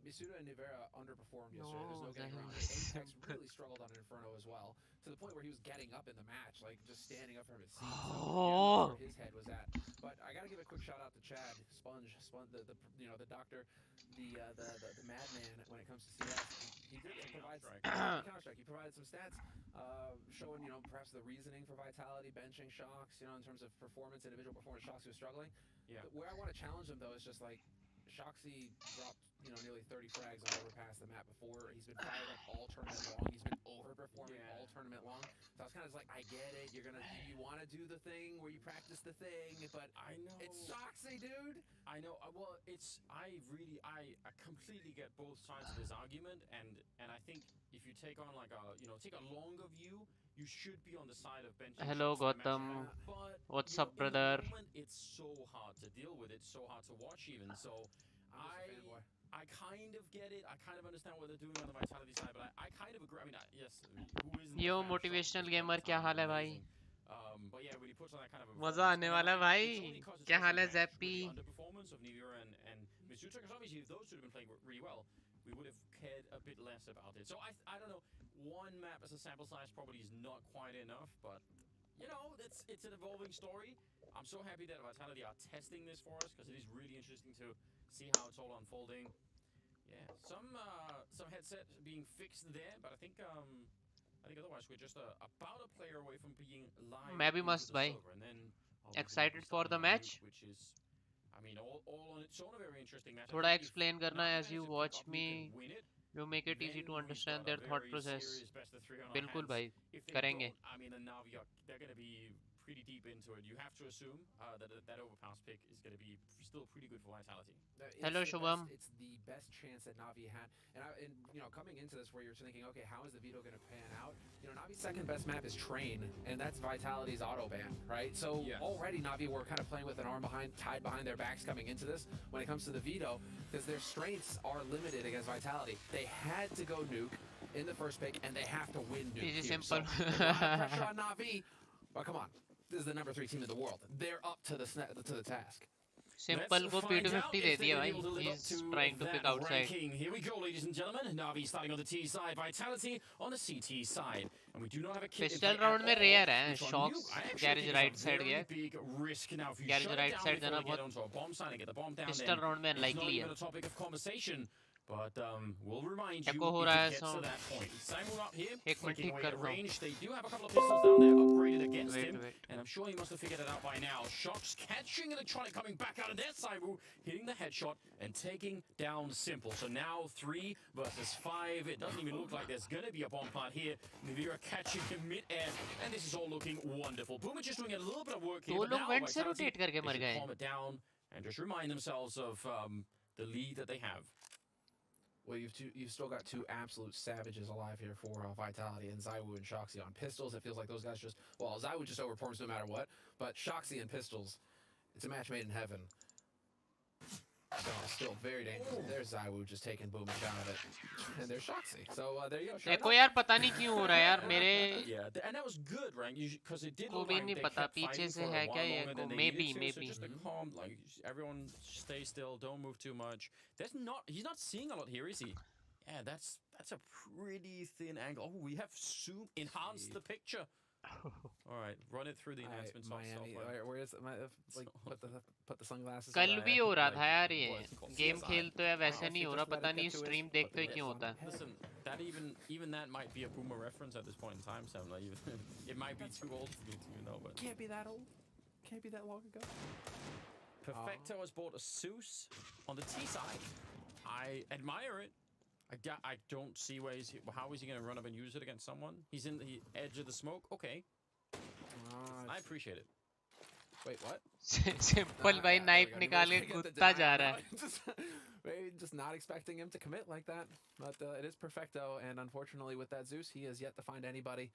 ᴍᴏᴜ and Nvdia underperformed yesterday. There's no getting around it. Apex really struggled on Inferno as well, to the point where he was getting up in the match, like just standing up from his seat. So yeah, where his head was at. But I gotta give a quick shout out to Chad Sponge, the the doctor, the madman when it comes to CS. He did provide Counter-Strike. He provided some stats, showing perhaps the reasoning for Vitality benching Shocks, in terms of performance, individual performance. Shocks who was struggling. Yeah. Where I want to challenge him though is just like Shoxy dropped nearly 30 frags on overpass the map before. He's been fired up all tournament long. He's been overperforming all tournament long. So I was kind of like, I get it. You want to do the thing where you practice the thing, but I know it's Shoxy, dude. I know. Well, I completely get both sides of this argument, and I think if you take on like take a longer view, you should be on the side of benching. Hello, Gautam. What's up, brother? In the moment, it's so hard to deal with. It's so hard to watch, even. So, I kind of get it. I kind of understand what they're doing on the Vitality side, but I kind of agree. I mean, yes, who isn't? Yo, motivational gamer, क्या हाल है भाई? But yeah, when he puts on that kind of a मजा आने वाला भाई. क्या हाल है Zappey? Underperformance of Nvdia and ᴍᴏᴜ, because obviously if those two have been playing really well, we would have cared a bit less about it. So I don't know. One map as a sample size probably is not quite enough, but it's an evolving story. I'm so happy that Vitality are testing this for us, because it is really interesting to see how it's all unfolding. Yeah, some headset being fixed there, but I think otherwise we're just about a player away from being live. मैं भी मस्त भाई. Excited for the match? Which is, I mean, all on its own a very interesting match. थोड़ा explain करना as you watch me. You make it easy to understand their thought process. बिल्कुल भाई, करेंगे. I mean, the Navi, they're going to be pretty deep into it. You have to assume that overpass pick is going to be still pretty good for Vitality. Hello, Shubham. It's the best chance that Navi had. And coming into this where you're thinking, okay, how is the veto going to pan out? Navi's second best map is Train, and that's Vitality's auto ban, right? So already Navi were kind of playing with an arm tied behind their backs coming into this when it comes to the veto, because their strengths are limited against Vitality. They had to go nuke in the first pick, and they have to win nuke. Easy, simple. So, a lot of pressure on Navi. But come on. This is the number 3 team in the world. They're up to the task. Simple को P250 दे दिया भाई. He's trying to pick outside. Here we go, ladies and gentlemen. Navi starting on the T side, Vitality on the CT side, and we do not have a kit. Pistol round में rare है. Shocks garage right side गया. Big risk now. Garage right side जाना बहुत. Pistol round में unlikely है. It's not even a topic of conversation. But we'll remind you if Echo हो it रहा है gets to sound. that point. Simon up here, एक minute flicking ठीक away कर at रहा हूँ. range. They do have a couple of pistols down there upgraded against him. Wait. And I'm sure he must have figured it out by now. Shocks catching Electronic coming back out of their side, hitting the headshot and taking down Simple. So now 3 versus 5. It doesn't even look like there's going to be a bomb plant here. Nvdia catching him mid-air. And this is all looking wonderful. Boomers just doing a little bit of work here. दो But लोग now vent से Vitality, rotate करके they मर should गए. calm it down and just remind themselves of the lead that they have. Well, you've still got 2 absolute savages alive here for Vitality, and Zowie and Shoxy on pistols. It feels like those guys Zowie just overperforms no matter what, but Shoxy and pistols, it's a match made in heaven. So still very dangerous. There's Zowie just taking boom and out of it, and there's Shoxy. So there you go. देखो यार पता नहीं क्यों हो रहा है यार मेरे. Yeah, and that was good, right? Because it did को look भी like नहीं they पता kept पीछे fighting से for है a क्या while ये longer को. than they Maybe. needed to. So just a calm, like everyone stay still, don't move too much. He's not seeing a lot here, is he? Yeah, that's a pretty thin angle. Oh, we have enhanced the picture. All right, run it through the enhancement Miami, software. where is like put the sunglasses. कल भी हो रहा था यार ये. Game खेलते हैं वैसे नहीं हो रहा. पता नहीं stream देखते क्यों होता है. Listen, that even that might be a boomer reference at this point in time, Sam. Like, it might be too old for me to even know, but Can't be that old. Can't be that long ago. Perfecto has bought a Zeus on the T side. I admire it. I don't see how is he going to run up and use it against someone? He's in the edge of the smoke. Okay. I appreciate it. Wait, what? Simple भाई knife निकाल के कूदता जा रहा है. Just not expecting him to commit like that. But it is Perfecto, and unfortunately with that Zeus, he has yet to find anybody.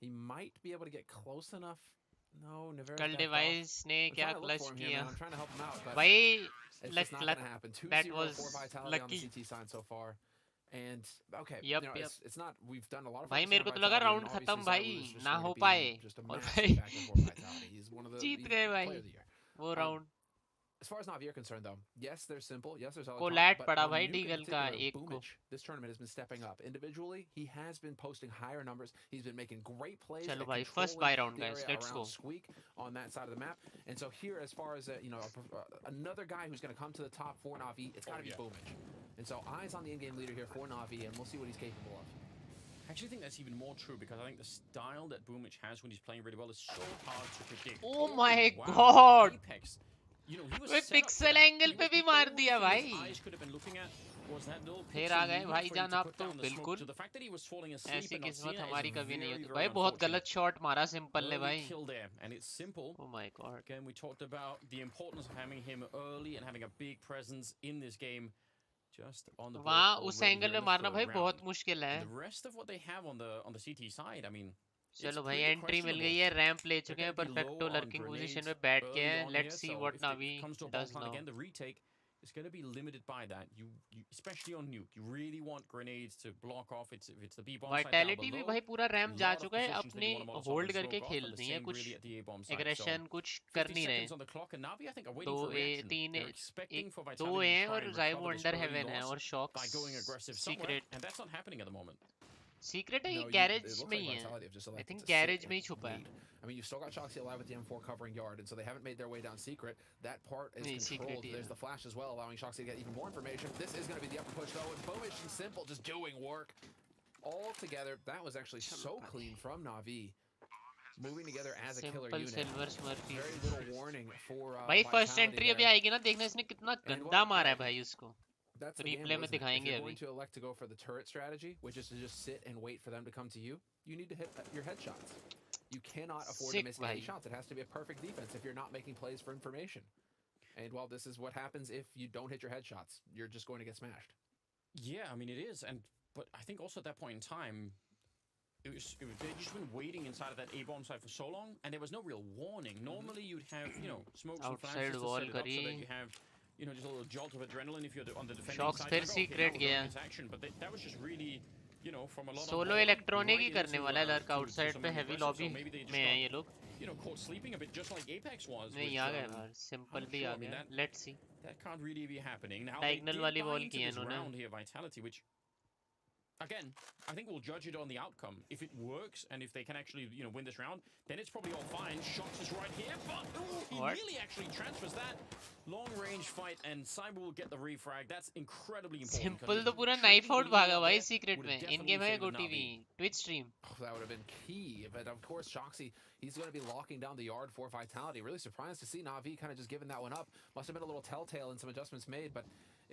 He might be able to get close enough. No, Nvdia. कल device ने क्या clutch किया. I'm trying to help him out, but भाई it's just not gonna happen. 2-0 for Vitality on the CT side so far. And okay, it's not. We've done a lot of. भाई मेरे को तो लगा round खत्म भाई ना हो पाए. और भाई He's one of the जीत गए भाई वो round. As far as Navi are concerned, though, yes, they're simple. Yes, there's all the कोलैट but पड़ा on भाई Nuke in डीगल का particular, एक को ᴑᴏᴜ, this tournament has been stepping up. Individually, he has been posting higher numbers. He's been making great plays चलो at भाई first controlling by round the guys area let's around go Squeak on that side of the map. And so here, as far as another guy who's going to come to the top for Navi, it's got to be ᴑᴜᴜ. And so eyes on the in-game leader here for Navi, and we'll see what he's capable of. I actually think that's even more true because I think the style that ᴑᴜᴜ has when he's playing really well is so hard to predict. Oh my wow, god! APEX. You know, he was way set up for pixel that. Angle He पे was भी the मार only दिया thing भाई his eyes could have been looking at was that little फिर pixel आ गए movement भाई for him जान to आप put तो down the smoke. बिल्कुल So the fact that he was falling asleep ऐसी and not किस्मत seeing it हमारी is कभी नहीं very, होती very भाई बहुत unfortunate. गलत शॉट मारा सिंपल ने Early भाई kill there, and it's simple. Oh my god. Again, we talked about the importance of having him early and having a big presence in this game. Just on the वहाँ board उस already angle here में in the मारना third भाई round. बहुत मुश्किल है And the rest of what they have on the CT side, I mean, it's चलो भाई pretty एंट्री मिल गई questionable. है रैंप ले They're चुके हैं going to be Perfecto low on lurking position grenades में बैठ के early हैं on let's here, see so what if it Navi comes to a bomb does plant now again, the retake is going to be limited by that. You especially on nuke, you really want grenades to block off. If it's the B bomb side down vitality भी below, भाई पूरा ramp जा lot of चुका है positions that अपने you want to molotov hold and करके smoke off, खेल and the रही है same कुछ really at the A bomb side. So aggression कुछ कर 50 नहीं रहे seconds on the clock, and Navi I think are दो waiting for ए reaction. तीन They're expecting for दो Vitality हैं to try और and ZywOo recover this under early heaven है loss और Shox by going aggressive somewhere, secret and that's not happening at the moment. Secret है ये No, it garage looks में like ही है Vitality have just I elected think to sit garage में ही and छुपा है wait. I mean, you still got Shoxy alive with the M4 covering yard, and so they haven't made their way down secret. That part is नहीं controlled. Secret ही There's है the flash as well, allowing Shoxy to get even more information. This is going to be the upper push, though, and ᴑᴜᴜ and Simple just doing work all together. That was actually so clean from Navi. Moving together as a killer simple unit. Silver smurfy Very little warning for भाई first Vitality entry अभी there. आएगी ना देखना इसने कितना And गंदा well, मारा है भाई उसको that's the रिप्ले gamble, में isn't it? If दिखाएंगे you're अभी going to elect to go for the turret strategy, which is to just sit and wait for them to come to you, you need to hit your headshots. You cannot afford Sick, to miss bhai. any shots. It has to be a perfect defense if you're not making plays for information. And well, this is what happens if you don't hit your headshots. You're just going to get smashed. Yeah, I mean it is, but I think also at that point in time, they'd just been waiting inside of that A bomb site for so long, and there was no real warning. Normally, you'd have smokes and Outside flashes to wall set it up so करी that you have just a little jolt of adrenaline if you're on the defending Shocks side. फिर Like, secret okay, now we're गया going into action, but that was just really from a lot of solo hold electronic he right करने into, वाला है लड़का to outside पे something heavy aggressive, lobby so maybe they just में है got, ये लोग caught sleeping a bit, just like APEX was. नहीं With, आ गए बाहर सिंपल not भी sure, आ I mean, गया that- let's see That can't really be happening. Now, Diagonal they वाली did buy wall into की है this इन्होंने round here, Vitality, which, again, I think we'll judge it on the outcome. If it works and if they can actually, win this round, then it's probably all fine. Shots is right here, but he What? really actually transfers that. Long-range fight, and Cyber will get the refrag. That's incredibly important. Simple तो पूरा knife out भागा भाई secret में in game है GOTV Twitch stream Oh, that would have been key. But of course, Shoxy, he's going to be locking down the yard for Vitality. Really surprised to see Navi kind of just giving that one up. Must have been a little telltale and some adjustments made, but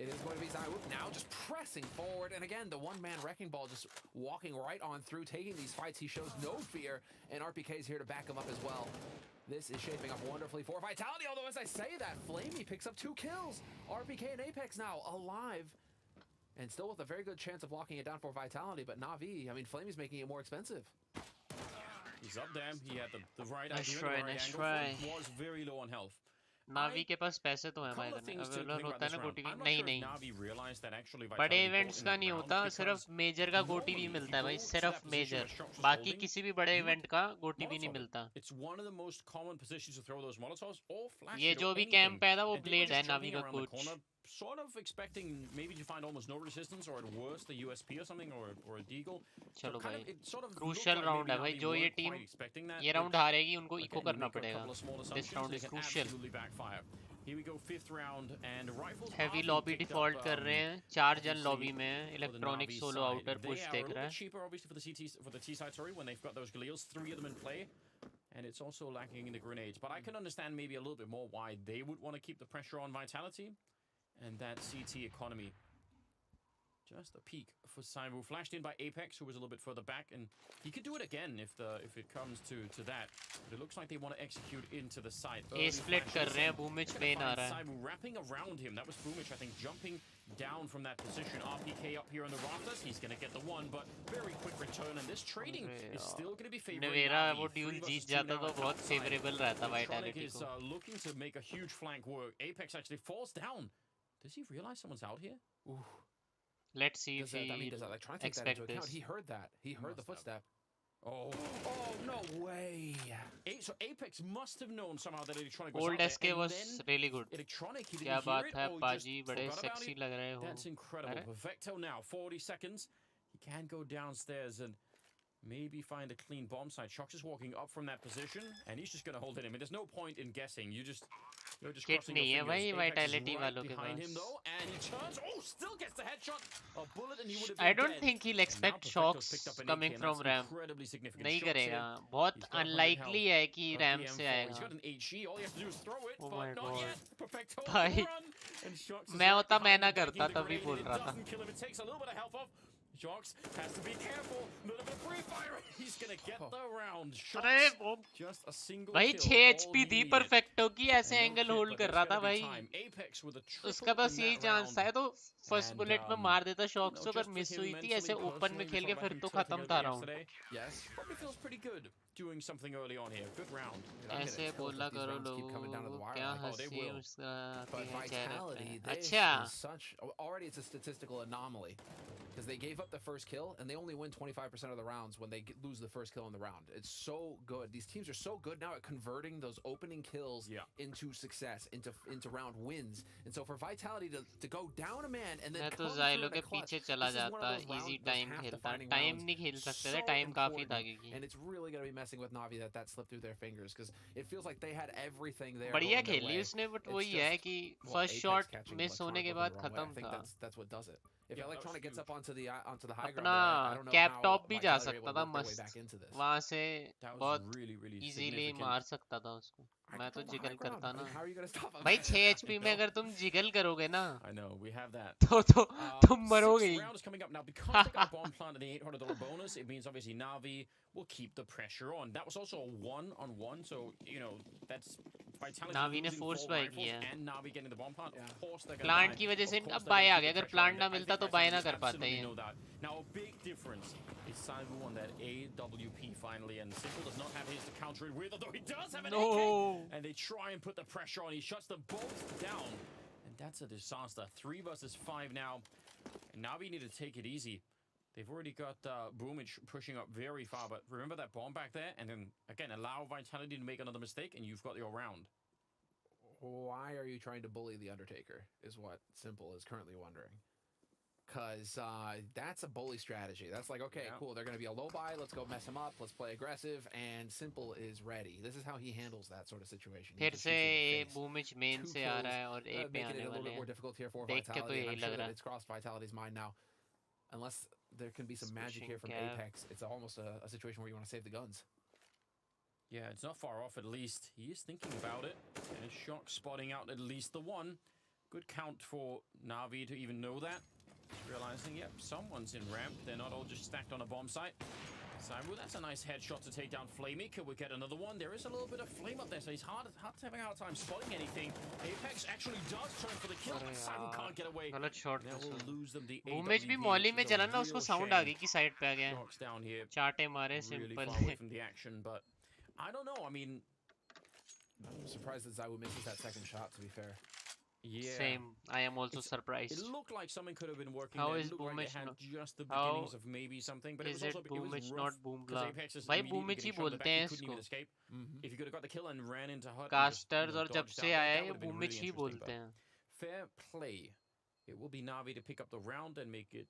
it is going to be Zowie now just pressing forward. And again, the one-man wrecking ball just walking right on through, taking these fights. He shows no fear, and RPK is here to back him up as well. This is shaping up wonderfully for Vitality, although as I say that, ᴑᴜᴜ picks up 2 kills. RPK and APEX now alive. And still with a very good chance of locking it down for Vitality, but Navi, I mean, ᴑᴜᴜ's making it more expensive. He's up there. He had the right Nice idea, try, the right nice angle. try. He was very low on health. नावी के पास पैसे तो हैं भाई Couple of things to available think होता about है this ना round. गोटीवी I'm not नहीं sure if नहीं Navi realized that actually बड़े Vitality इवेंट्स bought का in नहीं that होता round सिर्फ because मेजर का गोटी भी normally, if मिलता है you भाई go to सिर्फ that position major where Shox was बाकी holding, किसी भी बड़े you would इवेंट का गोटी भी नहीं Molotov it. मिलता It's one of the most common positions to throw those Molotovs or flash ये it जो or भी anything. कैंप है ना वो And they were ब्लेड है just नावी jumping का around the coach corner, sort of expecting maybe to find almost no resistance or at worst the USP or something or a deagle. चलो भाई It sort of looked crucial like round maybe है भाई Navi जो ये weren't team quite expecting that, ये round which, हारेगी उनको eco again, you करना make a पड़ेगा couple of small this assumptions, round they is can crucial absolutely backfire. Here we go, 5th round, and rifles are heavy being lobby picked default up, कर रहे हैं 4 जन obviously, lobby में for the electronic Navi solo side. Outer They push are a देख little रहा bit है cheaper, obviously, for the T side, sorry, when they've got those Galils, 3 of them in play, and it's also lacking in the grenades. But I can understand maybe a little bit more why they would want to keep the pressure on Vitality and that CT economy. Just a peek for Cyber, flashed in by APEX, who was a little bit further back, and he could do it again if it comes to that. But it looks like they want to execute into the site. A split कर रहे हैं ᴑᴜᴜ Ben आ रहा है Cyber wrapping around him. That was ᴑᴜᴜ, I think, jumping down from that position. RPK up here on the rafters. He's going to get the one, but very quick return. And this trading is still going to be favoring Navera Navi. वो dual 3 versus जीत 2 जाता now तो at बहुत outside. Favourable रहता Electronic vitality is को looking to make a huge flank work. APEX actually falls down. Does he realize someone's out here? Ooh. Let's see Does if that, I mean, he does that like try to take that expect into account? this. He heard that. He heard the Must have. footstep. Oh. Oh, no way. So APEX must have known somehow that Electronic was Old out SK there, and was then really good. Electronic, he क्या didn't hear बात it, है or पाजी, just बड़े forgot about sexy it. लग रहे हो. That's incredible. अरे? Perfecto now, 40 seconds. He can go downstairs and maybe find a clean bomb site. Shox is walking up from that position, and he's just going to hold it in. I mean, there's no point in guessing. You're just Kit crossing नहीं your है भाई fingers. Apex is vitality right वालों के behind him pass. though, and he turns. Oh, still gets the headshot. A bullet, and he would have I been don't dead. think he'll And now expect Perfecto's picked up shocks an coming AK, and from that's RAM. incredibly significant. नहीं Shox करेगा. hit. बहुत He's got 100 unlikely health. है कि Got RAM the से M4. आएगा. He's got an HE. All he has to do is throw it, Oh but my not God. yet. Perfecto भाई, run, and Shox is मैं right होता मैं behind ना him, करता, banging the तभी grenade, बोल and रहा it था. doesn't kill him. It takes a little bit of health off. Shox has to be careful. A little bit of free fire. He's gonna get the round. अरे Shox, वो just a single भाई kill. 6 all HP he थी needed. Perfecto की, ऐसे And no angle kit, hold but कर there's रहा gotta था be भाई. time. Apex with a triple उसका बस in यही that चांस था. round. तो फर्स्ट And, बुलेट में मार देता शॉक्स को, just अगर for मिस him हुई थी mentally, ऐसे ओपन personally, में we खेल talked के about फिर him तो tilting खत्म a था bit round. yesterday. Yes, probably feels pretty good doing something early on here. Good round. Dude, I'm ऐसे getting tilt बोला if these करो rounds keep coming down to the लोगों, wire क्या like Oh, they हंसी will. मुस्कुराती But है चेहरे Vitality, पे. this अच्छा, is such... Already it's a statistical anomaly. Because they gave up the first kill, and they only win 25% of the rounds when they lose the first kill in the round. It's so good. These teams are so good now at converting those opening kills into success, into round wins. And so for Vitality to go down a man and then मैं तो come through ज़ाइलो in a के clutch, पीछे चला this is one of जाता. those rounds, easy those time खेलता. half-defining time rounds. नहीं खेल सकते थे, So टाइम काफी था important, क्योंकि and it's really going to be messing with Navi that slipped through their fingers, because it feels like they had everything there बढ़िया going their खेली way. उसने. बट It's वही है just, कि well, first Apex shot catching miss होने Electronic के looking बाद the wrong way. I खत्म think था. that's what does it. If Yeah, that was Electronic gets huge. up onto the high ground अपना there, I don't know cap how top भी जा Vitality are able सकता to था work their way मस्त. back into this. वहां से That was बहुत really easily significant. मार सकता था उसको. I मैं तो control the high jiggle ground. करता I mean, ना. how are you going to stop him? भाई 6 HP में No. अगर तुम जिगल करोगे ना I know, we have that. तो तुम मरोगे Sixth he. round is coming up now. Because they got a bomb plant and the $800 bonus, it means obviously Navi will keep the pressure on. That was also a 1-on-1, so, you know, that's Vitality Navi ने losing force 4 buy rifles किया. and Navi getting the bomb plant. Yeah. Of course they're going to plant die. की वजह से Of course अब they're bye gonna आ keep गया. the अगर pressure plant on. ना I मिलता think तो बाय ना Vitality कर पाते absolutely ये. know that. Now, a big difference is Saivu on that AWP finally, and Simple does not have his to counter it with, although he does have an AK. No. And they try and put the pressure on. He shuts them both down. And that's a disaster. 3 versus 5 now. And Navi need to take it easy. They've already got ᴍᴏᴜᴚ pushing up very far, but remember that bomb back there? And then, again, allow Vitality to make another mistake, and you've got your round. Why are you trying to bully the Undertaker, is what Simple is currently wondering. Because that's a bully strategy. That's like, okay, cool, they're going to be a low buy, let's go mess him up, let's play aggressive, and Simple is ready. This is how he handles that sort of situation. He फिर just से shoots in the face. ᴍᴏᴜᴚ main 2 से आ रहा kills, है और ए पे making it आने a little वाले bit more हैं. difficult here for देख के तो Vitality, and यही I'm sure लग that रहा. it's crossed Vitality's mind now. Unless there can be some magic here from Switching cap. Apex, it's almost a situation where you want to save the guns. Yeah, it's not far off at least. He is thinking about it. And Shock spotting out at least the one. Good count for Navi to even know that. Realizing, yep, someone's in ramp. They're not all just stacked on a bomb site. Saivu, that's a nice headshot to take down ᴍᴏᴜ. Could we get another one? There is a little bit of flame up there, so he's having a hard time spotting anything. Apex actually does turn for the kill, but Saivu can't get away. गलत shot Now था. we'll lose them the ᴍᴏᴜ भी AWP, Molly which में is a चला ना, उसको real sound आ shame. गई कि side पे आ गया. Shock's down here. चाटे मारे Really simple. far away from the action, but I don't know. I mean, I'm surprised that Zaiwu misses that second shot, to be fair. yeah. Same. I am also surprised. It looked like someone could have been working How there. is It looked like ᴍᴜᴜ they had not- just the how beginnings of maybe something, but it Is was it also it was ᴍᴜᴜ rough not boom because blah? Apex is भाई immediately ᴍᴜᴜ getting he shot in the बोलते back. He हैं couldn't even इसको. escape. Mm-hmm. If you could have got the kill and ran into hut, casters और जब से आया है ये that would have been ᴍᴜᴜ really he interesting. बोलते But हैं. fair play. It will be Navi to pick up the round and make it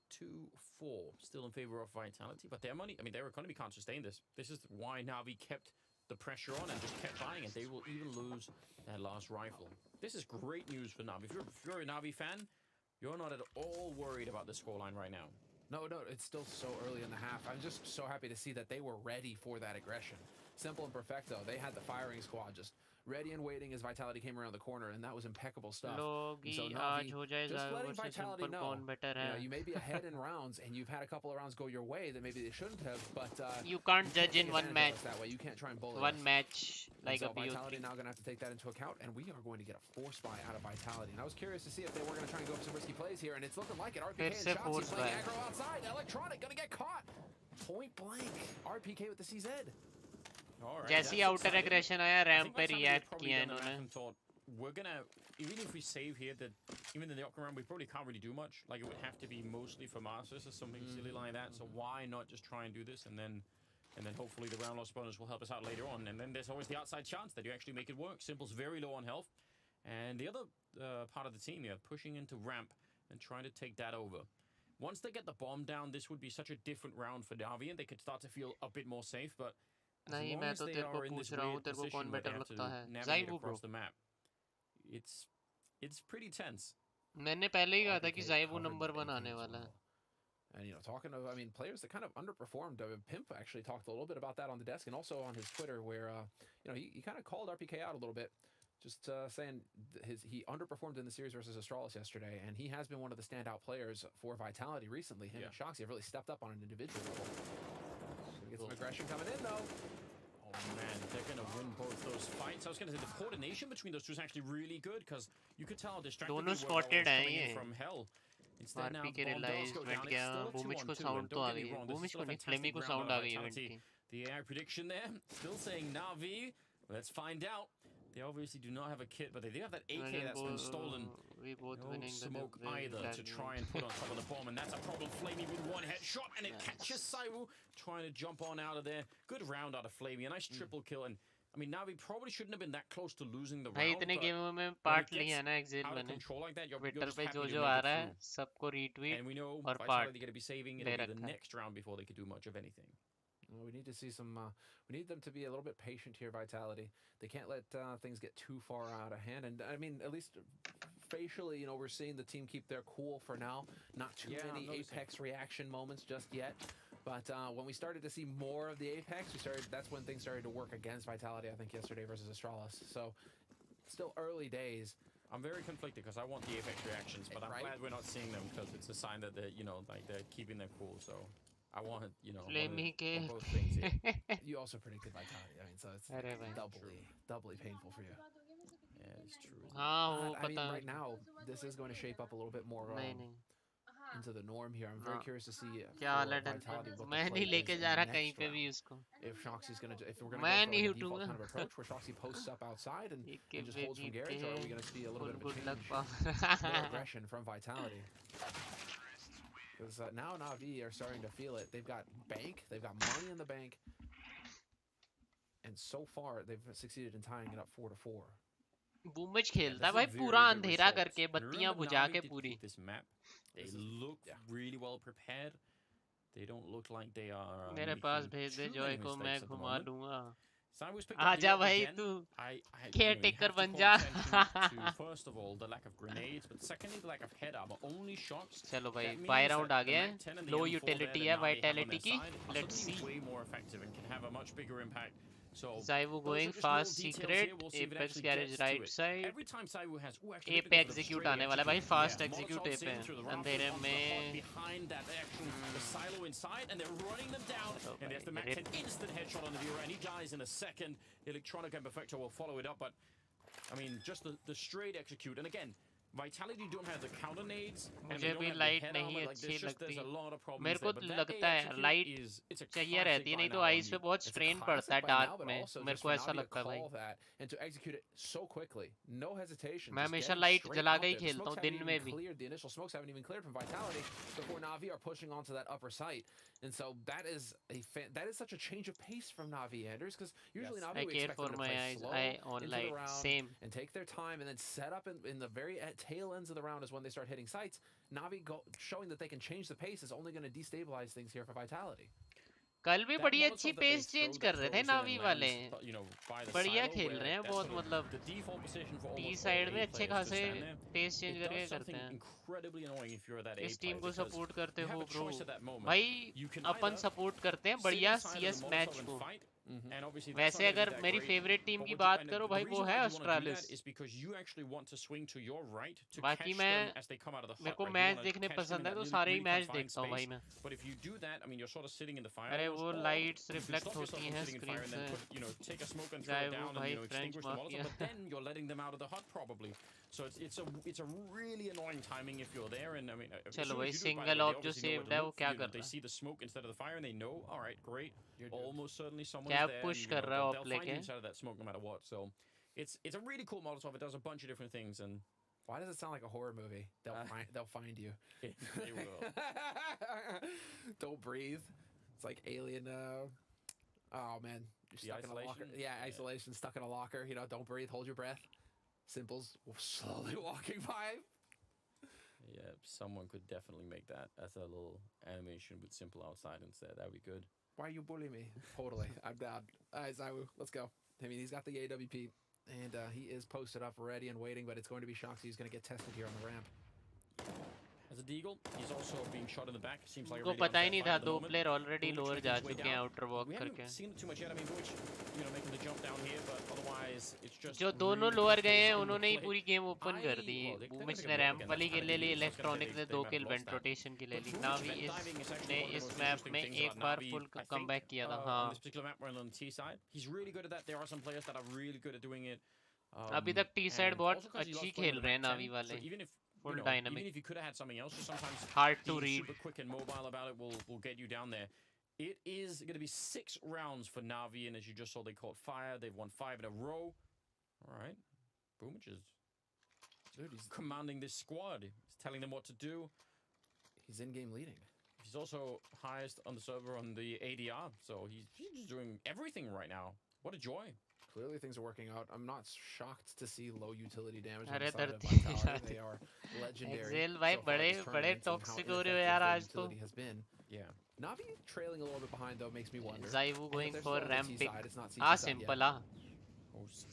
2-4, still in favor of Vitality. But their money, I mean, their economy can't sustain this. This is why Navi kept the pressure on and just kept buying, and they will even lose that last rifle. This is great news for Navi. If you're a Navi fan, you're not at all worried about the scoreline right now. No, it's still so early in the half. I'm just so happy to see that they were ready for that aggression. Simple and Perfecto, they had the firing squad just ready and waiting as Vitality came around the corner, and that was impeccable stuff. Logi So आज हो जाए just ज़ाइलो letting versus Vitality simple know, कौन better you know, है. you may be ahead in rounds, and you've had a couple of rounds go your way that maybe they shouldn't have, but You can't judge take in one advantage of match. us that way. You can't try and bully One us. match like And a so Vitality BO3. now going to have to take that into account, and we are going to get a force buy out of Vitality. And I was curious to see if they were going to try and go for some risky plays here, and it's looking like it. RPK फिर and से Shoxy force playing buy. aggro outside. Electronic going to get caught. Point blank. RPK with the CZ. All right, जैसे ही that's outer exciting. aggression आया I RAM think पे Vitality had react probably किया done the math इन्होंने. and thought, we're gonna, even if we save here, that even in the upper round, we probably can't really do much. Like, it would have to be mostly for Masters or something silly like that. So why not just try and do this and then And then hopefully the round loss bonus will help us out later on. And then there's always the outside chance that you actually make it work. Simple's very low on health. And the other part of the team here, pushing into ramp and trying to take that over. Once they get the bomb down, this would be such a different round for Navi, and they could start to feel a bit more safe. But as long as they are in this weird position where they have to navigate across the map, it's pretty tense. मैंने पहले ही कहा था कि ज़ाइवू number 1 आने वाला है. And, you know, talking of, I mean, players that kind of underperformed, Pimp actually talked a little bit about that on the desk and also on his Twitter where, you know, he kind of called RPK out a little bit, just saying he underperformed in the series versus Astralis yesterday, and he has been one of the standout players for Vitality recently. Him and Shoxy have really stepped up on an individual level. Gonna get some aggression coming in, though. Oh, man, they're going to win both those fights. I was going to say the coordination between those two is actually really good because you could tell distracted दोनों spotted coming in from hell. RP के relies wait गया बूमिश को sound तो आ गई है बूमिश को नहीं flame को साउंड आ गई है इवेंट की. The AI prediction there still saying Navi. Let's find out. They obviously do not have a kit, but they do have that AK that's been stolen. We both winning smoke either to try and put on top of the bomb, and that's a problem. Flamey with one headshot, and it catches ᴍᴏ trying to jump on out of there. Good round out of Flamey, a nice triple kill, and I mean Navi probably shouldn't have been that close to losing the round. इतने गेमों में part लिया ना axle मैंने. Twitter पे जो आ रहा है सबको रीट्वीट और part they're going to be saving it the next round before they could do much of anything. Well, we need to see some. We need them to be a little bit patient here, Vitality. They can't let things get too far out of hand. And I mean, at least facially, you know, we're seeing the team keep their cool for now. Not too many Apex reaction moments just yet. But when we started to see more of the Apex, that's when things started to work against Vitality. I think yesterday versus Astralis. So, still early days. I'm very conflicted because I want the Apex reactions, but I'm glad we're not seeing them because it's a sign that they're, you know, like they're keeping their cool. So. I want, you know, both things here. You also predicted Vitality. I mean, so it's doubly painful for you. Yeah, it's true. I mean, right now, this is going to shape up a we're going into the norm here. I'm very curious to see Vitality look मैं नहीं लेके जा रहा कहीं पे भी उसको. If Shoxy's going to, if we're going to go for a default kind of approach where Shoxy posts up outside and just holds from garage, or are we going to see a little bit of a change, more aggression from Vitality? Because now Navi are starting to feel it. They've got bank, they've got money in the bank, and so far they've succeeded in tying it up 4-4. बूमिश खेलता है भाई पूरा अंधेरा करके बत्तियां बुझा के पूरी. This map, they look really well prepared. They don't look like they are. मेरे पास भेज दे जॉय को मैं घुमा दूंगा. आजा भाई तू caretaker बन जा. First of all, the lack of grenades, but secondly, the lack of head armor. Only shots. चलो भाई buy round आ गया है. Low utility है vitality की. Let's see. Way more effective and can have a much bigger impact. So ᴍᴏ going fast secret. Apex garage right side. Every time ᴍᴏ has Ape execute आने वाला है भाई fast execute Ape है. अंधेरे में. Behind that action, the silo inside, and they're running them down. And there's the Max an instant headshot on the viewer, and he dies in a second. ᴍᴏᴏᴏᴏ will follow it up, but I mean, just the straight execute. And again, Vitality don't have the counter nades. मुझे भी light नहीं अच्छी लगती. मेरे को लगता है light चाहिए रहती है नहीं तो आइस पे बहुत स्ट्रेन पड़ता है डार्क में. मेरे को ऐसा लगता है भाई. मैं हमेशा लाइट जला के ही खेलता हूँ दिन में भी. And so that is such a change of pace from Navi, Anders, because usually Navi I care for my eyes. I on light. Same. And take their time and then set up in the very tail ends of the round is when they start hitting sights. Navi showing that they can change the pace is only going to destabilize things here for Vitality. कल भी बड़ी अच्छी pace change कर रहे थे नावी वाले. बढ़िया खेल रहे हैं बहुत मतलब. टी साइड में अच्छे खासे पेस चेंज करके करते हैं. इस टीम को सपोर्ट करते हो ब्रो. भाई अपन सपोर्ट करते हैं बढ़िया सीएस मैच को. वैसे अगर मेरी फेवरेट टीम की बात करो भाई वो है ऑस्ट्रेलिस. बाकी मैं मेरे को मैच देखने पसंद है तो सारे ही मैच देखता हूँ भाई मैं. अरे वो लाइट्स रिफ्लेक्ट होती हैं स्क्रीन से. चाहे वो भाई फ्रेंच माफिया. चलो भाई सिंगल ऑफ जो सेव्ड है वो क्या कर रहा है. क्या पुश कर रहा है ऑफ लेके. It's a really cool Molotov. It does a bunch of different things. And why does it sound like a horror movie? They'll find you. They will. Don't breathe. It's like alien. Oh man, you're stuck in a locker. Yeah, isolation, stuck in a locker. You know, don't breathe, hold your breath. Simple's slowly walking by. Yeah, someone could definitely make that as a little animation with Simple outside instead. That'd be good. Why are you bullying me? Totally, I'm down. All right, Zywu, let's go. I mean, he's got the AWP, and he is posted up, ready and waiting, but it's going to be Shoxy who's going to get tested here on the ramp. As a deagle, he's also being shot in the back. Seems like उनको पता ही नहीं था दो player already lower जा चुके हैं outer walk करके जो दोनों लोअर गए हैं उन्होंने ही पूरी गेम ओपन कर दी बूमिच ने रैंप वाली किल ले ली इलेक्ट्रॉनिक ने 2 किल वेंट रोटेशन की ले ली नावी ने इस मैप में एक बार फुल कमबैक किया था हां अभी तक टी साइड बहुत अच्छी खेल रहे हैं नावी वाले full dynamic. Even if you could have had something else, sometimes hard to read. Super quick and mobile about it will get you down there. It is going to be 6 rounds for Navi, and as you just saw, they caught fire. They've won 5 in a row. All right, Boomich is commanding this squad. He's telling them what to do. He's in game leading. He's also highest on the server on the ADR, so he's just doing everything right now. What a joy. Clearly things are working out. I'm not shocked to see low utility damage on the side of Vitality. They are legendary. Exil भाई बड़े toxic हो रहे हो यार आज तो. Yeah. Navi trailing a little bit behind though makes me wonder. Zywu going for ramping. Simple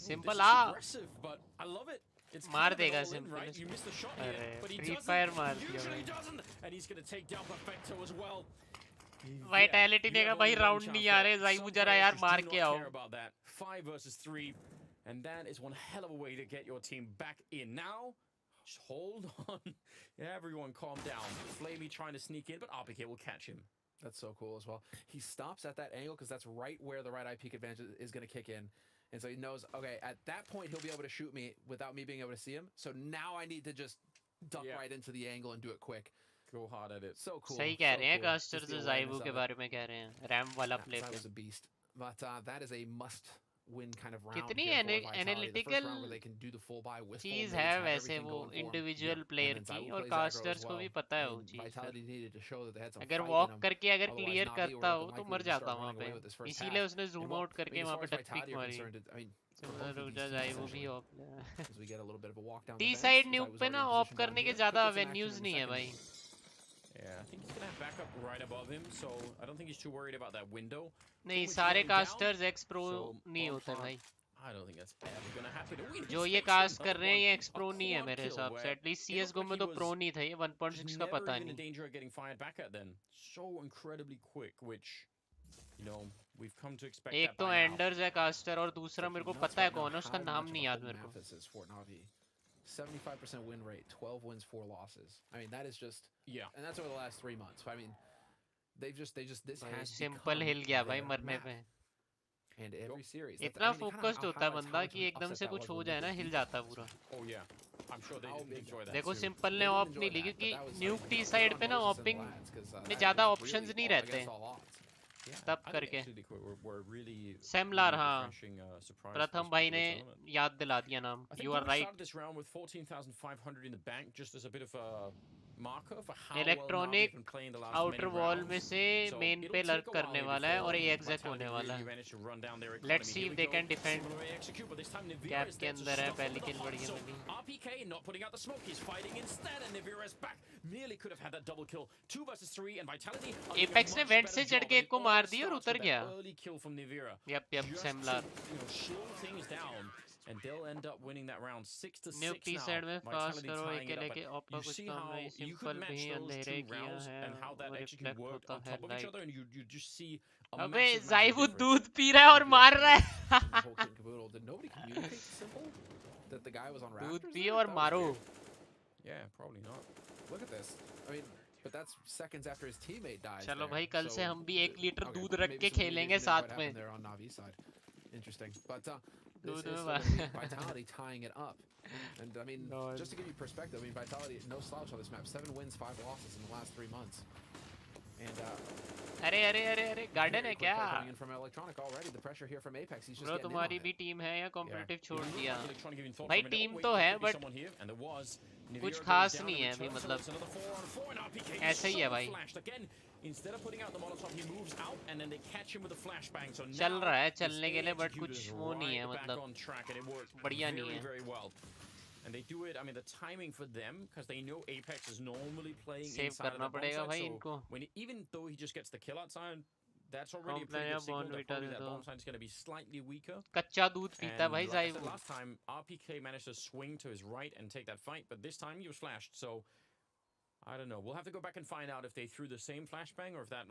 Simple aggressive, but I love it. It's मार देगा Simple. Right? You missed the shot here, but he Free Fire मार दिया. Usually doesn't, and he's going to take down Perfecto as well. Vitality ने कहा भाई round नहीं आ रहे Zywu जरा यार मार के आओ 5 versus 3 and that is one hell of a way to get your team back in now. Just hold on. Everyone calm down. Flamey trying to sneak in, but RPK will catch him. That's so cool as well. He stops at that angle because that's right where the right eye peek advantage is going to kick in. And so he knows, okay, at that point he'll be able to shoot me without me being able to see him. So now I need to just duck right into the angle and do it quick. Go hard at it. So cool. सही कह रहे हैं casters Zywu के बारे में कह रहे हैं रैम वाला प्ले पे. Zywu's a beast. But that is a must win kind of round. कितनी analytical चीज है वैसे वो individual player की और casters को भी पता है वो चीज. अगर walk करके अगर clear करता हो तो मर जाता वहाँ पे. इसीलिए उसने zoom out करके वहाँ पे duck pick मारी. Zywu भी off है. T side nuke पे ना off करने के ज़्यादा avenues नहीं है भाई. Yeah, I think he's gonna have backup right above him, so I don't think he's too worried about that window. नहीं सारे casters X Pro नहीं होते भाई. I don't think that's ever gonna happen. जो ये cast कर रहे हैं ये X Pro नहीं है मेरे हिसाब से. At least CSGO में तो Pro नहीं था ये 1.6 का पता नहीं. Danger of getting fired back at then. So incredibly quick, which you know we've come to expect. एक तो Anders है caster और दूसरा मेरे को पता है कौन है उसका नाम नहीं याद मेरे को. 75% win rate, 12 wins, 4 losses. I mean, that is just and that's over the last 3 months. I mean, they just this has Simple हिल गया भाई मरने पे. And every series. इतना फोकस्ड होता है बंदा कि एकदम से कुछ हो जाए ना हिल जाता है पूरा. Oh yeah, I'm sure they enjoy that. देखो Simple ने ऑप नहीं ली क्योंकि न्यूक टी साइड पे ना ऑपिंग में ज़्यादा ऑप्शंस नहीं रहते. तब करके सेमलार हाँ प्रथम भाई ने याद दिला दिया नाम. You are right. Electronic outer wall में से मेन पे लर्क करने वाला है और ये एग्जैक्ट होने वाला है. Let's see if they can defend. Gap के अंदर है पहली किल बड़ी है मिली. एपेक्स ने वेंट से चढ़ के एक को मार दिया और उतर गया. Yup सेमलार. And they'll end up winning that round 6-6 now. Side में fast करो एक लेके ऑप का you कुछ see काम how नहीं. you could सिंपल match भी those अंधेरे 2 किया rounds है and how that actually worked on top of each other, and you just see a अबे massive Zywu दूध पी रहा है और मार रहा है. Did nobody communicate Simple that the guy was on Raptors? दूध पियो और मारो. Yeah, probably not. Look at this. I mean, but that's seconds after his teammate dies. चलो भाई कल से हम भी 1 लीटर दूध रख के खेलेंगे साथ में. Interesting, but this is Vitality tying it up. And I mean, just to give you perspective, I mean, Vitality, no slouch on this map. 7 wins, 5 losses in the last 3 months. And अरे garden है क्या? Coming in from Electronic already. The pressure here from Apex. He's just getting तुम्हारी भी team है या competitive छोड़ दिया? भाई टीम तो है बट कुछ खास नहीं है अभी मतलब ऐसे ही है भाई. Instead of putting out the Molotov, he moves out, and then they catch him with a flashbang. So चल रहा है now चलने के लिए, but his कुछ executor's वो नहीं है, right back मतलब on track, and it worked बढ़िया नहीं very, है. very well. And they do it. I mean, the timing for them, because they know Apex is normally playing Save inside of करना the bomb पड़ेगा site. भाई So इनको. when even though he just gets the kill outside, that's already a Complain pretty या good signal bond that beta probably they that दो. bomb site is going to be slightly weaker. कच्चा दूध पीता है And भाई like I said ज़ाइवू. last time, RPK managed to swing to his right and take that fight, but this time he was flashed. So I don't know. We'll have to go back and find out if they threw the same flashbang or if that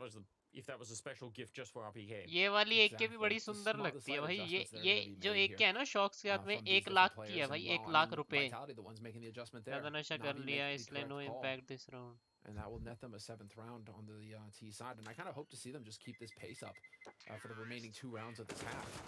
was a special gift just for RPK. ये वाली एक के भी बड़ी सुंदर लगती है भाई. ये जो एक के है ना शॉक्स के हाथ में 1 लाख की है भाई. 1 लाख रुपए. ज़्यादा नशा कर लिया इसलिए no impact this round. And that will net them a 7th round on the T side. And I kind of hope to see them just keep this pace up for the remaining 2 rounds of this half.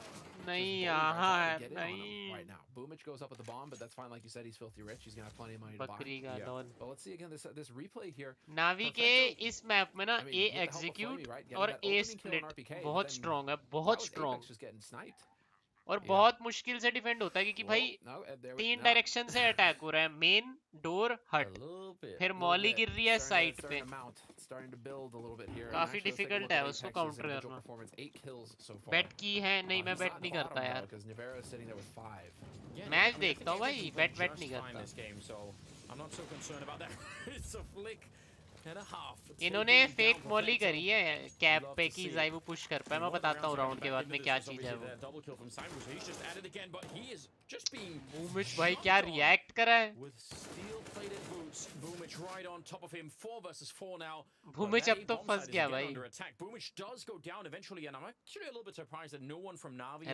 नहीं यहाँ है नहीं. right now. ᴍᴏᴜ goes up with the bomb, but that's fine. Like you said, he's filthy rich. He's gonna have plenty of money to buy. बकरी का lawn. But let's see again this replay here. नावी के इस map में ना A execute और A split बहुत strong है, बहुत स्ट्रॉन्ग. Just getting sniped. और बहुत मुश्किल से डिफेंड होता है क्योंकि भाई 3 डायरेक्शन से अटैक हो रहा है. मेन डोर हट, फिर मॉली गिर रही है साइड पे. काफी डिफिकल्ट है उसको काउंटर करना. बेट की है नहीं, मैं बेट नहीं करता यार. मैच देखता हूँ भाई, बेट नहीं करता. इन्होंने फेक मॉली करी है कैप पे कि ज़ाइवू पुश कर पाए. मैं बताता हूँ राउंड के बाद में क्या चीज है वो. ᴍᴏᴜ भाई क्या रिएक्ट करा है. ᴍᴏᴜ अब तो फंस गया भाई.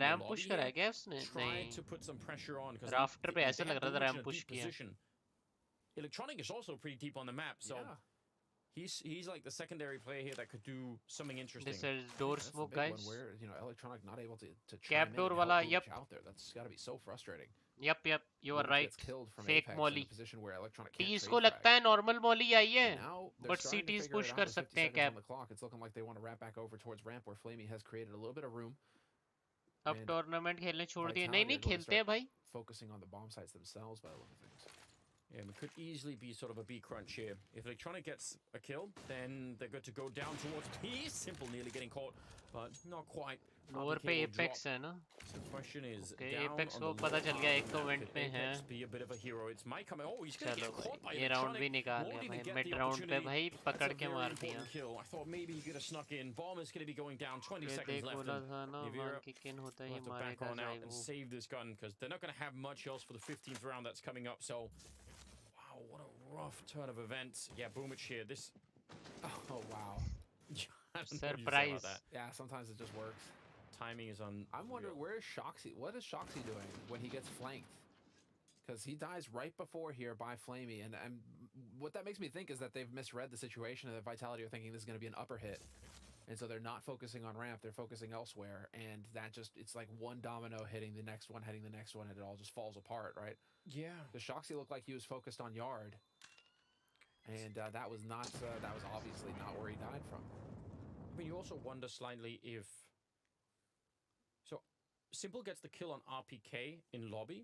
रैम पुश करा है क्या उसने? नहीं, राफ्टर पे ऐसे लग रहा था रैम पुश किया. Electronic is also pretty deep on the map, so he's like the secondary player here that could do something interesting. This is door smoke, guys. Where Electronic not able to cap door wala, yep. out there. That's got to be so frustrating. Yep, you are right. Fake molly. T's को लगता है normal molly आई है, but CTs push कर सकते हैं cap. It's looking like they want to wrap back over towards ramp where ᴍᴏᴜ has created a little bit of room. अब tournament खेलने छोड़ दिए. नहीं खेलते हैं भाई. Focusing on the bomb sites themselves by the look of things. Yeah, it could easily be sort of a B crunch here. If Electronic gets a kill, then they're good to go down towards B. Simple nearly getting caught, but not quite. Lower पे Apex है ना? So the question is, Apex को पता चल गया एक तो event में है. Be a bit of a hero. It's Mike coming. Oh, he's gonna get caught by ये राउंड भी निकाल लिया भाई. मिड राउंड पे भाई पकड़ के मार दिया. I thought maybe he could have snuck in. Bomb is gonna be going down. 20 seconds left. Nvdia kick in होता ही मारेगा ज़ाइवू. And save this gun because they're not gonna have much else for the 15th round that's coming up. So. Oh, what a rough turn of events. Yeah, ᴍᴜ here. This. Oh, wow. Surprise. Yeah, sometimes it just works. Timing is on. I'm wondering, where is ᴍᴜᴜ? What is ᴍᴜᴜ doing when he gets flanked? Because he dies right before here by ᴍᴜᴜ. And what that makes me think is that they've misread the situation and that Vitality are thinking this is going to be an upper hit. And so they're not focusing on ramp, they're focusing elsewhere. And that just, it's like one domino hitting the next one, hitting the next one, and it all just falls apart, right? Yeah. The ᴍᴜᴜ looked like he was focused on yard. And that was obviously not where he died from. I mean, you also wonder slightly if... So, Simple gets the kill on RPK in lobby.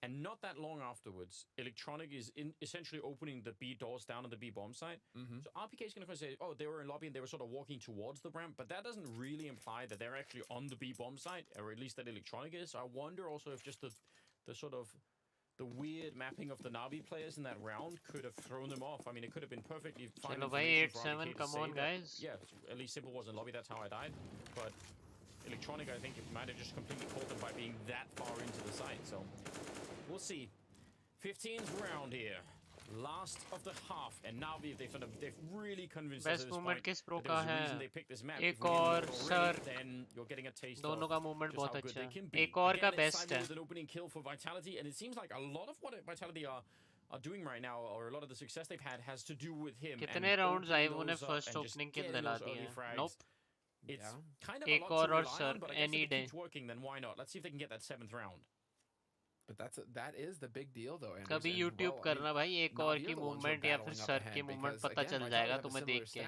And not that long afterwards, Electronic is essentially opening the B doors down on the B bomb site. So RPK is going to say, oh, they were in lobby and they were sort of walking towards the ramp, but that doesn't really imply that they're actually on the B bomb site, or at least that Electronic is. So I wonder also if just the sort of the weird mapping of the Navi players in that round could have thrown them off. I mean, it could have been perfectly fine. 8-7, come on, guys. Yeah, at least Simple was in lobby. That's how I died. But Electronic, I think, it might have just completely caught them by being that far into the site. So. We'll see. 15th round here. Last of the half. And Navi, they've really convinced us at this point that there was a reason they picked this map. एक और sir, then you're getting a taste दोनों का movement बहुत अच्छा है. एक एक और का best है. An opening kill for Vitality, and it seems like a lot of what Vitality are doing right now, or a lot of the success they've had, has to do with him. कितने rounds ज़ाइवू ने first opening kill दिला दिए? Nope. It's kind of a lot to rely on, but I guess if it keeps working, then why not? Let's see if they can get that 7th round. But that is the big deal though. कभी YouTube करना भाई एक और की movement या फिर sir की movement पता चल जाएगा तुम्हें देख के.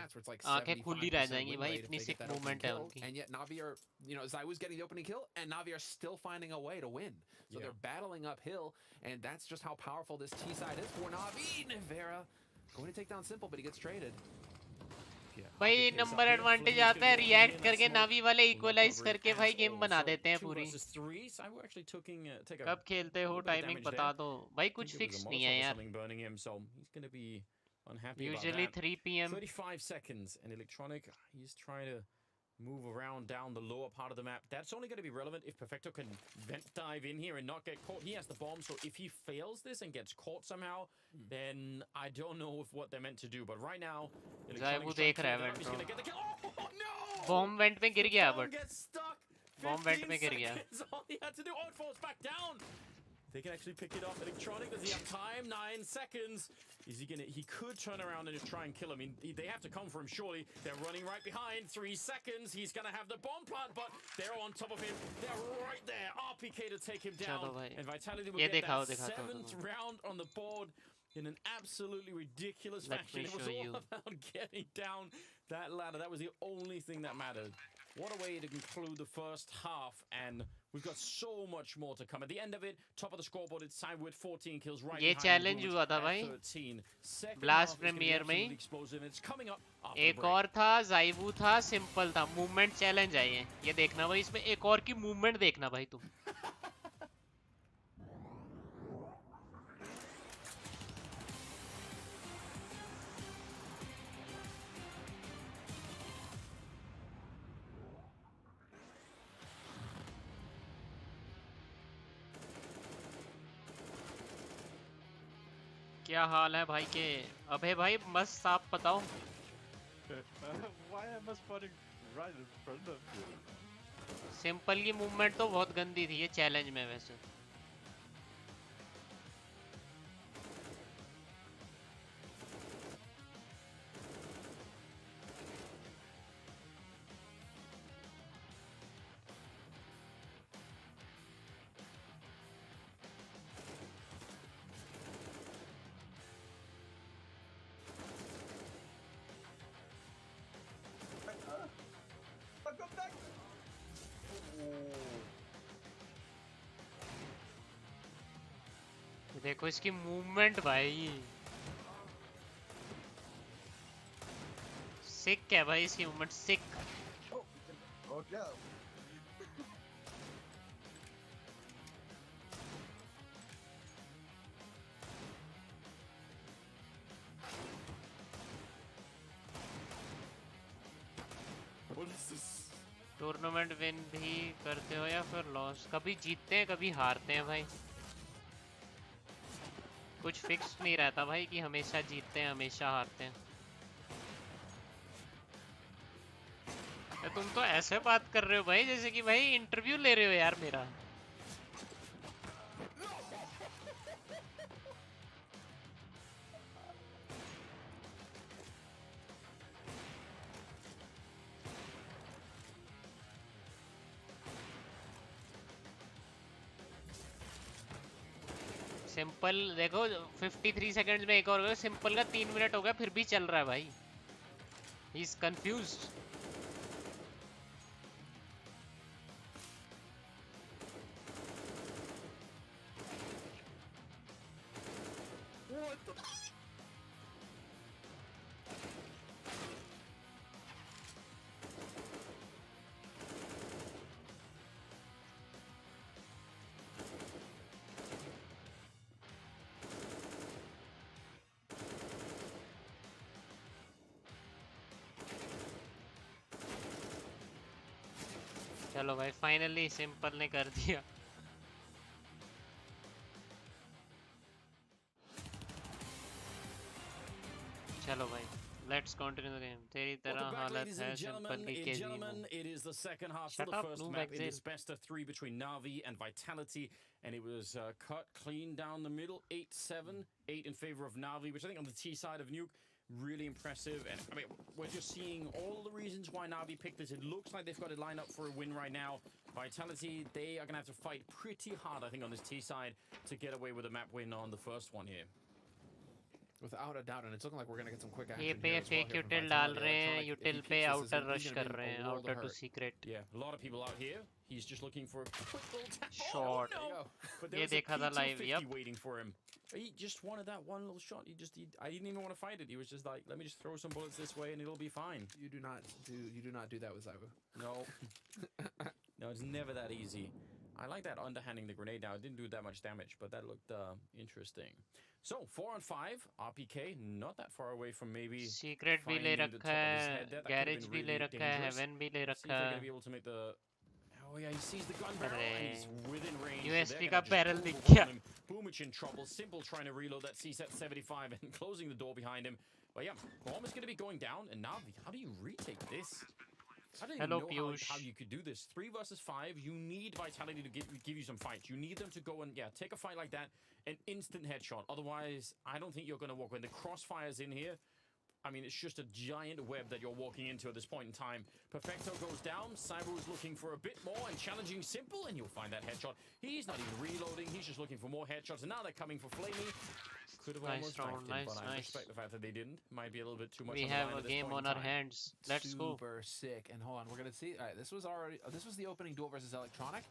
आंखें खुली रह जाएंगी भाई, इतनी सिक मूवमेंट है उनकी. And yet Navi are, ज़ाइवू's getting the opening kill and Navi are still finding a way to win. So they're battling uphill, and that's just how powerful this T side is for Navi. Nvdia going to take down Simple, but he gets traded. Yeah, भाई number advantage आता है react करके नावी वाले equalise करके भाई game बना देते हैं पूरी। कब खेलते हो टाइमिंग बता दो भाई, कुछ फिक्स नहीं है यार। Usually 3 PM. 35 seconds and Electronic, he's trying to move around down the lower part of the map. That's only going to be relevant if Perfecto can vent dive in here and not get caught. He has the bomb, so if he fails this and gets caught somehow, then I don't know if what they're meant to do. But right now, वो देख रहा है went to... Oh no! Bomb went में गिर गया, but bomb went में गिर गया। All he had to do. Oh, it falls back down. They can actually pick it up. Electronic, does he have time? 9 seconds. Is he gonna? He could turn around and just try and kill him. I mean, they have to come for him, surely. They're running right behind. 3 seconds. He's gonna have the bomb plant, but they're on top of him. They're right there. RPK to take him down. And Vitality will get that 7th round on the board in an absolutely ridiculous fashion. It was all about getting down that ladder. That was the only thing that mattered. What a way to conclude the first half, and we've got so much more to come. At the end of it, top of the scoreboard, it's signed with 14 kills right ये challenge हुआ था भाई blast premiere में। एक और था ज़ाइवू था, simple था, मूवमेंट चैलेंज है ये देखना भाई, इसमें एक और की मूवमेंट देखना भाई तुम। क्या हाल है भाई के? अबे भाई मस्त आप बताओ। सिंपल की मूवमेंट तो बहुत गंदी थी ये चैलेंज में वैसे। देखो इसकी मूवमेंट भाई, सिक है भाई इसकी मूवमेंट, सिक। टूर्नामेंट विन भी करते हो या फिर लॉस? कभी जीतते हैं कभी हारते हैं भाई, कुछ फिक्स नहीं रहता भाई कि हमेशा जीतते हैं हमेशा हारते हैं। तुम तो ऐसे बात कर रहे हो भाई जैसे कि भाई इंटरव्यू ले रहे हो यार मेरा। सिंपल देखो 53 सेकंड्स में एक और गया, सिंपल का 3 मिनट हो गया फिर भी चल रहा है भाई, ही इज कंफ्यूज्ड। चलो भाई फाइनली सिंपल ने कर दिया। चलो भाई लेट्स कंटिन्यू द गेम। तेरी तरह हालत है सिंपल की KG. It is the second half for the first map in this best of 3 between Navi and Vitality, and it was cut clean down the middle, 8-7, 8 in favor of Navi, which I think on the T side of Nuke, really impressive. And I mean, we're just seeing all the reasons why Navi picked this. It looks like they've got it lined up for a win right now. Vitality, they are going to have to fight pretty hard, I think, on this T side to get away with a map win on the first one here. Without a doubt, and it's looking like we're gonna get some quick action ये here पे as well fake here from util डाल Vitality रहे हैं, Electronic. If he util keeps पे this, outer he's rush gonna कर be रहे in हैं, a world outer of to hurt. Secret. Yeah, a lot of people out here. He's just looking for a quick little tap. Shot. Oh, no. But ये there was a देखा था live, P250 yep. waiting for him. He just wanted that one little shot. I didn't even want to fight it. He was just like, let me just throw some bullets this way and it'll be fine. You do not do that with Zowie. No. No, it's never that easy. I like that underhanding the grenade now. It didn't do that much damage, but that looked interesting. So, 4 on 5. RPK, not that far away from maybe secret भी ले finding the रखा top of his है, head there. That could have garage been भी ले really रखा है, dangerous. Haven भी ले See if रखा they're है. going to be able to make the... Oh yeah, he sees the gun barrel and he's within range. USB so का they're barrel gonna दिख just pull गया. him. Boomich in trouble. Simple trying to reload that CSET 75 and closing the door behind him. But yeah, bomb is going to be going down. And Navi, how do you retake this? I don't even know how you could do this. 3 versus 5. You need Vitality to give you some fights. You need them to go and take a fight like that. An instant headshot. Otherwise, I don't think you're going to walk. When the crossfire's in here, I mean, it's just a giant web that you're walking into at this point in time. Perfecto goes down. Cyber is looking for a bit more and challenging Simple, and you'll find that headshot. He's not even reloading. He's just looking for more headshots. And now they're coming for Flamey. Could have almost round, nice, but I respect the fact that they didn't. Might be a little bit too much. We have a game on our hands. Let's go. Super sick. And hold on, we're gonna see. All right, this was the opening duel versus Electronic.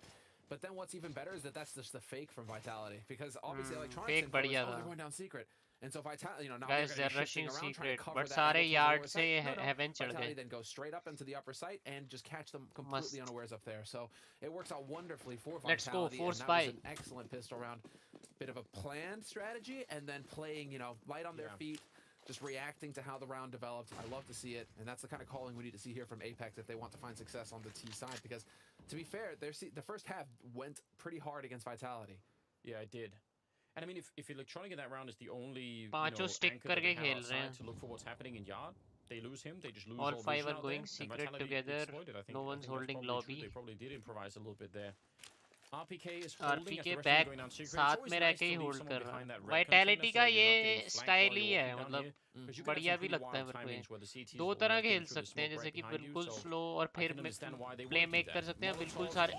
But then what's even better is that that's just the fake from Vitality, because obviously Electronic fake बढ़िया था. they're going down secret. And so Vitality, now guys, they're rushing secret, but सारे yard से heaven चढ़ Vitality गए. then goes straight up into the upper site and just catch them completely unawares up there. So it works out wonderfully for Vitality. Let's go, force and that buy. was an excellent pistol round. Bit of a planned strategy, and then playing, light on their feet, just reacting to how the round developed. I love to see it, and that's the kind of calling we need to see here from Apex if they want to find success on the T side. Because, to be fair, the first half went pretty hard against Vitality. Yeah, it did. And I mean, if Electronic in that round is the only पांचों stick करके खेल रहे हैं. to look for what's happening in yard, they lose him. They just lose all 5 are out going there, secret together. No one's holding lobby. They probably did improvise a little bit there. RPK is holding. RPK back साथ में रह के ही hold कर रहा है. Vitality का ये style ही है, मतलब बढ़िया भी लगता है मेरे को. दो तरह खेल सकते हैं, जैसे कि बिल्कुल slow और फिर play make कर सकते हैं बिल्कुल सारे.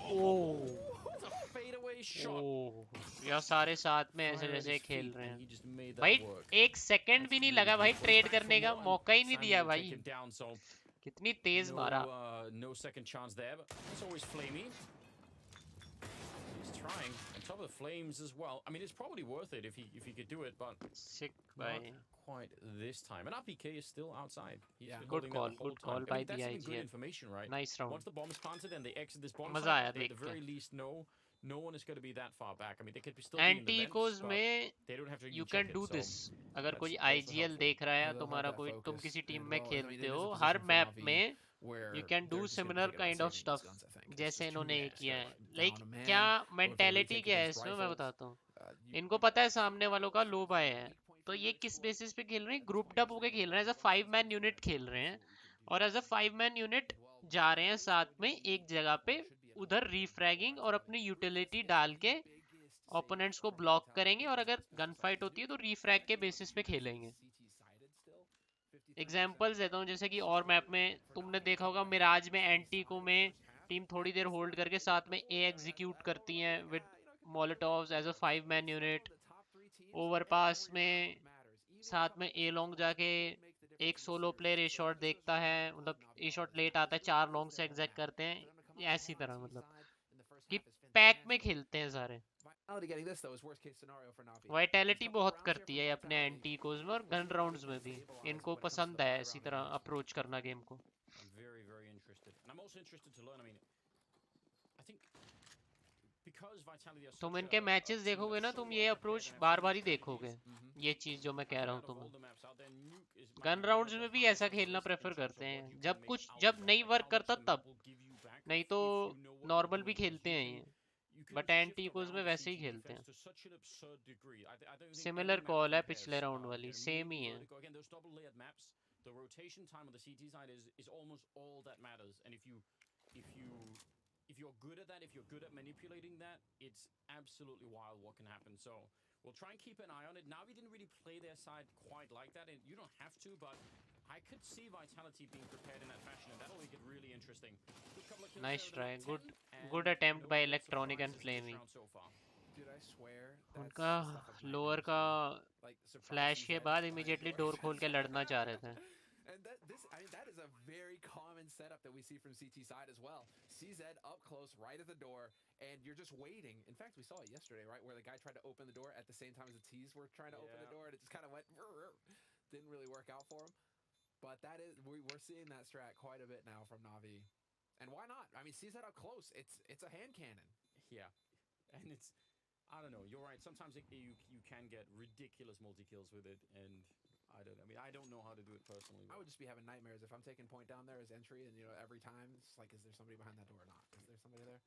या सारे साथ में ऐसे जैसे खेल रहे हैं. भाई 1 सेकंड भी नहीं लगा भाई ट्रेड करने का मौका ही नहीं दिया भाई. कितनी तेज मारा. No second chance there, but it's always Flamey. He's trying on top of the flames as well. I mean, it's probably worth it if he could do it, but sick not quite this time. And RPK is still outside. Good call by the that's IGN. good information, right? Nice round. Once the bomb is planted and they exit this bomb मजा site, आया they at देख the very के. least know no one is going to be that far back. I mean, they could be still be in the vents, Anti-Ecos but में they don't have to you check can it, do so this. अगर कोई that's also IGL helpful. देख रहा है, तुम्हारा कोई तुम किसी टीम में खेलते हो, हर मैप में you can do similar kind of stuff जैसे इन्होंने किया है. Like क्या mentality क्या है इसमें मैं बताता हूँ. इनको पता है सामने वालों का लो बाय है, तो ये किस बेसिस पे खेल रहे हैं, ग्रुप डप होके खेल रहे हैं, एज अ 5-man यूनिट खेल रहे हैं, और एज अ 5-man यूनिट जा रहे हैं साथ में एक जगह पे, उधर रीफ्रैगिंग और अपनी यूटिलिटी डाल के ओपोनेंट्स को ब्लॉक करेंगे, और अगर गन फाइट होती है तो रीफ्रैग के बेसिस पे खेलेंगे. एग्जांपल्स देता हूँ, जैसे कि और मैप में तुमने देखा होगा, मिराज में एंटीको में टीम थोड़ी देर होल्ड करके साथ में ए एग्जीक्यूट करती हैं with molotovs as a 5-man unit. Overpass में साथ में ए लॉन्ग जाके एक सोलो प्लेयर ए शॉट देखता है, मतलब ए शॉट लेट आता है, 4 लॉन्ग से एग्जैक्ट करते हैं, ऐसी तरह मतलब कि पैक में खेलते हैं सारे. वाइटैलिटी बहुत करती है अपने एंटीकोज में और गन राउंड्स में भी. इनको पसंद है ऐसी तरह अप्रोच करना गेम को. तुम इनके मैचेस देखोगे ना, तुम ये अप्रोच बार बार ही देखोगे. ये चीज जो मैं कह रहा हूँ तुम्हें, गन राउंड्स में भी ऐसा खेलना प्रेफर करते हैं. जब नहीं वर्क करता तब, नहीं तो नॉर्मल भी खेलते हैं ये, बट एंटीकोज में वैसे ही खेलते हैं. सिमिलर कॉल है पिछले राउंड वाली, सेम ही है. The rotation time on the CT side is almost all that matters, and if you're good at that, if you're good at manipulating that, it's absolutely wild what can happen. So we'll try and keep an eye on it. Navi didn't really play their side quite like that, and you don't have to, but I could see Vitality being prepared in that fashion, and that'll make it really interesting. Nice try, good attempt by Electronic and Flamey. Dude, I swear उनका lower का like surprised flash के CZ बाद behind immediately the door खोल के लड़ना चाह रहे थे. And that is a very common setup that we see from CT side as well. CZ up close, right at the door, and you're just waiting. In fact, we saw it yesterday, right, where the guy tried to open the door at the same time as the T's were trying to open the door, and it just kind of went, didn't really work out for him. But that is, we're seeing that strat quite a bit now from Navi. And why not? I mean, CZ up close, it's a hand cannon. Yeah, and it's, I don't know, you're right. Sometimes you can get ridiculous multi-kills with it, and I don't know how to do it personally. I would just be having nightmares if I'm taking point down there as entry, and every time it's like, is there somebody behind that door or not? Is there somebody there?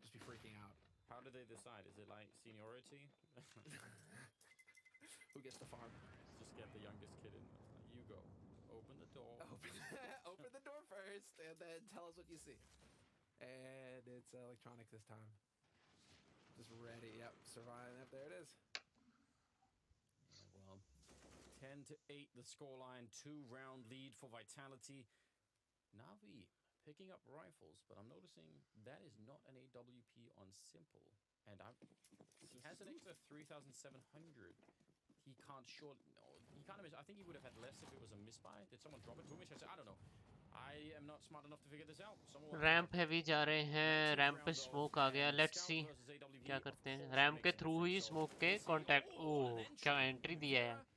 Just be freaking out. How do they decide? Is it like seniority? Who gets the farm? Just get the youngest kid in. Like, you go. Open the door. Open the door first, and then tell us what you see. And it's electronic this time. Just ready. Yep, survive. Yep, there it is. 10-8 the scoreline, 2-round lead for Vitality. Navi picking up rifles, but I'm noticing that is not an AWP on Simple. And he has an extra 3,700. He can't he can't miss. I think he would have had less if it was a misbuy. Did someone drop it? I don't know. I am not smart enough to figure this out. Ramp heavy जा रहे हैं, ramp पे smoke आ गया. Let's see क्या करते हैं. Ramp के through ही smoke के कांटेक्ट. ओह, क्या एंट्री दिया है.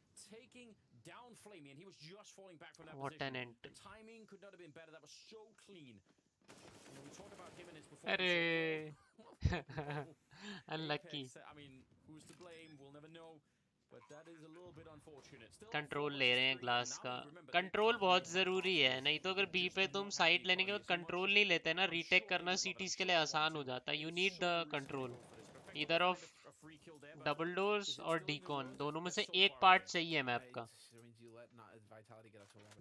Down Flamey, and he was just falling back from that What position. an entry. The timing could not have been better. That was so clean. We talked about him and his performance. Unlucky. Apex, I mean, who's to blame? We'll never know. But that is a little bit unfortunate. Still, control ले रहे हैं glass का. Control बहुत जरूरी है, नहीं तो अगर बी पे तुम साइड लेने के बाद कंट्रोल नहीं लेते ना, रीटेक करना सीटीज के लिए आसान हो जाता है. You need the control either of double doors और डीकॉन, दोनों में से एक पार्ट चाहिए मैप का.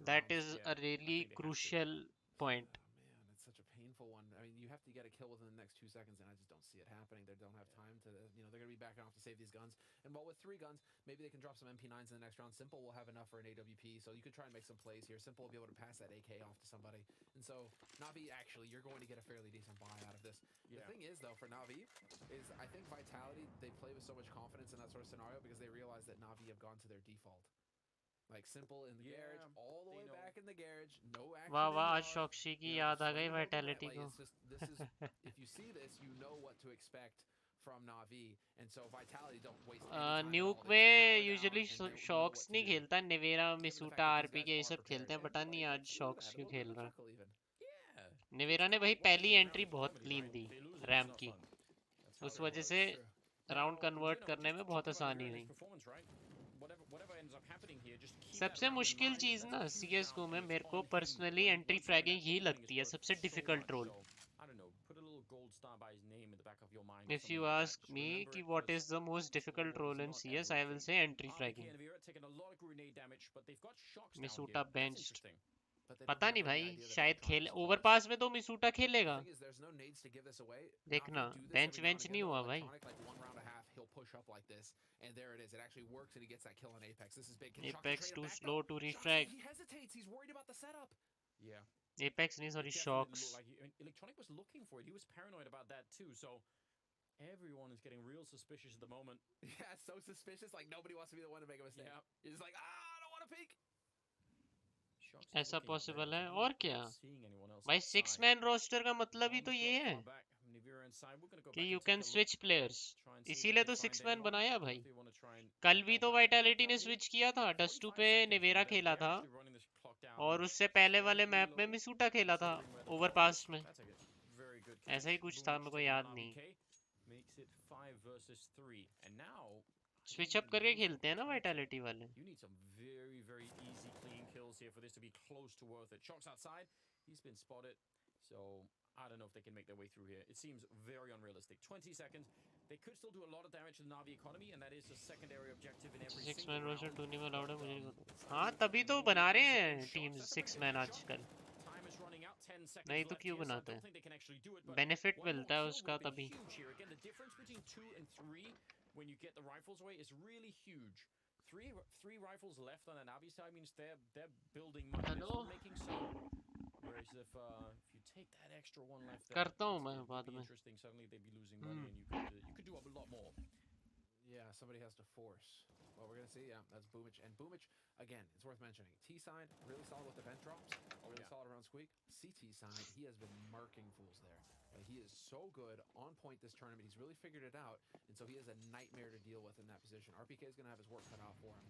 That is a really crucial point. Such a painful one. I mean, you have to get a kill within the next 2 seconds, and I just don't see it happening. They don't have time to, they're going to be backing off to save these guns. And while with 3 guns, maybe they can drop some MP9s in the next round. Simple will have enough for an AWP, so you could try and make some plays here. Simple will be able to pass that AK off to somebody. And so, Navi, actually, you're going to get a fairly decent buy out of this. Yeah. The thing is, though, for Navi, is I think Vitality, they play with so much confidence in that sort of scenario because they realize that Navi have gone to their default. Like Simple in the garage, all the way back in the garage, no action. वाह वाह, आज शॉक्सी की याद आ गई vitality को. If you see this, you know what to expect from Navi, and so Vitality don't waste any time. न्यूक में usually shocks नहीं खेलता. निवेरा, मिसूटा, आरपी के ये सब खेलते हैं. पता नहीं आज शॉक्स क्यों खेल रहा है. निवेरा ने भाई पहली एंट्री बहुत क्लीन दी रैम्प की, उस वजह से राउंड कन्वर्ट करने में बहुत आसानी हुई. सबसे मुश्किल चीज ना CSGO में मेरे को पर्सनली एंट्री फ्रैगिंग ही लगती है, सबसे difficult role. If you ask me कि what is the most difficult role in CS, I will say entry fragging. मिसूटा benched. पता नहीं भाई, शायद खेल ओवरपास में तो मिसूटा खेलेगा. देखना, बेंच नहीं हुआ भाई. He'll push up like this, and there it is. It actually works, and he gets that kill on Apex. This is big. Apex too slow to refrag. He hesitates. He's worried about the setup. Yeah. Apex, sorry, Shocks. Like Electronic was looking for it. He was paranoid about that too. So everyone is getting real suspicious at the moment. Yeah, so suspicious. Like nobody wants to be the one to make a mistake. Yeah. He's like, I don't want to peek. ऐसा possible है और क्या भाई. 6-man roster का मतलब ही तो ये है कि यू कैन स्विच प्लेयर्स, इसीलिए तो 6-man बनाया भाई. कल भी तो वाइटैलिटी ने स्विच किया था. डस्टू पे निवेरा खेला था, और उससे पहले वाले मैप में मिसूटा खेला था ओवरपास में. ऐसा ही कुछ था, मेरे को याद नहीं. स्विच अप करके खेलते हैं ना वाइटैलिटी वाले. Here for this to be close to worth it. Shocks outside. He's been spotted. So I don't know if they can make their way through here. It seems very unrealistic. 20 seconds. They could still do a lot of damage to the Navi economy, and that is a secondary objective in every single round. 6-man roster टूनी में loud है मुझे नहीं पता. हाँ, तभी तो बना रहे हैं टीम्स 6-man आजकल. नहीं तो क्यों बनाते हैं? बेनिफिट मिलता है उसका तभी. The difference between 2 and 3 when you get the rifles away is really huge. Three rifles left on the Navi side means they're building money, making some. Whereas if you take that extra one left, करता हूँ मैं बाद में. Interesting. Suddenly they'd be losing money, and you could do a lot more. Yeah, somebody has to force. Well, we're going to see, yeah, that's ᴑᴏᴘ. And ᴑᴏᴘ, again, it's worth mentioning. T side, really solid with the vent drops, really solid around Squeak. CT side, he has been marking fools there. He is so good, on point this tournament. He's really figured it out, and so he is a nightmare to deal with in that position. RPK is going to have his work cut out for him,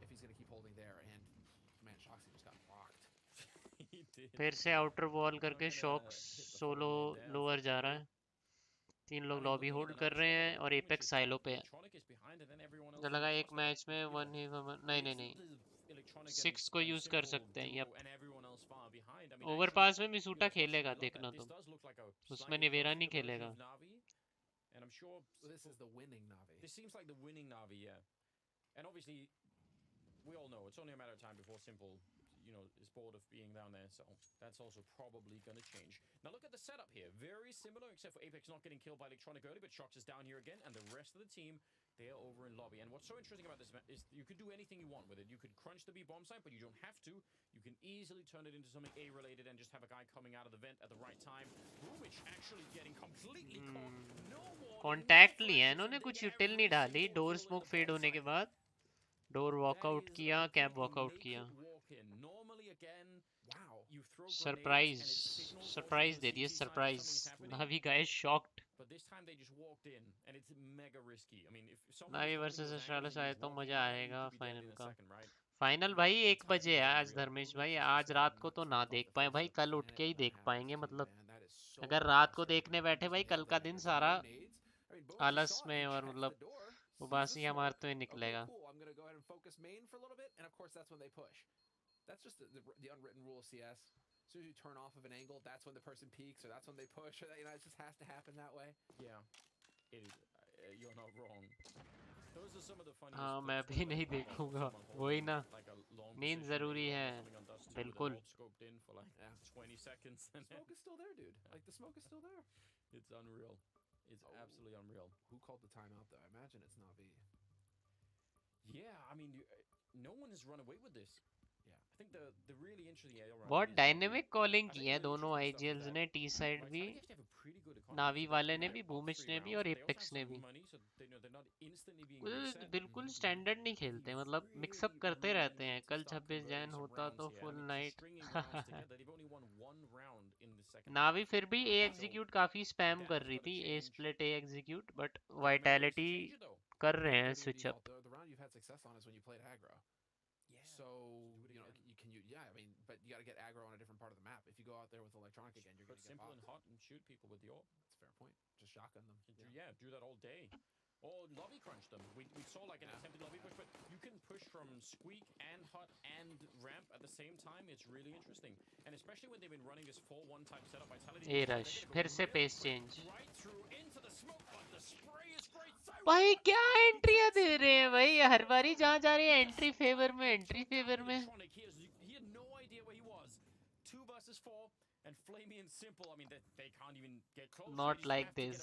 if he's going to keep holding there. And man, Shoxy just got rocked. He did. फिर से outer wall करके shocks solo lower जा रहा है. 3 लोग lobby hold कर रहे हैं और एपेक्स साइलो पे है. मुझे लगा एक मैच में वन ही नहीं 6 को यूज कर सकते हैं. यप ओवरपास में मिसूटा खेलेगा, देखना तुम. उसमें निवेरा नहीं खेलेगा. And I'm sure this is the winning Navi. This seems like the winning Navi, yeah. And obviously, we all know it's only a matter of time before Simple, you know, is bored of being down there. So that's also probably going to change. Now look at the setup here. Very similar, except for Apex not getting killed by ᴪᴏᴘᴘᴘ early, but Shox is down here again, and the rest of the team, they are over in lobby. And what's so interesting about this is you could do anything you want with it. You could crunch the B bomb site, but you don't have to. You can easily turn it into something A-related and just have a guy coming out of the vent at the right time. ᴑᴏᴘ actually getting completely caught. No more. Contact लिया है इन्होंने, कुछ यूटिल नहीं डाली. Door smoke fade होने के बाद door walkout किया, कैप वॉकआउट किया. सरप्राइज सरप्राइज दे दिए. सरप्राइज. नावी गाइस शॉक्ड. नावी वर्सेस एस्ट्रालस आए तो मजा आएगा फाइनल का. फाइनल भाई 1 बजे है आज धर्मेश भाई. आज रात को तो ना देख पाए भाई, कल उठ के ही देख पाएंगे. मतलब अगर रात को देखने बैठे भाई, कल का दिन सारा आलस में और मतलब उबासियां मारते हुए निकलेगा. That's just the unwritten rule of CS. As soon as you turn off of an angle, that's when the person peaks, or that's when they push, or that, you know, it just has to happen that way. Yeah, it is. You're not wrong. Those are some of the funniest. हाँ, मैं भी नहीं देखूंगा. वही ना, नींद जरूरी है. बिल्कुल. Yeah. 20 seconds. Smoke is still there, dude. Like the smoke is still there. It's unreal. It's absolutely unreal. Who called the timeout though? I imagine it's Navi. Yeah, I mean, no one has run away with this. I think the really interesting area. बहुत dynamic calling की है दोनों आईजीएल्स ने. T side भी, नावी वाले ने भी, ᴑᴏᴘ ने भी और एपेक्स ने भी. बिल्कुल स्टैंडर्ड नहीं खेलते, मतलब मिक्सअप करते रहते हैं. कल 26 जैन होता तो फुल नाइट. नावी फिर भी ए एग्जीक्यूट काफी स्पैम कर रही थी. A split A execute, but Vitality कर रहे हैं switch up. So, you know, I mean, but you got to get aggro on a different part of the map. If you go out there with electronic again, you're going to get simple and hot and shoot people with the AWP. That's a fair point. Just shotgun them. Yeah, do that all day. Or lobby crunch them. We saw like an attempted lobby push, but you can push from Squeak and Hut and Ramp at the same time. It's really interesting. And especially when they've been running this 4-1 type setup, Vitality... A rush, फिर से pace change. Right through into the smoke, but the spray is great. भाई क्या एंट्रियां दे रहे हैं भाई, हर बारी जहाँ जा रहे हैं एंट्री फेवर में, एंट्री फेवर में. He had no idea where he was. 2 versus 4 and ᴪᴘᴘ and Simple, I mean they can't even get close. Not like this.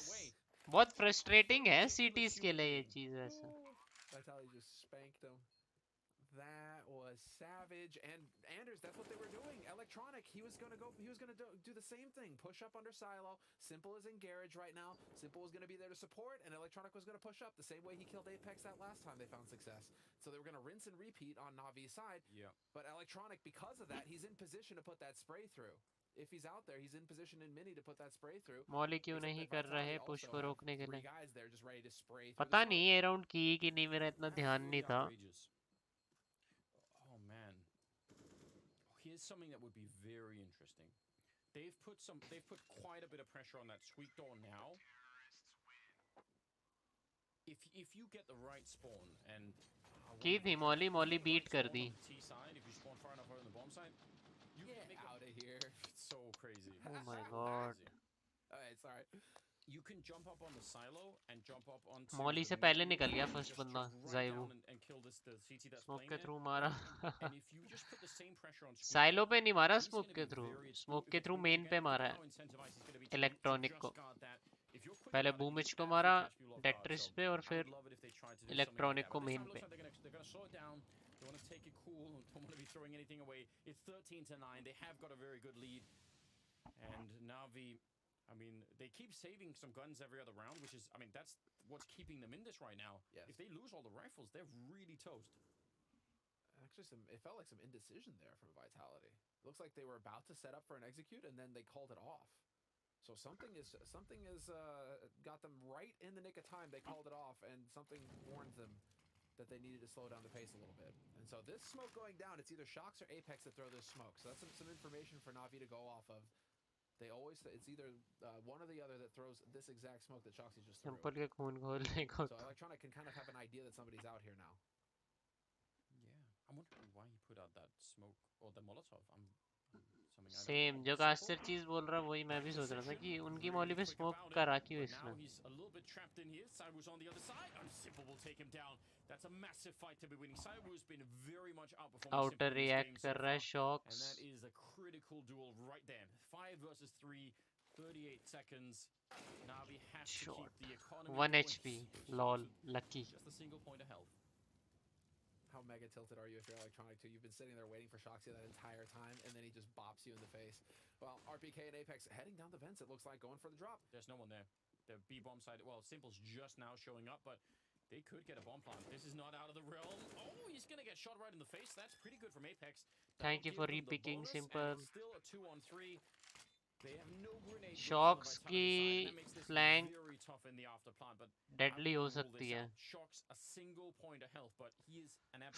बहुत फ्रस्ट्रेटिंग है सीटीज के लिए ये चीज. ऐसा Vitality just spanked him. That was savage. And Anders, that's what they were doing. Electronic, he was gonna do the same thing. Push up under silo. Simple is in garage right now. Simple was gonna be there to support, and Electronic was gonna push up the same way he killed Apex that last time they found success. So they were gonna rinse and repeat on Navi's side. Yeah. But Electronic, because of that, he's in position to put that spray through. If he's out there, he's in position in mini to put that spray through. मौली क्यों नहीं कर रहे push को रोकने के लिए? Guys there just ready to spray. पता नहीं ये राउंड की कि नहीं, मेरा इतना ध्यान नहीं था. Oh man. Here's something that would be very interesting. They've put quite a bit of pressure on that squeak door now. If you get the right spawn and की थी मौली बीट कर दी. Get out of here. It's so crazy. Oh my god. Alright, sorry. You can jump up on the silo and jump up onto मौली से पहले निकल गया first बंदा ज़ाइवू. Smoke के through मारा. साइलो पे नहीं मारा, स्मोक के थ्रू मेन पे मारा है इलेक्ट्रॉनिक को. पहले बूमिच को मारा डेट्रिस पे और फिर इलेक्ट्रॉनिक को मेन पे. They want to take it cool, don't want to be throwing anything away. It's 13-9. They have got a very good lead. And Navi, I mean, they keep saving some guns every other round, which is, I mean, that's what's keeping them in this right now. Yes. If they lose all the rifles, they're really toast. Actually, it felt like some indecision there from Vitality. Looks like they were about to set up for an execute, and then they called it off. So something is got them right in the nick of time. They called it off, and something warned them that they needed to slow down the pace a little bit. And so this smoke going down, it's either Shox or Apex that throw this smoke. So that's some information for Navi to go off of. They always, it's either one or the other that throws this exact smoke that Shoxy just threw. So Electronic can kind of have an idea that somebody's out here now. Yeah, I'm wondering why he put out that smoke or the Molotov. Same जो caster चीज बोल रहा वही मैं भी सोच रहा था कि उनकी मौली पे स्मोक करा क्यों इसने आउटर रिएक्ट कर रहा है shocks 1 HP lol lucky. How mega tilted are you if you're Electronic too? You've been sitting there waiting for Shoxy that entire time, and then he just bops you in the face. Well, RPK and Apex heading down the vents, it looks like, going for the drop. There's no one there. The B-bomb side, well, Simple's just now showing up, but they could get a bomb plant. This is not out of the realm. Oh, he's going to get shot right in the face. That's pretty good from Apex. Thank you for repicking, Simple. Still a 2-on-3. They have no grenade. Shox की flank deadly हो सकती है.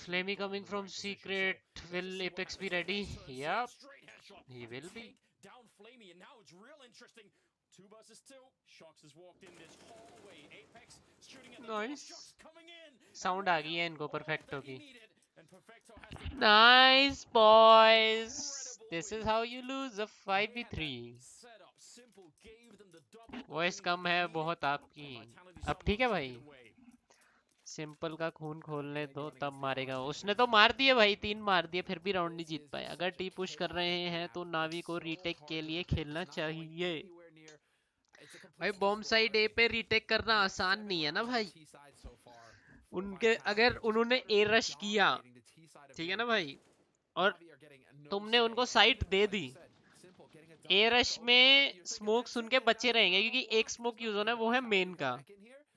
Flamey coming from secret. Will Apex be ready? Yep, he will be. Down Flamey, and now it's real interesting. 2 versus 2. Shox has walked in this hallway. Apex shooting at the nice. Shox coming in. Sound आ गई है इनको Perfecto की. Nice boys. This is how you lose a 5v3. Voice कम है बहुत आपकी. अब ठीक है भाई. सिंपल का खून खोलने दो तब मारेगा. उसने तो मार दिए भाई, 3 मार दिए, फिर भी राउंड नहीं जीत पाए. अगर टी पुश कर रहे हैं तो नावी को रीटेक के लिए खेलना चाहिए भाई. बॉम्ब साइड ए पे रीटेक करना आसान नहीं है ना भाई. उनके अगर उन्होंने ए रश किया, ठीक है ना भाई, और तुमने उनको साइट दे दी, ए रश में स्मोक सुन के बचे रहेंगे क्योंकि एक स्मोक यूज होना है, वो है मेन का.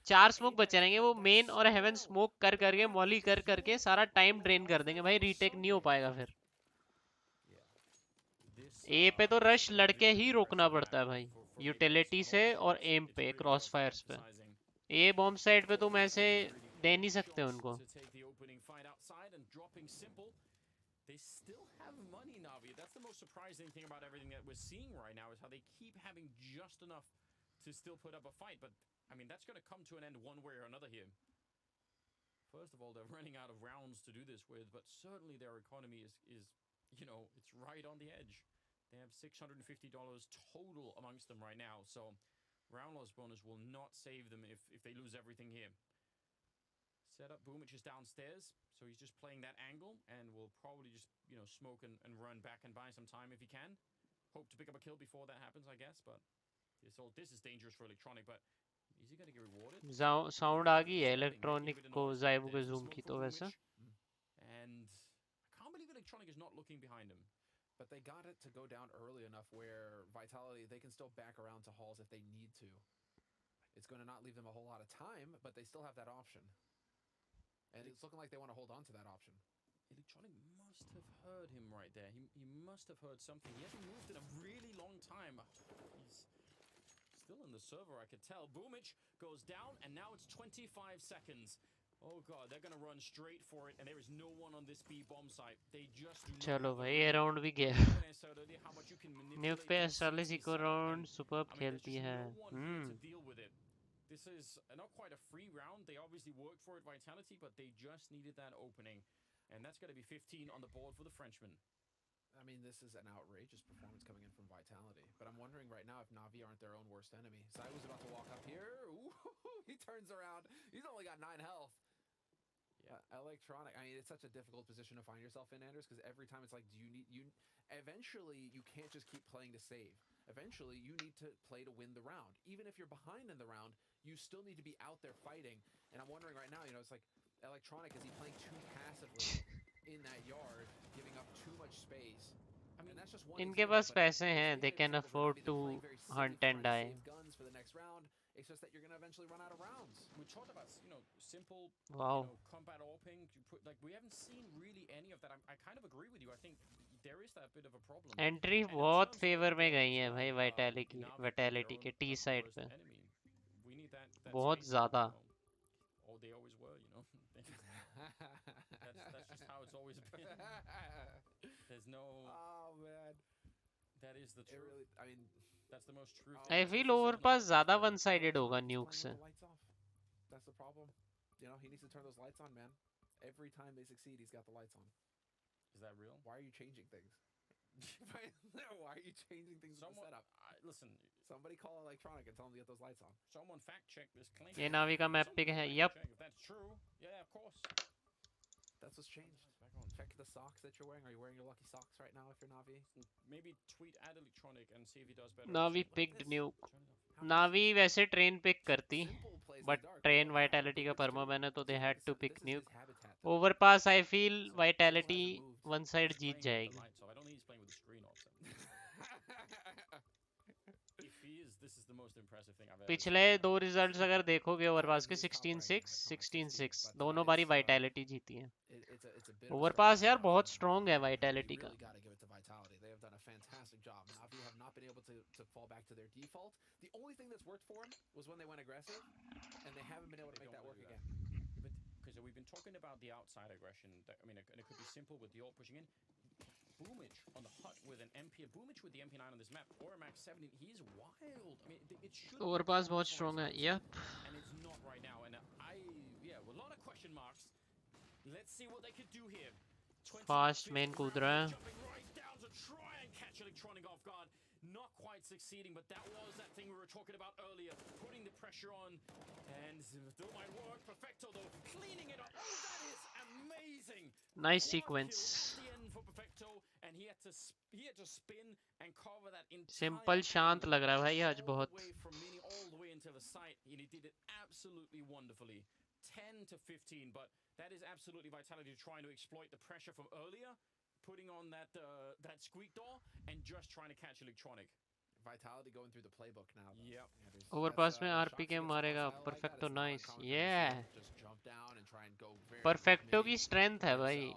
4 स्मोक बचे रहेंगे, वो मेन और हेवन स्मोक कर करके मॉली कर करके सारा टाइम ड्रेन कर देंगे भाई. रीटेक नहीं हो पाएगा फिर. ए पे तो रश लड़के ही रोकना पड़ता है भाई, यूटिलिटी से और एम पे, क्रॉस फायर्स पे. ए बॉम्ब साइड पे तुम ऐसे दे नहीं सकते उनको. They still have money, Navi. That's the most surprising thing about everything that we're seeing right now, is how they keep having just enough to still put up a fight. But, I mean, that's going to come to an end one way or another here. First of all, they're running out of rounds to do this with, but certainly their economy is you know, it's right on the edge. They have $650 total amongst them right now, so round loss bonus will not save them if they lose everything here. Set up, ᴑᴏᴜ is downstairs, so he's just playing that angle, and will probably just, you know, smoke and run back and buy some time if he can. Hope to pick up a kill before that happens, I guess, but this is dangerous for Electronic, but is he going to get rewarded? Sound आ गई है Electronic को ज़ाइब के zoom की तो वैसा. And I can't believe Electronic is not looking behind him. But they got it to go down early enough where Vitality, they can still back around to halls if they need to. It's going to not leave them a whole lot of time, but they still have that option. And it's looking like they want to hold on to that option. Electronic must have heard him right there. He must have heard something. He hasn't moved in a really long time. He's still in the server, I could tell. ᴑᴜᴜ goes down, and now it's 25 seconds. Oh god, they're gonna run straight for it, and there is no one on this B bomb site. They just do not. चलो भाई, ये round भी गया. न्यूक पे एस्ट्रालिस eco round superb खेलती है. This is not quite a free round. They obviously worked for it, Vitality, but they just needed that opening. And that's going to be 15 on the board for the Frenchman. I mean, this is an outrageous performance coming in from Vitality. But I'm wondering right now if Navi aren't their own worst enemy. ᴨᴏ's about to walk up here. Ooh, he turns around. He's only got 9 health. Yeah, Electronic. I mean, it's such a difficult position to find yourself in, Anders, because every time it's like, eventually you can't just keep playing to save. Eventually you need to play to win the round. Even if you're behind in the round, you still need to be out there fighting. And I'm wondering right now, you know, it's like Electronic, is he playing too passively in that yard, giving up too much space? And that's just one इनके example, pass but पैसे it's हैं, really they an can example of afford Navi. to They're playing very safe, hunt and trying to die. save guns for the next round. It's just that you're going to eventually run out of rounds. We talked about, simple, Wow. combat AWPing. We haven't seen really any of that. I kind of agree with you. I think there is that bit of a problem. Entry And in बहुत terms of favour में players गई है like, भाई Navi, vitality they're के T the side worst पे enemy. We need that बहुत space, ज़्यादा. Oh, they always were, that's just how it's always been. There's no. Oh man, that is the truth. really, I mean, that's the most truth. I feel overpass ज़्यादा one sided होगा nukes से. That's the problem. He needs to turn those lights on, man. Every time they succeed, he's got the lights on. Is that real? Why are you changing things? Why are you changing things in the setup? Listen. Somebody call Electronic and tell them to get those lights on. Someone fact check this claim. ये Navi का map pick है. Yep. If that's true, yeah, of course. That's what's changed. Check the socks that you're wearing. Are you wearing your lucky socks right now if you're Navi? Maybe tweet at Electronic and see if he does better. Navi picked nuke. Navi वैसे train pick करती, but train vitality का perma bana तो they had to pick nuke. Overpass I feel vitality one side जीत जाएगी. I don't think he's playing with the screen off. If he is, this is the most impressive thing I've ever पिछले दो results अगर देखोगे Overpass के 16-6, 16-6 दोनों बारी vitality जीती है. Overpass यार बहुत strong है vitality का. They have done a fantastic job. Navi have not been able to fall back to their default. The only thing that's worked for them was when they went aggressive, and they haven't been able to make that work again. But because we've been talking about the outside aggression, and it could be simple with the ult pushing in. ᴑᴏᴜ on the hut with an MP, ᴑᴏᴜ with the MP9 on this map, or a Max 70, he's wild. I mean, it should Overpass बहुत strong है. Yep. And it's not right now. And with a lot of question marks. Let's see what they could do here. Fast main कूद रहा है. Jumping right down to try and catch Electronic off guard. Not quite succeeding, but that was that thing we were talking about earlier. Putting the pressure on, and still might work. Perfecto though, cleaning it up. Oh, that is amazing. Nice sequence. At the end for Perfecto, and he had to spin and cover that entire. Simple शांत लग रहा है भाई आज बहुत. All the way from mini all the way into the site, and he did it absolutely wonderfully. 10 to 15, but that is absolutely vitality trying to exploit the pressure from earlier. Putting on that squeak door and just trying to catch Electronic. Vitality going through the playbook now. Yep. Overpass में RPK मारेगा. Perfecto nice. Yeah. Perfecto की strength है भाई.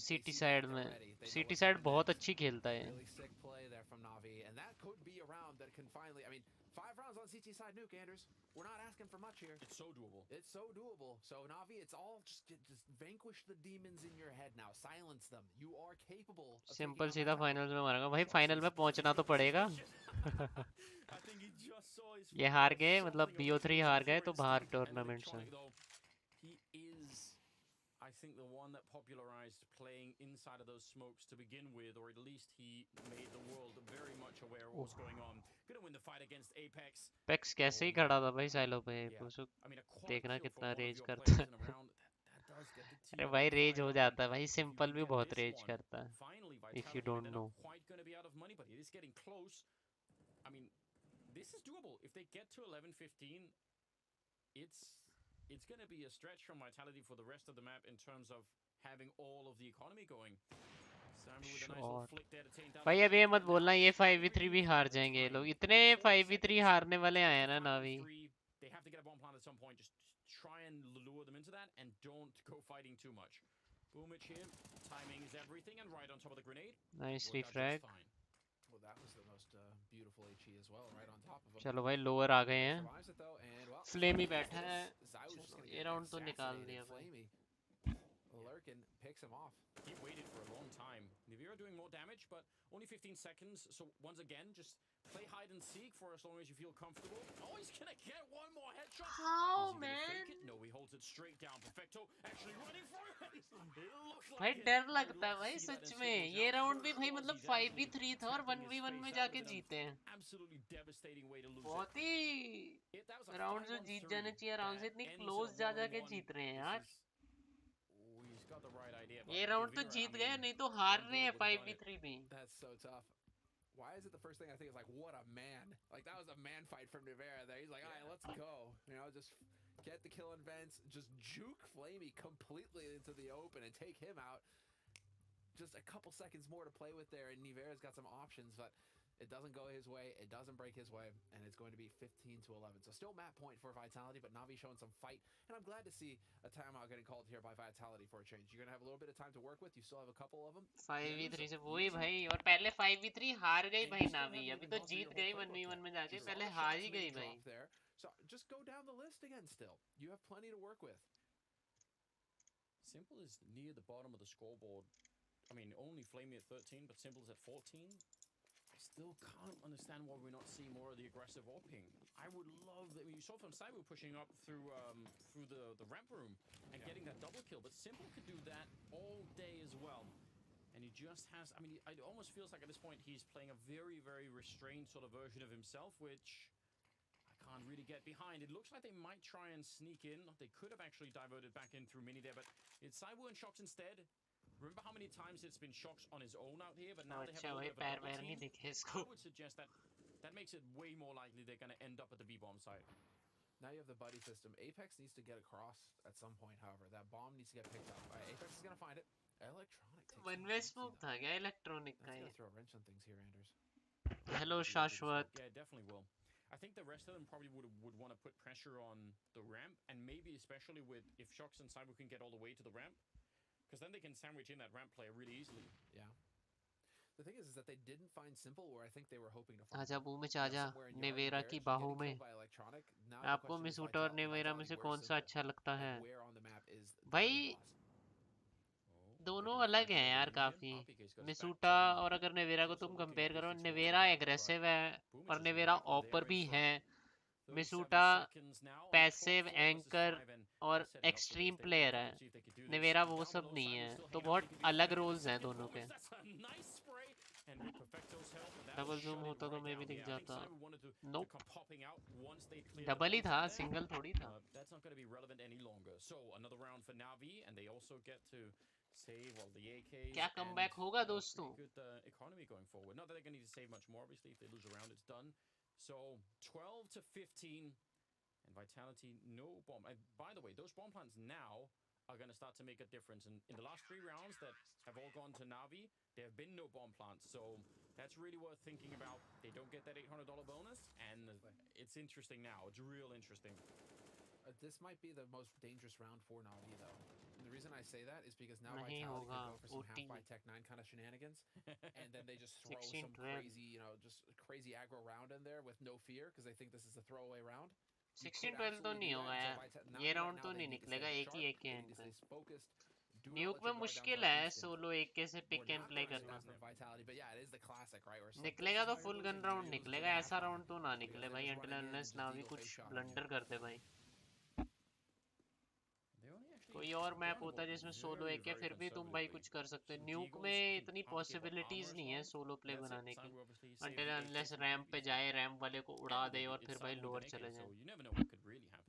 City side में. City side बहुत अच्छी खेलता है. Really sick play there from Navi, and that could be a round that can finally. I mean, 5 rounds on CT side nuke, Anders. We're not asking for much here. It's so doable. It's so doable. So Navi, it's all just vanquish the demons in your head now. Silence them. You are capable. Simple सीधा finals में मारेगा. भाई final में पहुंचना तो पड़ेगा. ये हार गए मतलब BO3 हार गए तो बाहर tournament से. He is, I think, the one that popularized playing inside of those smokes to begin with, or at least he made the world very much aware of what's going on. Gonna win the fight against Apex. Pex कैसे ही खड़ा था भाई silo पे. देखना कितना raise करता है. अरे भाई रेज हो जाता है भाई. सिंपल भी बहुत रेज करता है. If you don't know. Quite going to be out of money, but it is getting close. I mean, this is doable. If they get to 11-15, it's going to be a stretch from vitality for the rest of the map in terms of having all of the economy going. भाई अब ये मत बोलना ये 5v3 भी हार जाएंगे लोग. इतने 5v3 हारने वाले आए ना Navi. They have to get a bomb plant at some point. Just try and lure them into that and don't go fighting too much. ᴑᴜ here. Timing is everything, and right on top of the grenade. Nice refrag. Well, that was the most beautiful HE as well, right on top of him. चलो भाई lower आ गए हैं. Flamey बैठा है. ये round तो निकाल दिया भाई. Lurkin picks him off. He waited for a long time. Nvdia doing more damage, but only 15 seconds. So once again, just play hide and seek for as long as you feel comfortable. Oh, he's gonna get one more headshot. How, man? No, he holds it straight down. Perfecto actually running for it. भाई डर लगता है भाई सच में. ये round भी भाई मतलब 5v3 था और 1v1 में जाके जीते हैं. बहुत ही राउंड जो जीत जाने चाहिए आराम से इतनी क्लोज जा जाके जीत रहे हैं यार. ये राउंड तो जीत गए नहीं तो हार रहे हैं 5v3 में. That's so tough. Why is it the first thing I think is like, what a man. Like that was a man fight from Nvdia there. He's like, all right, let's go. Just get the kill in vents, just juke ᴑᴜ completely into the open and take him out. just a couple seconds more to play with there, and Nvdia's got some options, but it doesn't go his way, it doesn't break his way, and it's going to be 15-11. So still map point for Vitality, but Navi showing some fight, and I'm glad to see a timeout getting called here by Vitality for a change. You're going to have a little bit of time to work with, you still have a couple of them. 5v3 से वही भाई, और पहले 5v3 हार गई भाई नावी, अभी तो जीत गई 1v1 में जाके, पहले हार ही गई भाई. So just go down the list again still. You have plenty to work with. Simple is near the bottom of the scoreboard. I mean, only Flamey at 13, but Simple is at 14. I still can't understand why we're not seeing more of the aggressive AWPing. I would love that. I mean, you saw from Cyber pushing up through the ramp room and getting that double kill, but Simple could do that all day as well. And he just has, I mean, it almost feels like at this point he's playing a very, very restrained sort of version of himself, which I can't really get behind. It looks like they might try and sneak in. They could have actually diverted back in through Mini there, but it's Cyber and Shox instead. Remember how many times it's been Shox on his own out here, but now they have a little bit of a double team. I would suggest that makes it way more likely they're going to end up at the B-bomb site. Now you have the buddy system. Apex needs to get across at some point, however. That bomb needs to get picked up. Apex is going to find it. Electronic takes one-way smoke था क्या electronic का? That's going to throw a wrench on things here, Anders. Hello, Shashwat. Yeah, it definitely will. I think the rest of them probably would want to put pressure on the ramp, and maybe especially with if Shox and Cyber can get all the way to the ramp, because then they can sandwich in that ramp player really easily. Yeah. The thing is that they didn't find Simple where I think they were hoping to find. आजा बू में आजा, नेवेरा की बाहों में. आपको मिसूटा और नेवेरा में से कौन सा अच्छा लगता है? भाई दोनों अलग हैं यार काफी. मिसूटा और अगर नेवेरा को तुम कंपेयर करो, नेवेरा एग्रेसिव है और नेवेरा ऑपर भी है. मिसूटा पैसिव एंकर और एक्सट्रीम प्लेयर है. नेवेरा वो सब नहीं है, तो बहुत अलग रोल्स हैं दोनों के. डबल जूम होता तो मैं भी दिख जाता. नो, डबल ही था, सिंगल थोड़ी था. क्या कमबैक होगा दोस्तों? So 12-15, and Vitality no bomb. And by the way, those bomb plants now are going to start to make a difference. And in the last 3 rounds that have all gone to Navi, there have been no bomb plants. So that's really worth thinking about. They don't get that $800 bonus, and it's interesting now. It's real interesting. This might be the most dangerous round for Navi, though. And the reason I say that is because now Vitality can go for some half by Tech 9 kind of shenanigans, and then they just throw some crazy, just crazy aggro round in there with no fear because they think this is a throwaway round. 16-12 तो नहीं होगा यार. ये round तो नहीं निकलेगा. एक ही एक एंड पे. न्यूक में मुश्किल है सोलो एक के से पिक एंड प्ले करना. निकलेगा तो फुल गन राउंड निकलेगा. ऐसा राउंड तो ना निकले भाई until unless नावी कुछ ब्लंडर करते भाई. कोई और मैप होता है जिसमें सोलो एक है, फिर भी तुम भाई कुछ कर सकते हो. न्यूक में इतनी पॉसिबिलिटीज नहीं है सोलो प्ले बनाने की until unless रैंप पे जाए, रैंप वाले को उड़ा दे और फिर भाई लोअर चले जाए.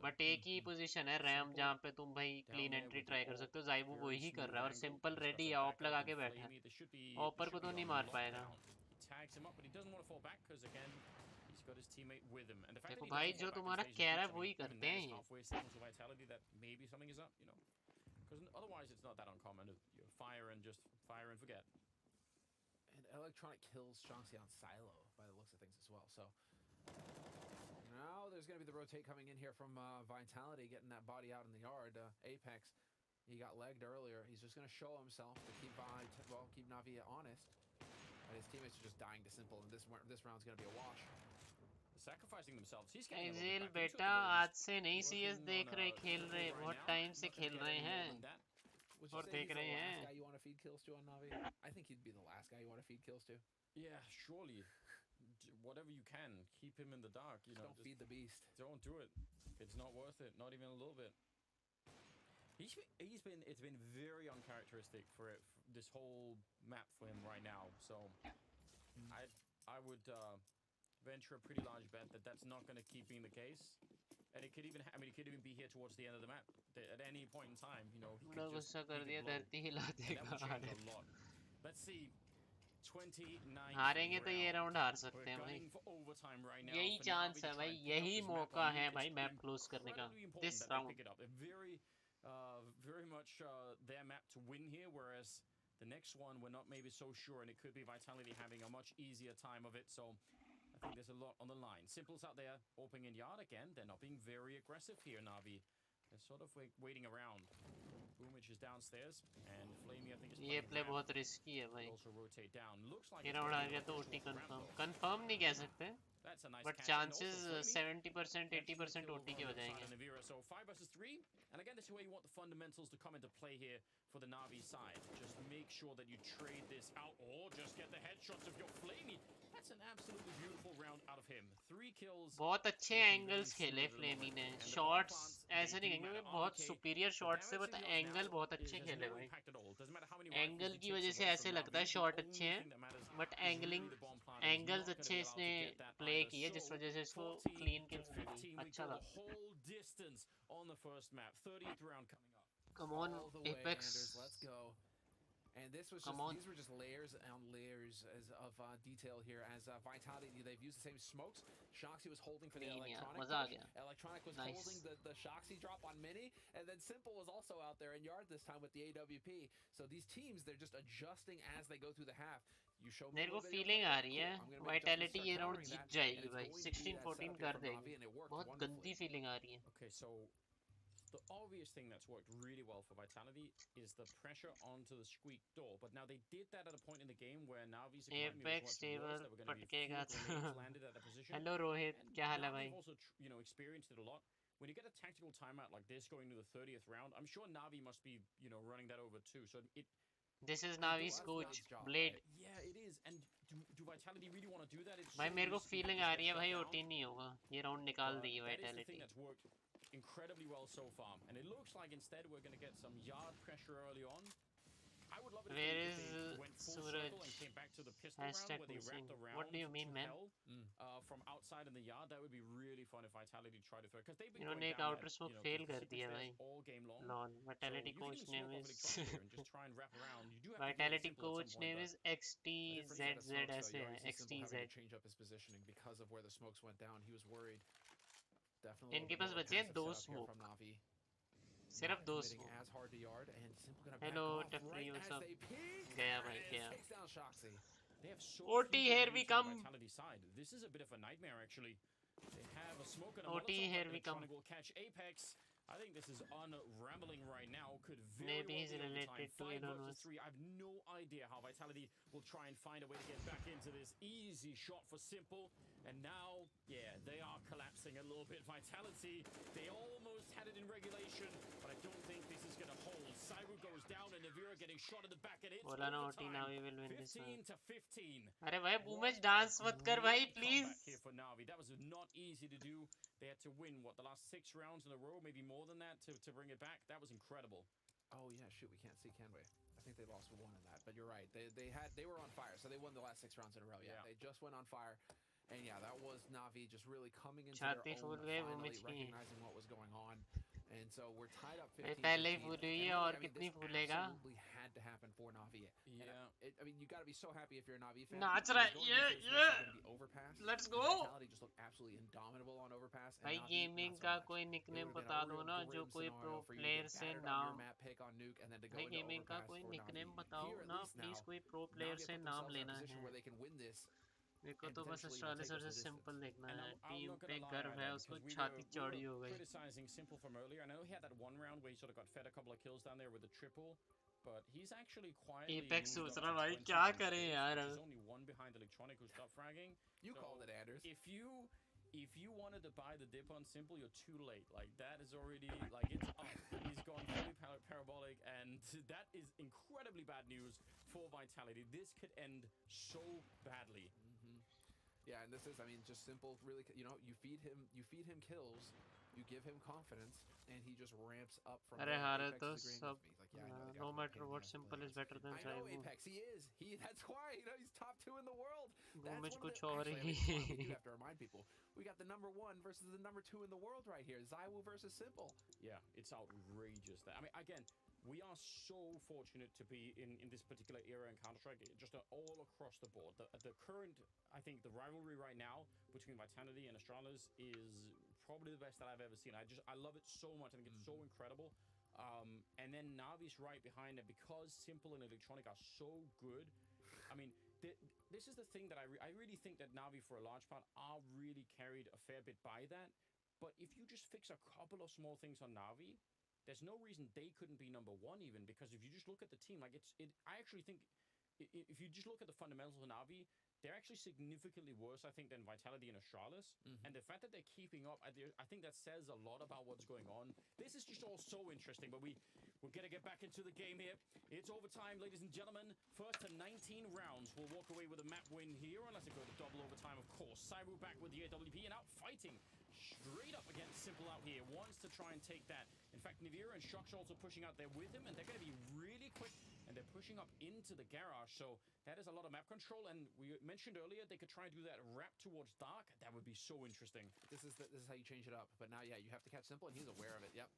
बट एक ही पोजीशन है रैंप जहाँ पे तुम भाई क्लीन एंट्री ट्राई कर सकते हो. ज़ाइबू वो ही कर रहा है और सिंपल रेडी ऑप लगा के बैठा है. ऑपर को तो नहीं मार पाएगा. देखो भाई जो तुम्हारा कह रहा है वही करते हैं. Otherwise, it's not that uncommon. You fire and forget. And Electronic kills Shanxi on Silo by the looks of things as well. So now there's going to be the rotate coming in here from Vitality, getting that body out in the yard. Apex, he got legged earlier. He's just going to show himself to keep Navi honest. And his teammates are just dying to Simple, and this round's going to be a wash. Sacrificing themselves. AJL बेटा आज से नहीं CS देख रहे, खेल रहे, बहुत time से खेल रहे हैं और देख रहे हैं. You want to feed kills to on Navi? I think he'd be the last guy you want to feed kills to. Yeah, surely. Whatever you can, keep him in the dark. Don't feed the beast. Don't do it. It's not worth it. Not even a little bit. It's been very uncharacteristic for this whole map for him right now. So I would venture a pretty large bet that that's not going to keep being the case, and it could even be here towards the end of the map. At any point in time, he could just change a lot. Let's see. 29 हारेंगे तो ये round हार सकते हैं भाई. यही chance है भाई, यही मौका है भाई मैप क्लोज करने का. This round very much their map to win here, whereas The next one, we're not maybe so sure, and it could be Vitality having a much easier time of it. So I think there's a lot on the line. Simple's out there, opening in yard again. They're not being very aggressive here, Navi. They're sort of waiting around. ᴑᴏᴘ is downstairs, and फ़्लेमी I think is ये play बहुत risky है भाई. also rotate down. Looks like ये round आ गया तो OT confirm नहीं कह सकते. That's a nice But chances 70%, 80% OT के हो जाएंगे. So 5 versus 3, and again, this is where you want the fundamentals to come into play here for the Navi side. Just make sure that you trade this out, or just get the headshots of your फ़्लेमी. That's an absolutely beautiful round out of him. 3 kills. बहुत अच्छे angles खेले फ़्लेमी ने. Shots ऐसे नहीं कहेंगे बहुत superior shots से, but angle बहुत अच्छे खेले भाई. एंगल की वजह से ऐसे लगता है शॉट अच्छे हैं, बट एंगल्स अच्छे इसने प्ले किए, जिस वजह से इसको क्लीन किल्स मिली. अच्छा था. Come on, Apex. Let's go. And this was these were just layers on layers of detail here as Vitality, they've used the same smokes. Shoxy was holding for the electronic. Electronic was holding the Shoxy drop on Mini, and then Simple was also out there in yard this time with the AWP. So these teams, they're just adjusting as they go through the half. You show me मेरे को feeling आ रही है vitality ये round जीत जाएगी भाई. 16-14 कर देगी. बहुत गंदी फीलिंग आ रही है. Okay, so the obvious thing that's worked really well for Vitality is the pressure onto the squeak door. But now they did that at a point in the game where Navi's Apex table पटकेगा. Hello Rohit, क्या हाल है भाई? They've also, experienced it a lot. When you get a tactical timeout like this going to the 30th round, I'm sure Navi must be, running that over too. So This is Navi's coach, Blade. Yeah, it is. And do Vitality really want to do that? भाई मेरे को feeling आ रही है भाई OT नहीं होगा. ये round निकाल देगी Vitality. That's worked incredibly well so far, and it looks like instead we're going to get some yard pressure early on. I would love it Where if is they went full circle and came back to the pistol round where they wrapped around. What do you mean, man? From outside in the yard, that would be really fun if Vitality tried to throw, because they've been इन्होंने एक outer smoke fail कर दिया भाई. Lol. Vitality coach name is Vitality coach name is XTZZ ऐसे है. XTZ. Change up his positioning because of where the smokes went down. He was worried. Definitely. इनके पास बचे हैं 2 smoke. सिर्फ 2 smoke. Hello, Tefri, what's up? गया भाई गया. OT, here we come. This is a bit of a nightmare actually. They have a smoke and a OT, here we come. Will catch Apex. I think this is unraveling right now. Could maybe he's related to Elon's. I have no idea how Vitality will try and find a way to get back into this. Easy shot for Simple. And now, yeah, they are collapsing a little bit. Vitality, they almost had it in regulation, but I don't think this is going to hold. ᴍᴏ goes down and Nvdia getting shot in the back, and it's बोला ना OT, now we will win this one. 15-15. अरे भाई ᴑᴏᴘ dance मत कर भाई, please. Back here for Navi. That was not easy to do. They had to win the last 6 rounds in a row, maybe more than that, to bring it back. That was incredible. Oh yeah, shoot, we can't see, can we? I think they lost 1 in that, but you're right. They were on fire, so they won the last 6 rounds in a row. Yeah, they just went on fire. And yeah, that was Navi just really coming into their own, finally recognizing what was going on. And so we're tied up 15-15. पहले ही फूल हुई है और कितनी फूलेगा? Absolutely had to happen for Navi. Yeah. I mean, you got to be so happy if you're a Navi fan. नाच रहा है, yeah. Overpass. Let's go. Vitality just looked absolutely indomitable on Overpass. भाई gaming का कोई nickname बता दो ना, जो कोई प्रो प्लेयर से नाम. भाई गेमिंग का कोई निकनेम बताओ ना, प्लीज कोई प्रो प्लेयर से नाम लेना है. मेरे को तो बस ऑस्ट्रेलिया सर से सिंपल देखना है. टीम पे गर्व है, उसको छाती चौड़ी हो गई. Criticizing Simple from earlier. I know he had that one round where he sort of got fed a couple of kills down there with the triple, but he's actually quietly. Apex सोच रहा भाई क्या करें यार. There's only one behind electronic who stopped fragging. You called it, Anders. If you wanted to buy the dip on Simple, you're too late. Like, that is already, like, it's up. He's gone fully parabolic, and that is incredibly bad news for Vitality. This could end so badly. Yeah, and this is, I mean, just Simple, really, you feed him kills, you give him confidence, and he just ramps up from there. No matter what, Simple is better than ᴍᴏ. I know Apex, he is. That's why, he's top 2 in the world. That's one of the, we do have to remind people, we got the #1 versus the #2 in the world right here. ᴍᴏ versus Simple. Yeah, it's outrageous. I mean, again, we are so fortunate to be in this particular era in Counter-Strike, just all across the board. The current, I think, the rivalry right now between Vitality and Astralis is probably the best that I've ever seen. I love it so much. I think it's so incredible. And then Navi's right behind it because Simple and Electronic are so good. I mean, this is the thing that I really think that Navi, for a large part, are really carried a fair bit by that. But if you just fix a couple of small things on Navi, there's no reason they couldn't be number one even. Because if you just look at the team, like I actually think if you just look at the fundamentals of Navi, they're actually significantly worse, I think, than Vitality and Astralis. And the fact that they're keeping up, I think that says a lot about what's going on. This is just all so interesting, but we're going to get back into the game here. It's overtime, ladies and gentlemen. First to 19 rounds. We'll walk away with a map win here, unless it go to double overtime, of course. Cyber back with the AWP and out fighting straight up against Simple out here. Wants to try and take that. In fact, Nvdia and Shock's also pushing out there with him, and they're going to be really quick, and they're pushing up into the garage. So that is a lot of map control, and we mentioned earlier they could try and do that wrap towards dark. That would be so interesting. This is how you change it up. But now, yeah, you have to catch Simple, and he's aware of it. Yep.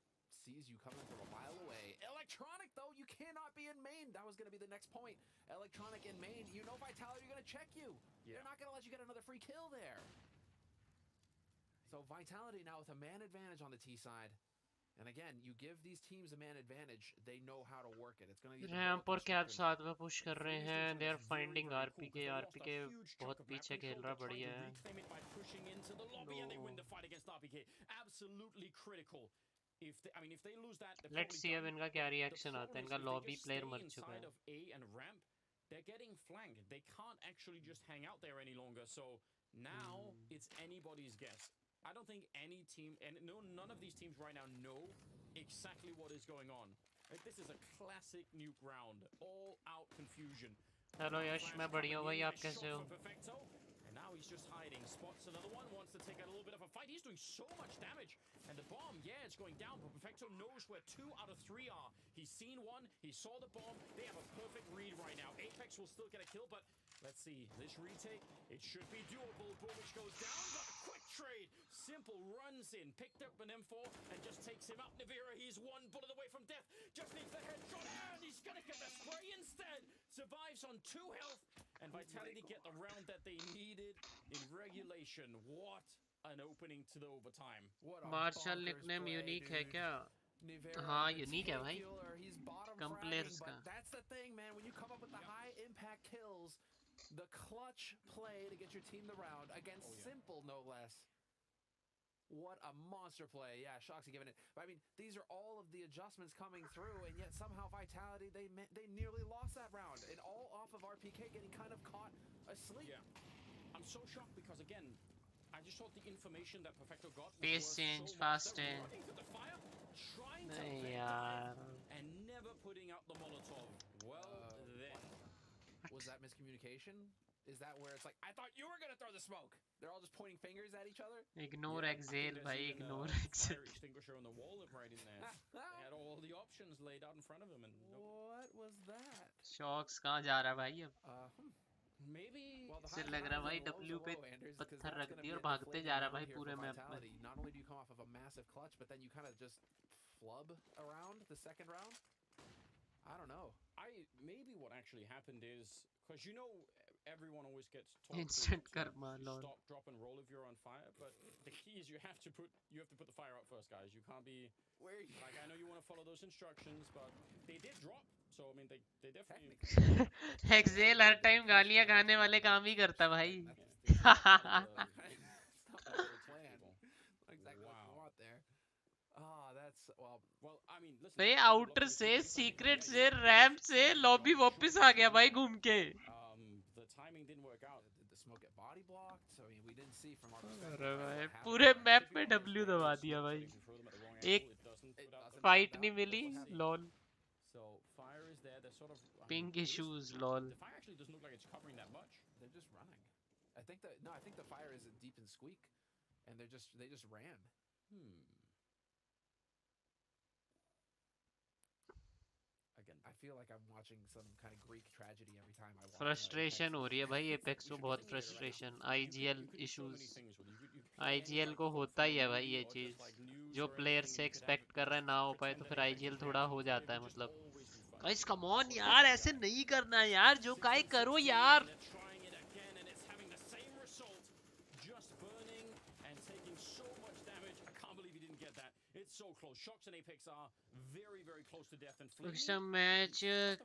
Sees you coming from a mile away. Electronic, though, you cannot be in main. That was going to be the next point. Electronic in main, you know Vitality are going to check you. Yeah. They're not going to let you get another free kill there. So Vitality now with a man advantage on the T side. And again, you give these teams a man advantage, they know how to work it. It's going to be ramp और cap साथ में push कर रहे हैं. They are finding RPK. RPK बहुत पीछे खेल रहा, बढ़िया है. Absolutely critical. If they lose that, let's see अब इनका क्या reaction आता है. इनका lobby player मर चुका है. They're getting flanked. They can't actually just hang out there any longer. So now it's anybody's guess. I don't think any team, and none of these teams right now know exactly what is going on. Like, this is a classic nuke round, all out confusion. Hello यश, मैं बढ़िया हूँ भाई, आप कैसे हो? And now he's just hiding. Spots another one, wants to take a little bit of a fight. He's doing so much damage. And the bomb, yeah, it's going down, but Perfecto knows where 2 out of 3 are. He's seen one, he saw the bomb. They have a perfect read right now. Apex will still get a kill, but let's see. This retake, it should be doable. Boomich goes down, but a quick trade. Simple runs in, picked up an M4, and just takes him out. Nvdia, he's 1 bullet away from death. Just needs the headshot, and he's gonna get the spray instead. Survives on 2 health, and Vitality get the round that they needed in regulation. What an opening to the overtime. Marshall nickname unique है क्या? हाँ, unique है भाई. कम players का. That's the thing, man. When you come up with the high impact kills, the clutch play to get your team the round against Simple, no less. What a monster play. Yeah, Shoxy giving it. But I mean, these are all of the adjustments coming through, and yet somehow Vitality, they nearly lost that round. And all off of RPK getting kind of caught asleep. Yeah. I'm so shocked because, again, I just thought the information that Perfecto got pace change, so fast है. नहीं यार. And never putting out the Molotov. Well, then. Was that miscommunication? Is that where it's like, I thought you were going to throw the smoke? They're all just pointing fingers at each other? Ignore exhale, bhai, ignore exhale. Fire extinguisher on the wall right in there. They had all the options laid out in front of them. And what was that? Shox कहाँ जा रहा भाई अब? Maybe. इससे लग रहा भाई W पे पत्थर रख दिया और भागते जा रहा भाई पूरे मैप में. Not only do you come off of a massive clutch, but then you kind of just flub around the second round? I don't know. Maybe what actually happened is, because everyone always gets told instant to karma, lol. Stop, drop, and roll if you're on fire. But the key is you have to put the fire out first, guys. You can't be like, I know you want to follow those instructions, but they did drop. So I mean, they definitely. Exhale her time गालियाँ खाने वाले काम ही करता भाई. I mean, listen. भाई outer से secret से ramp से lobby वापस आ गया भाई घूम के. The timing didn't work out. Did the smoke get body blocked? So I mean, we didn't see from our अरे भाई पूरे map पे W दबा दिया भाई. एक fight नहीं मिली, lol. So fire is there. They're sort of ping issues, lol. The fire actually doesn't look like it's covering that much. They're just running. I think the fire is deep in Squeak, and they just ran. Again, I feel like I'm watching some kind of Greek tragedy every time I watch. Frustration हो रही है भाई Apex को बहुत frustration. IGL issues. IGL को होता ही है भाई ये चीज. जो player से expect कर रहा है ना हो पाए तो फिर IGL थोड़ा हो जाता है मतलब. Guys, come on यार, ऐसे नहीं करना यार, जो काहे करो यार. It's so close. Shocks and Apex are very, very close to death. And लोगिस्टा मैच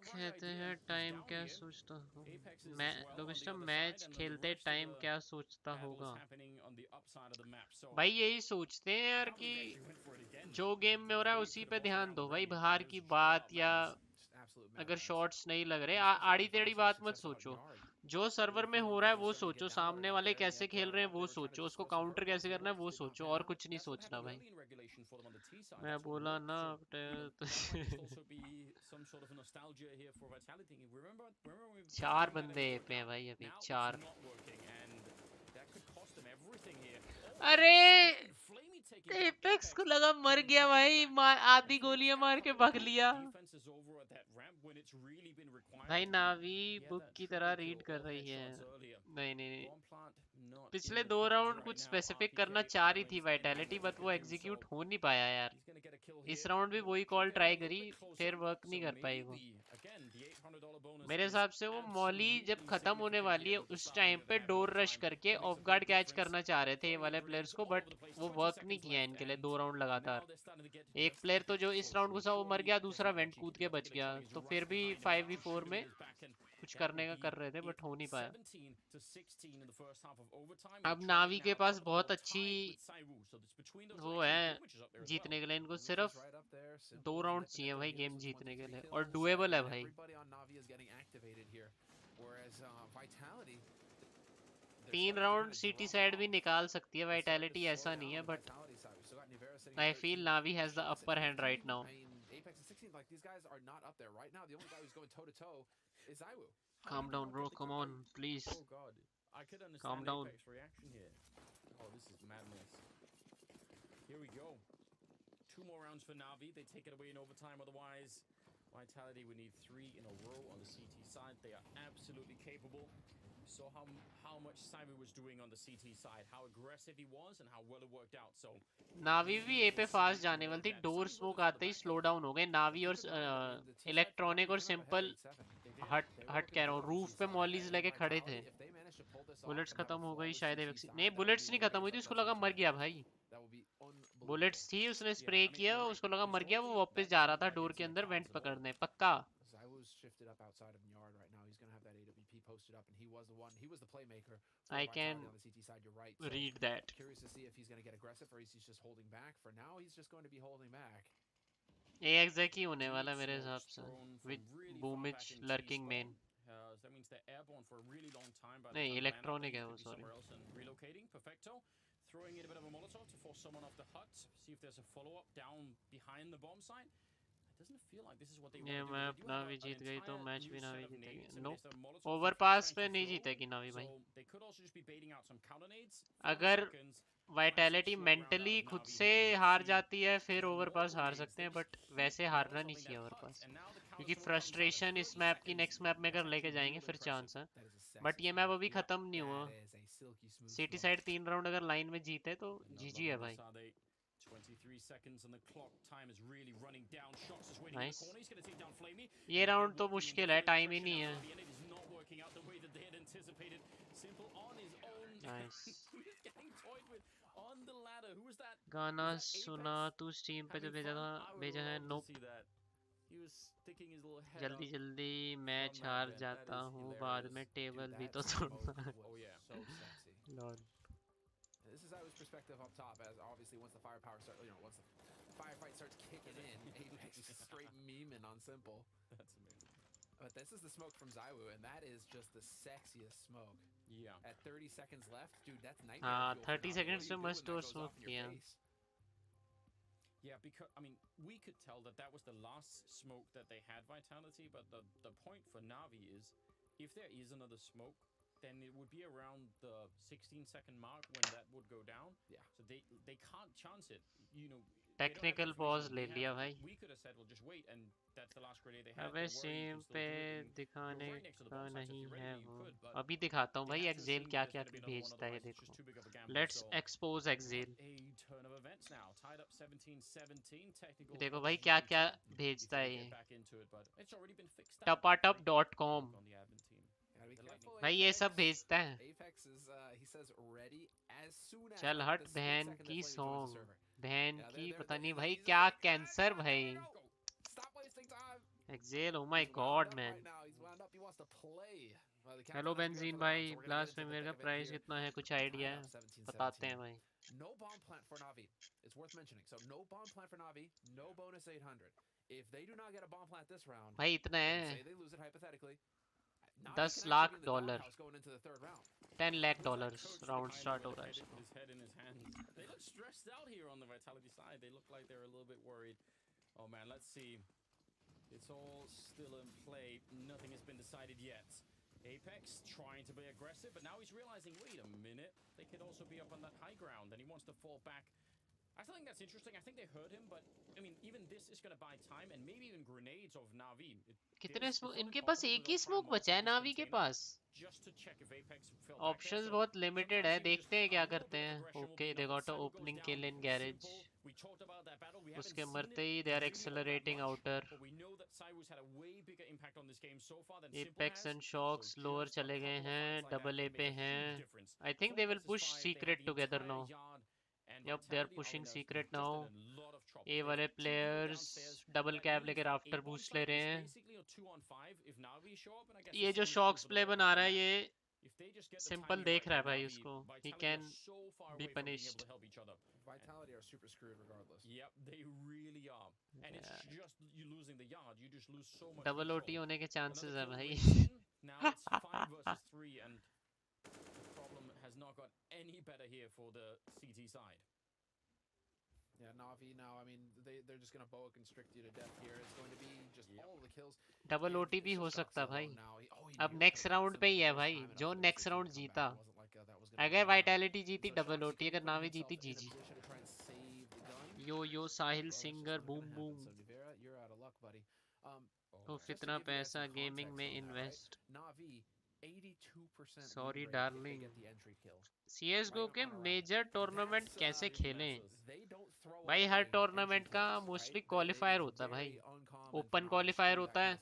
खेलते हैं टाइम क्या सोचता हूँ मैं लोगिस्टा मैच खेलते टाइम क्या सोचता होगा भाई यही सोचते हैं यार कि जो गेम में हो रहा है उसी पे ध्यान दो भाई बाहर की बात या अगर शॉट्स नहीं लग रहे आड़ी टेढ़ी बात मत सोचो जो सर्वर में हो रहा है वो सोचो सामने वाले कैसे खेल रहे हैं वो सोचो उसको काउंटर कैसे करना है वो सोचो और कुछ नहीं सोचना भाई मैं बोला ना चार बंदे पे हैं भाई अभी चार अरे एपेक्स को लगा मर गया भाई आधी गोलियां मार के भाग लिया भाई नावी बुक की तरह रीड कर रही है नहीं नहीं नहीं पिछले 2 राउंड कुछ स्पेसिफिक करना चाह रही थी वाइटैलिटी बट वो एग्जीक्यूट हो नहीं पाया यार इस राउंड भी वही कॉल ट्राई करी फिर वर्क नहीं कर पाई वो मेरे हिसाब से वो मॉली जब खत्म होने वाली है उस टाइम पे डोर रश करके ऑफ गार्ड कैच करना चाह रहे थे ये वाले प्लेयर्स को बट वो वर्क नहीं किया इनके लिए 2 राउंड लगातार एक प्लेयर तो जो इस राउंड घुसा वो मर गया दूसरा वेंट कूद के बच गया तो फिर भी 5v4 में कुछ करने का कर रहे थे बट हो नहीं पाया अब नावी के पास बहुत अच्छी वो है जीतने के लिए इनको सिर्फ 2 राउंड चाहिए भाई गेम जीतने के लिए और डुएबल है भाई 3 राउंड सिटी साइड भी निकाल सकती है वाइटैलिटी ऐसा नहीं है but I feel Navi has the upper hand right now calm down bro come on please calm down oh this is madness here we go 2 more rounds for Navi they take it away in overtime otherwise Vitality we need 3 in a row on the CT side they are absolutely capable saw how much Simon was doing on the CT side how aggressive he was and how well it worked out so नावी भी ए पे fast जाने वाली थी door smoke आते ही slow down हो गए नावी और electronic और सिंपल हट कह रहा हूँ रूफ पे मॉलीज लेके खड़े थे बुलेट्स खत्म हो गई शायद नहीं बुलेट्स नहीं खत्म हुई थी उसको लगा मर गया भाई बुलेट्स थी उसने स्प्रे किया उसको लगा मर गया वो वापस जा रहा था डोर के अंदर वेंट पकड़ने पक्का I can read that. Curious to see if he's going to get aggressive or he's just holding back. For now, he's just going to be holding back. ये एग्जैक्ट ही होने वाला मेरे हिसाब से विद बूमिच लर्किंग मेन नहीं electronic है वो sorry throwing in a bit of a molotov to force someone off the hut see if there's a follow up down behind the bomb site it doesn't feel like this is what they want to do map Navi जीत गई तो match भी नावी जीतेगी no overpass पे नहीं जीतेगी नावी भाई अगर वाइटैलिटी मेंटली खुद से हार जाती है फिर ओवरपास हार सकते हैं बट वैसे हारना नहीं चाहिए ओवरपास क्योंकि फ्रस्ट्रेशन इस मैप की नेक्स्ट मैप में अगर लेके जाएंगे फिर चांस है बट ये मैप अभी खत्म नहीं हुआ सिटी साइड 3 राउंड अगर लाइन में जीते तो जीजी है भाई 23 seconds and the clock time is really running down shots is winning nice. the corner he's going to take down Flamey ये राउंड तो मुश्किल है टाइम ही नहीं है not working out the way that they had anticipated simple on his own nice he's getting toyed with on the ladder who was that गाना सुना तू stream पे जो भेजा है नो जल्दी जल्दी मैच हार जाता हूँ बाद में टेबल भी तो तोड़ना lol This is Iwo's perspective up top, as obviously once the firepower starts, once the firefight starts kicking in, Apex is straight memeing on Simple. That's amazing. But this is the smoke from Zywoo, and that is just the sexiest smoke. Yeah. At 30 seconds left, dude, that's nightmare. 30 seconds में must do smoke किया. Yeah, because I mean, we could tell that that was the last smoke that they had Vitality, but the point for Navi is, if there is another smoke, then it would be around the 16-second mark when that would go down. Yeah. So they can't chance it. Technical pause ले लिया भाई. We could have said, well, just wait, and that's the last grenade they had. अबे same पे दिखाने का नहीं है वो. अभी दिखाता हूँ भाई एक्सेल क्या क्या भेजता है देखो. Let's expose Excel. देखो भाई क्या क्या भेजता है ये. tapatap.com भाई ये सब भेजता है. चल हट बहन की सॉन्ग बहन की पता नहीं भाई क्या कैंसर भाई excel oh my god man hello benzene भाई ब्लास्ट में मेरे का प्राइस कितना है कुछ आइडिया है बताते हैं भाई No bomb plant for Navi. It's worth mentioning. So no bomb plant for Navi, no bonus 800. If they do not get a bomb plant this round, भाई इतना है say they lose it hypothetically, Navi 10 can lakh actually be in the dollar doghouse going into the third round. 10 lakh dollars round start हो रहा है इसको his head in his hands. They look stressed out here on the Vitality side. They look like they're a little bit worried. Oh man, let's see. It's all still in play. Nothing has been decided yet. Apex trying to be aggressive, but now he's realizing, wait a minute, they could also be up on that high ground, and he wants to fall back. I think that's interesting. I think they heard him, but I mean, even this is going to buy time, and maybe even grenades of Navi. कितने इनके पास एक ही smoke बचा है नावी के पास options बहुत limited है देखते हैं क्या करते हैं okay they got a opening kill in garage उसके मरते ही they are accelerating outer apEX and shox lower चले गए हैं डबल ए पे हैं I think they will push secret together now Yep, they are pushing secret now. A वाले players double cap लेके राफ्टर बूस्ट ले रहे हैं. ये जो शॉक्स प्ले बना रहा है ये सिंपल देख रहा है भाई उसको. He can be punished. Vitality are super screwed regardless. Yep, they really are. And it's just you losing the yard. You just lose so much. Double OT होने के चांसेस है भाई. Now it's 5 versus 3 and the problem has not got any better here for the CT side. Yeah, Navi now, I mean, they're just going to boa constrict you to death here. It's going to be just all of the kills. Double OT भी हो सकता भाई. अब next round पे ही है भाई. जो next round जीता अगर वाइटैलिटी जीती डबल ओटी अगर नावी जीती जीजी. यो यो साहिल सिंगर बूम बूम. उफ इतना पैसा गेमिंग में इन्वेस्ट. Sorry darling. CSGO के मेजर टूर्नामेंट कैसे खेलें भाई. हर टूर्नामेंट का मोस्टली क्वालिफायर होता है भाई. ओपन क्वालिफायर होता है.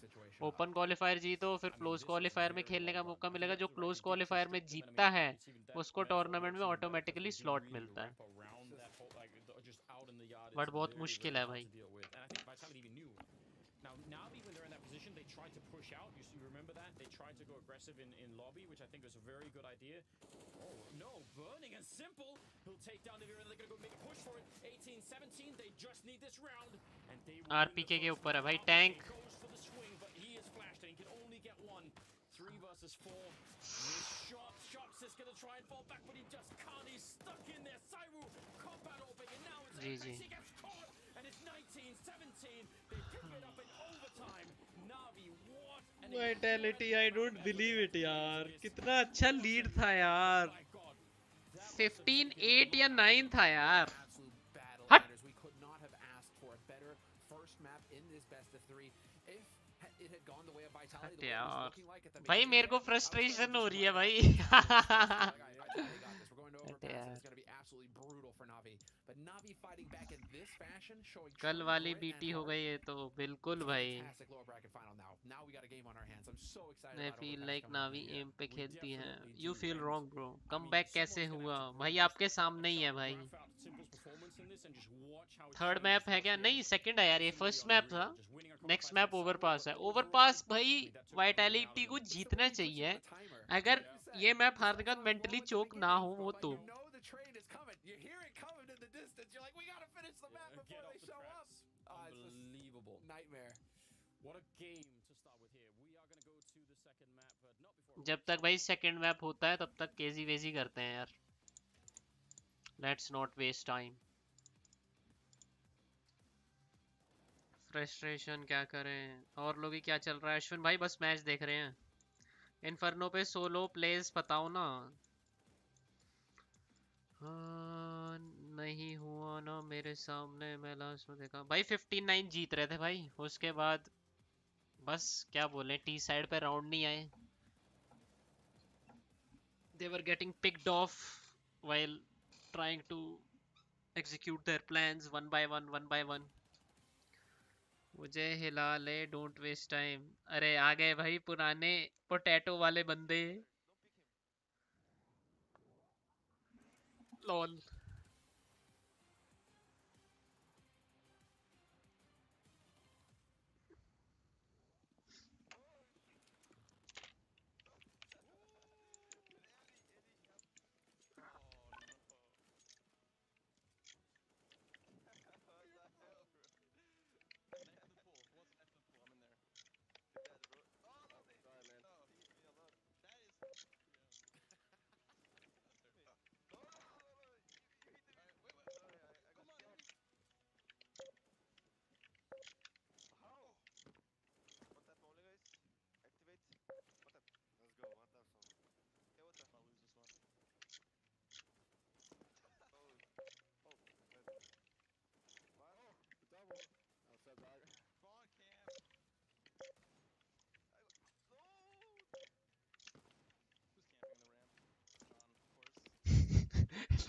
ओपन क्वालिफायर जीतो फिर क्लोज क्वालिफायर में खेलने का मौका मिलेगा. जो क्लोज क्वालिफायर में जीतता है उसको टूर्नामेंट में ऑटोमेटिकली स्लॉट मिलता है. बट बहुत मुश्किल है भाई. Now, Navi, when they're in that position, they try to push out. You remember that? They tried to go aggressive in lobby, which I think was a very good idea. Oh, no. Burning and simple. He'll take down Nvdia. They're going to go make a push for it. 18-17. They just need this round. And they RPK के ऊपर है भाई. Tank. Goes for the swing, but he is flashed and he can only get one. 3 versus 4. Shots is going to try and fall back, but he just can't. He's stuck in there. Saiwu combat opening, and now it's Apex. He gets caught. And it's 19-17. They pick it up in overtime. Navi, what an Vitality, I don't believe it यार. कितना अच्छा lead था यार. 15-8 या 9 था यार. हट. We could not have asked for a better first map in this best of 3. If it had gone the way of Vitality, भाई मेरे को फ्रस्ट्रेशन हो रही है भाई. कल वाली बीटी हो गई है तो बिल्कुल भाई. I feel like Navi aim पे खेलती है. You feel wrong bro. Comeback कैसे हुआ भाई आपके सामने ही है भाई. थर्ड मैप है क्या. नहीं सेकंड है यार. ये फर्स्ट मैप था. नेक्स्ट मैप ओवरपास है. ओवरपास भाई वाइटैलिटी को जीतना चाहिए. अगर ये मैप हारने का मेंटली चोक ना हो वो तो. Unbelievable. Nightmare. What a game to start with here. We are going to go to the second map, but not before. जब तक भाई सेकंड मैप होता है तब तक केजी वेजी करते हैं यार. Let's not waste time. Frustration क्या करें. और लोग क्या चल रहा है. अश्विन भाई बस मैच देख रहे हैं. इन्फर्नो पे सोलो प्लेस बताओ ना. नहीं हुआ ना मेरे सामने. मैं लास्ट में देखा भाई 15-9 जीत रहे थे भाई. उसके बाद बस क्या बोले टी साइड पे राउंड नहीं आए. they were getting picked off while trying to execute their plans one by one. मुझे हिला ले. Don't waste time. अरे आ गए भाई पुराने पोटैटो वाले बंदे. लॉल.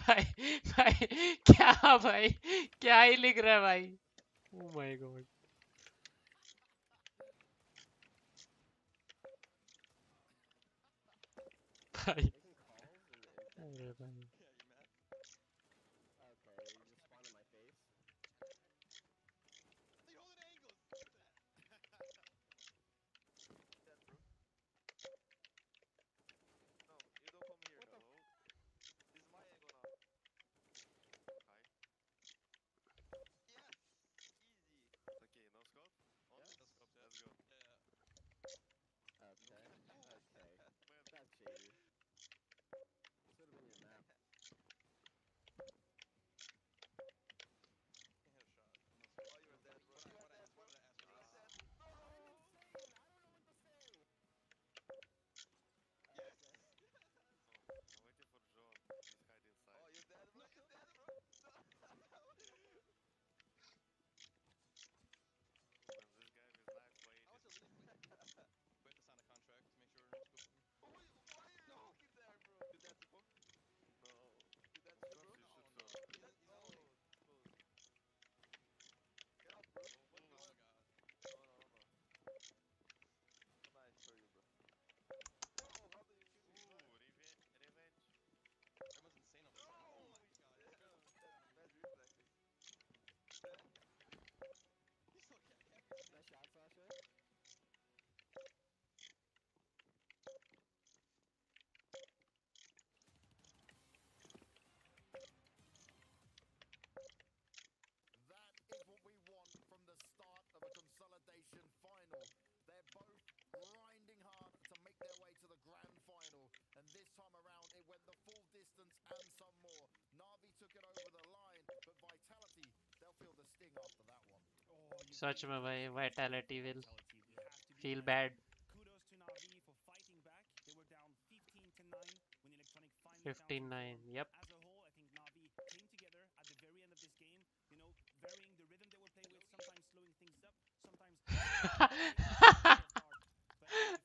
भाई क्या भाई क्या ही लिख रहा है भाई ओ माय गॉड भाई अरे भाई सच में भाई vitality will feel bad 15-9 yep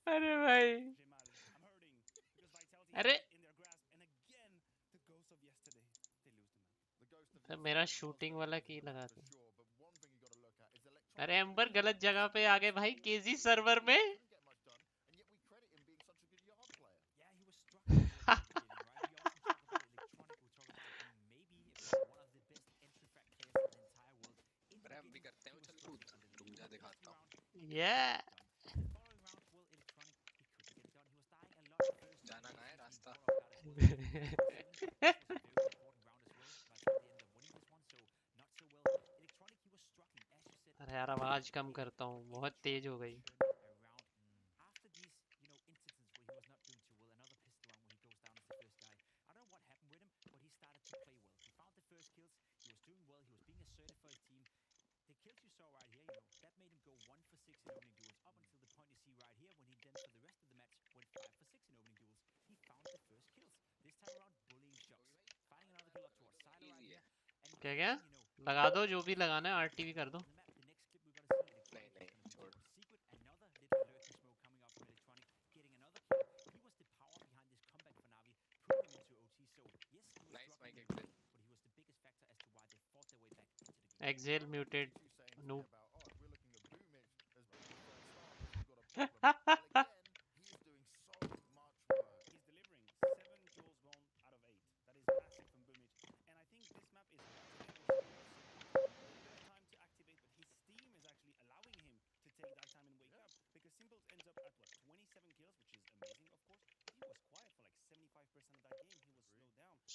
अरे भाई अरे मेरा शूटिंग वाला की लगा दे अरे एम्बर गलत जगह पे आ गए भाई केजी सर्वर में Yeah. जाना कहाँ है रास्ता अरे यार आवाज कम करता हूँ बहुत तेज हो गई क्या क्या लगा दो जो भी लगाना है आरटीवी कर दो नहीं नहीं छोड़ nice mic excel excel muted noob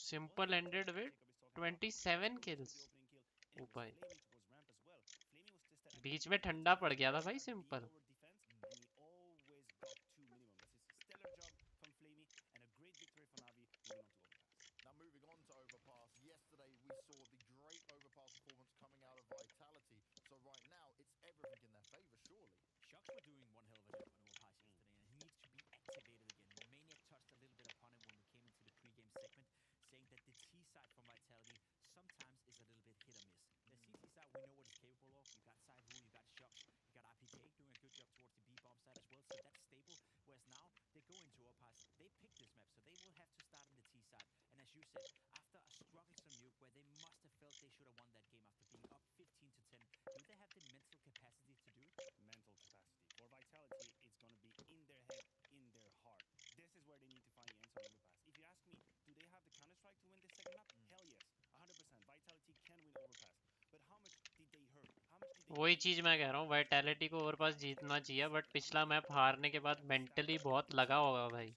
Simple ended with 27 kills. ओ भाई बीच में ठंडा पड़ गया था भाई सिंपल वही चीज मैं कह रहा हूँ, वाइटैलिटी को और पास जीतना चाहिए, बट पिछला मैप हारने के बाद मेंटली बहुत लगा होगा भाई।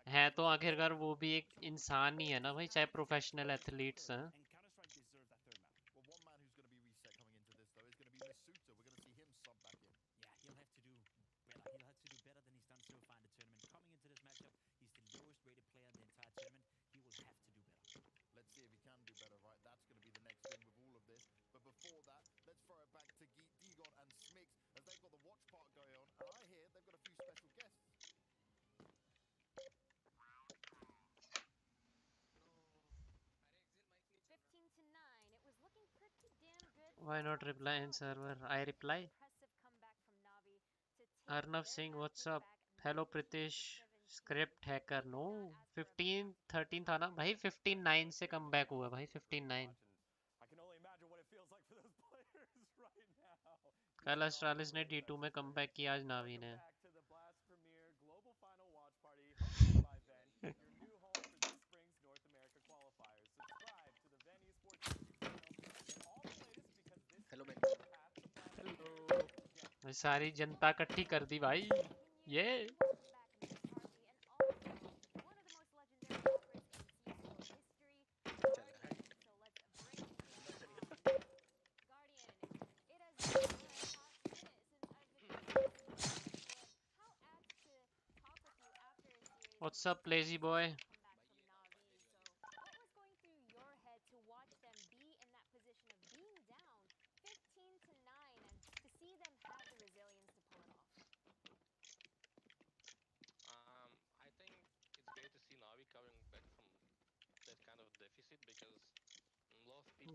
है तो आखिरकार वो भी एक इंसान ही है ना भाई, चाहे प्रोफेशनल एथलीट्स हैं। Why not reply in server? I reply. Arnav Singh, what's up? Hello Pritish. Script hacker. No, 15-13 था ना भाई, 15-9 से कम बैक हुआ भाई, 15-9। कल एस्ट्रालिस ने D2 में कम बैक किया, आज नावी ने। सारी जनता इकट्ठी कर दी भाई, ये What's up, lazy boy?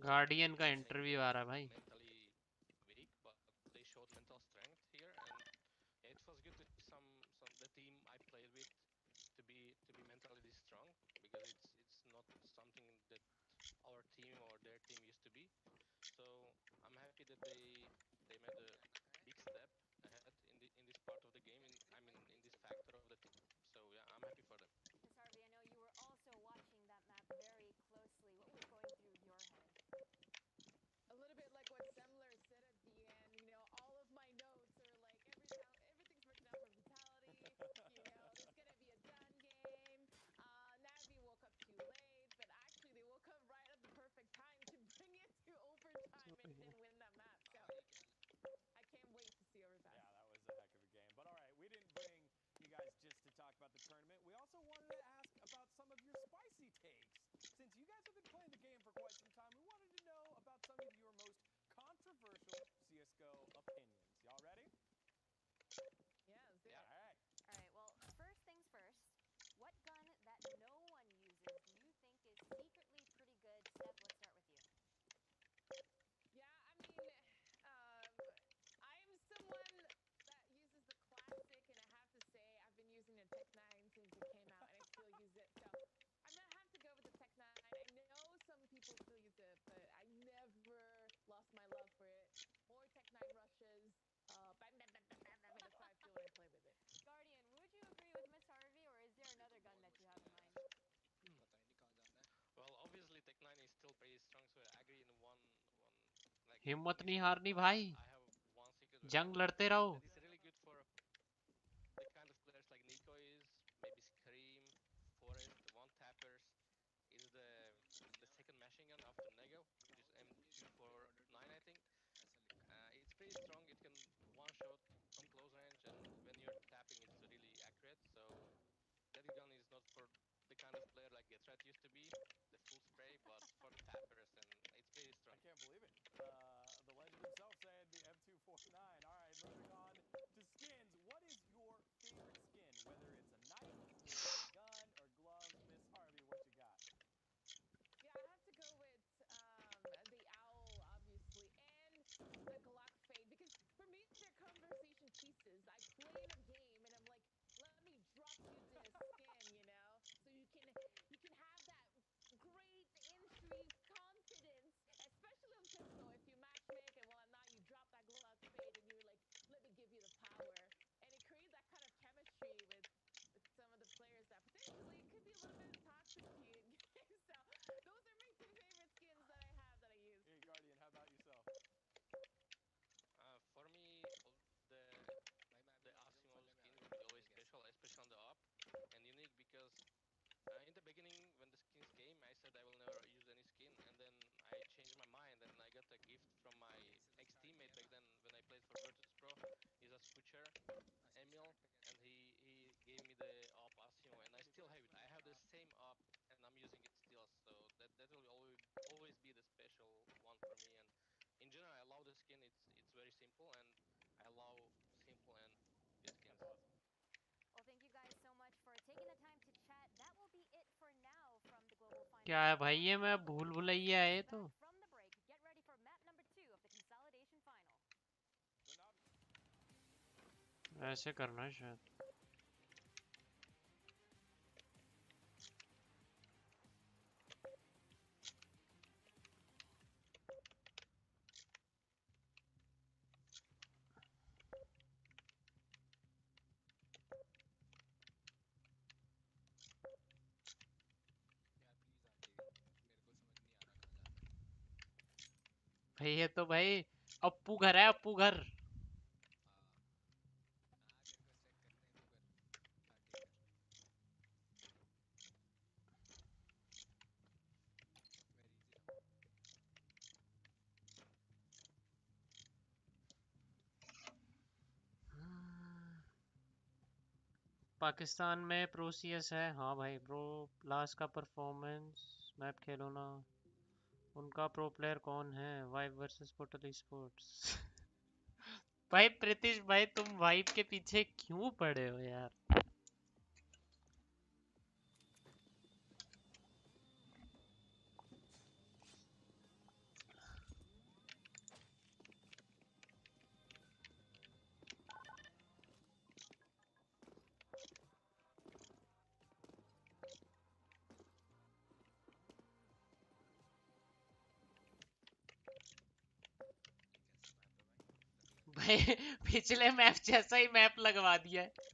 Guardian का इंटरव्यू आ रहा है भाई। हिम्मत नहीं हारनी भाई, जंग लड़ते रहो। क्या है भाई ये मैं भूल भुलैया है तो ऐसे करना है शायद। भाई ये तो भाई अप्पू घर है, अप्पू घर। पाकिस्तान में प्रो सीएस है। हाँ भाई प्रो लास्ट का परफॉर्मेंस मैप खेलो ना। उनका प्रो प्लेयर कौन है? Vibe versus portal sports. भाई प्रीतिश भाई तुम वाइब के पीछे क्यों पड़े हो यार? भाई पिछले मैप जैसा ही मैप लगवा दिया है।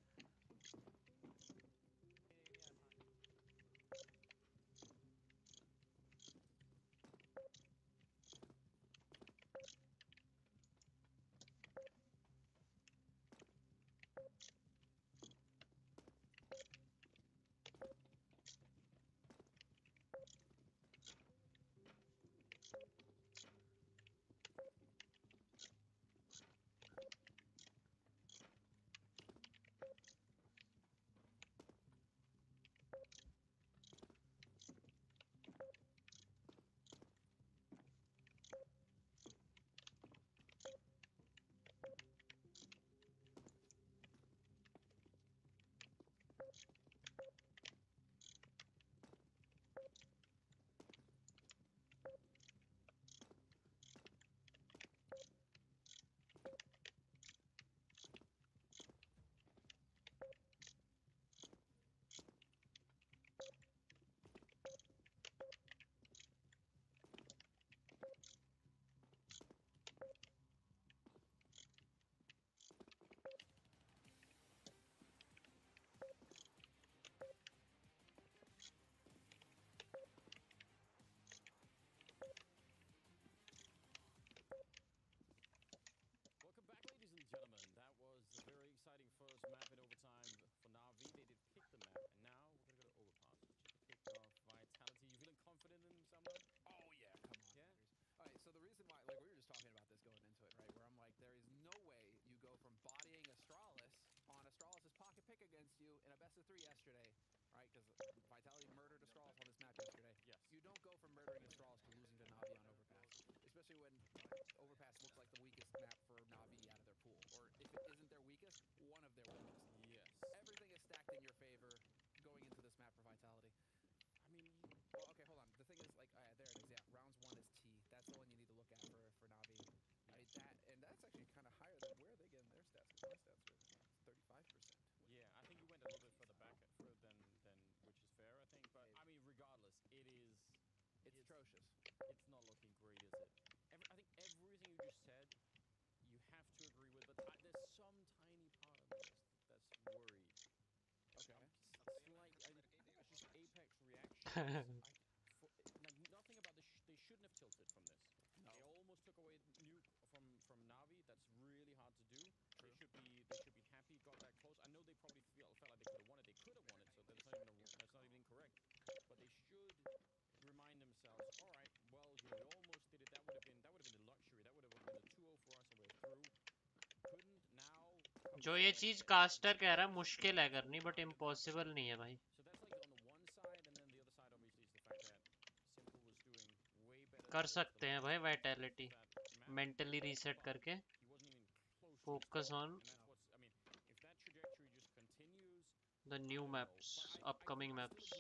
जो ये चीज कास्टर कह रहा है मुश्किल है करनी बट इम्पॉसिबल नहीं है भाई। कर सकते हैं भाई वाइटैलिटी मेंटली रीसेट करके focus on the new maps upcoming maps.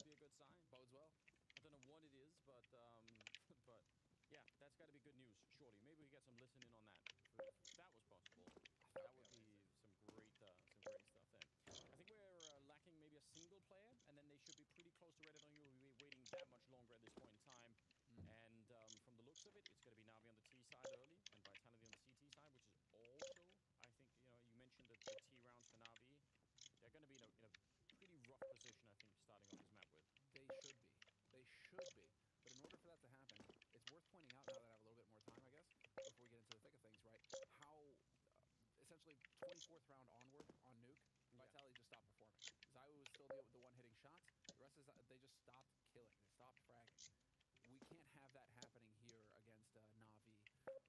must be a good sign. Bodes well. I don't know what it is, but but yeah, that's got to be good news. Surely, maybe we get some listening on that. If that was possible, that would be some great stuff then. I think we're lacking maybe a single player, and then they should be pretty close to ready on you. We'll be waiting that much longer at this point in time. And from the looks of it, it's going to be Navi on the T side early and Vitality on the CT side, which is also, I think, you mentioned the T rounds for Navi. They're going to be in a pretty rough position, I think, starting off this map with. They should be. They should be. But in order for that to happen, it's worth pointing out, now that I have a little bit more time, I guess, before we get into the thick of things, right, how essentially 24th round onward on Nuke, Vitality just stopped performing. Zywu was still the one hitting shots. The rest is they just stopped killing. They stopped fragging. We can't have that happening here against Navi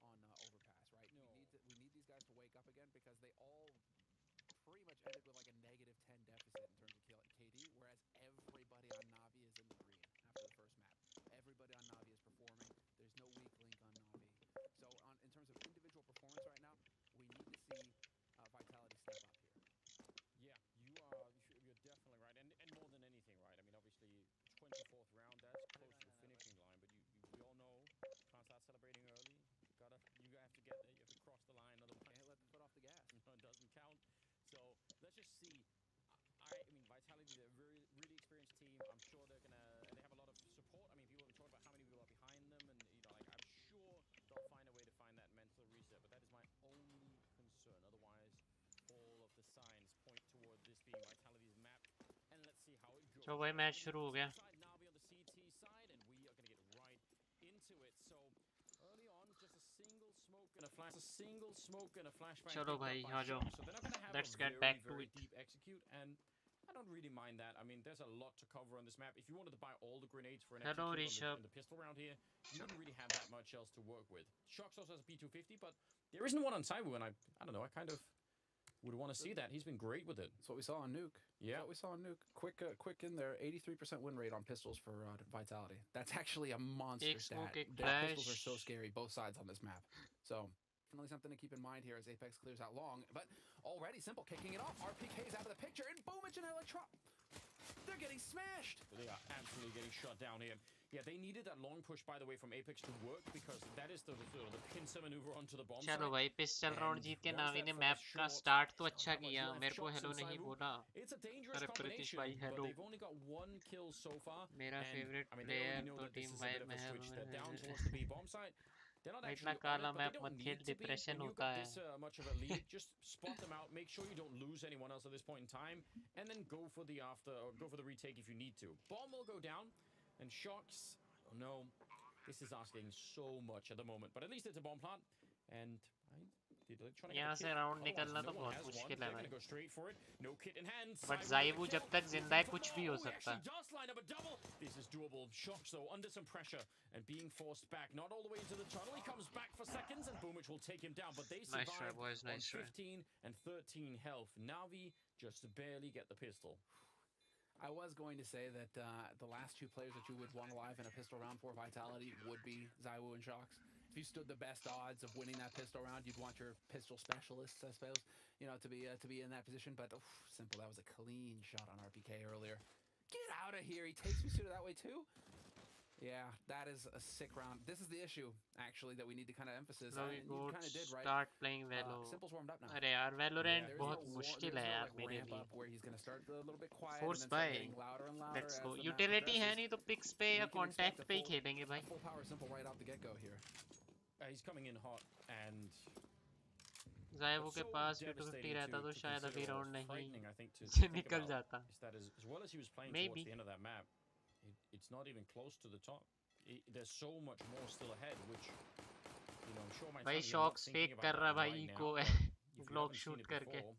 on Overpass, right? No. We need these guys to wake up again, because they all pretty much ended with like a -10 deficit in terms of KD, whereas everybody on Navi is in the green after the first map. Everybody on Navi is performing. There's no weak link on Navi. So in terms of individual performance right now, we need to see Vitality step up here. Yeah, you're definitely right, and more than anything, right? I mean, obviously, 24th round, that's close to the finishing line, but we all know, can't start celebrating early. You have to get there. You have to cross the line. Otherwise, Can't let the foot off the gas. it doesn't count. So let's just see. I mean, Vitality, they're a really experienced team. I'm sure they're gonna, and they have a lot of support. I mean, people have talked about how many people are behind them, and like, I'm sure they'll find a way to find that mental reset. But that is my only concern. Otherwise, all of the signs point toward this being Vitality's map, and let's see how it goes. तो भाई match शुरू हो गया. Navi on the CT side, and we are gonna get right into it. So early on, just a single smoke and a flash, flashbang. चलो भाई आ जाओ. So they're not gonna have Let's a get very, back to very it. deep execute, and I don't really mind that. I mean, there's a lot to cover on this map. If you wanted to buy all the grenades for an Hello, execute Rishabh. on the pistol round here, you wouldn't really have that much else to work with. Shox also has a P250, but there isn't one on Zywu, and I don't know, I kind of would want to see that. He's been great with it. That's what we saw on Nuke. Yeah. That's what we saw on Nuke. Quick in there. 83% win rate on pistols for Vitality. That's actually a monster stat. Their pistols are so scary, both sides on this map. So definitely something to keep in mind here as Apex clears out long. But already Simple kicking it off. RPK's out of the picture, and ᴑᴏᴜ and Electron. They're getting smashed. They are absolutely getting shot down here. Yeah, they needed that long push, by the way, from Apex to work, because that is the pincer maneuver onto the bomb site. चलो भाई pistol round जीत के नावी ने map का start तो अच्छा किया. मेरे को हेलो नहीं बोला. It's a dangerous अरे प्रीतिश combination, भाई but hello. they've only got one kill so far. मेरा and, favourite I mean, they already player know तो that this team is a five bit of में a है. switch. They're down towards the B bomb site. They're not इतना actually on काला it, but they map don't मत need खेल. to be. Depression When you've होता got है. this much of a lead, just spot them out, make sure you don't lose anyone else at this point in time, and then go for the retake if you need to. Bomb will go down, and Shox, oh no, this is asking so much at the moment, but at least it's a bomb plant, and यहाँ से round निकलना तो बहुत मुश्किल है भाई. go straight for it. No kit in hand. But ZywOo जब तक जिंदा है कुछ भी हो सकता है. Does line up a double. This is doable. Shox though under some pressure and being forced back, not all the way into the tunnel. He comes back for seconds, and ᴑᴜᴜ will take him down. But they survive Nice try, boys. Nice on try. 15 and 13 health. Navi just barely get the pistol. I was going to say that the last two players that you would want alive in a pistol round for Vitality would be Zywu and Shox. If you stood the best odds of winning that pistol round, you'd want your pistol specialists, I suppose, to be in that position. But Simple, that was a clean shot on RPK earlier. Get out of here! He takes me to that way too. Yeah, that is a sick round. This is the issue, actually, that we need to kind of emphasize. Logi You kind of did, right? start playing Velo. Simple's warmed up now. अरे यार Valorant There's बहुत no मुश्किल है यार मेरे ramp लिए. up where he's going to start a little bit quiet Force and then start by. getting louder and louder. Let's as go. the map Utility है progresses. नहीं तो पिक्स पे या You can expect contact a पे ही full- खेलेंगे भाई. Full power Simple right out the get-go here. He's coming in hot, and ज़ाइवू what's के so पास devastating 50-50 रहता to तो शायद consider अभी or राउंड नहीं frightening, I think, to से think निकल about जाता. is that as well as he was playing Maybe. towards the end of that map, it's not even close to the top. There's so much more still ahead, which, I'm sure my भाई son, you're not Shox thinking fake about कर that रहा भाई right eco now, है. but if you block haven't seen shoot it करके. before,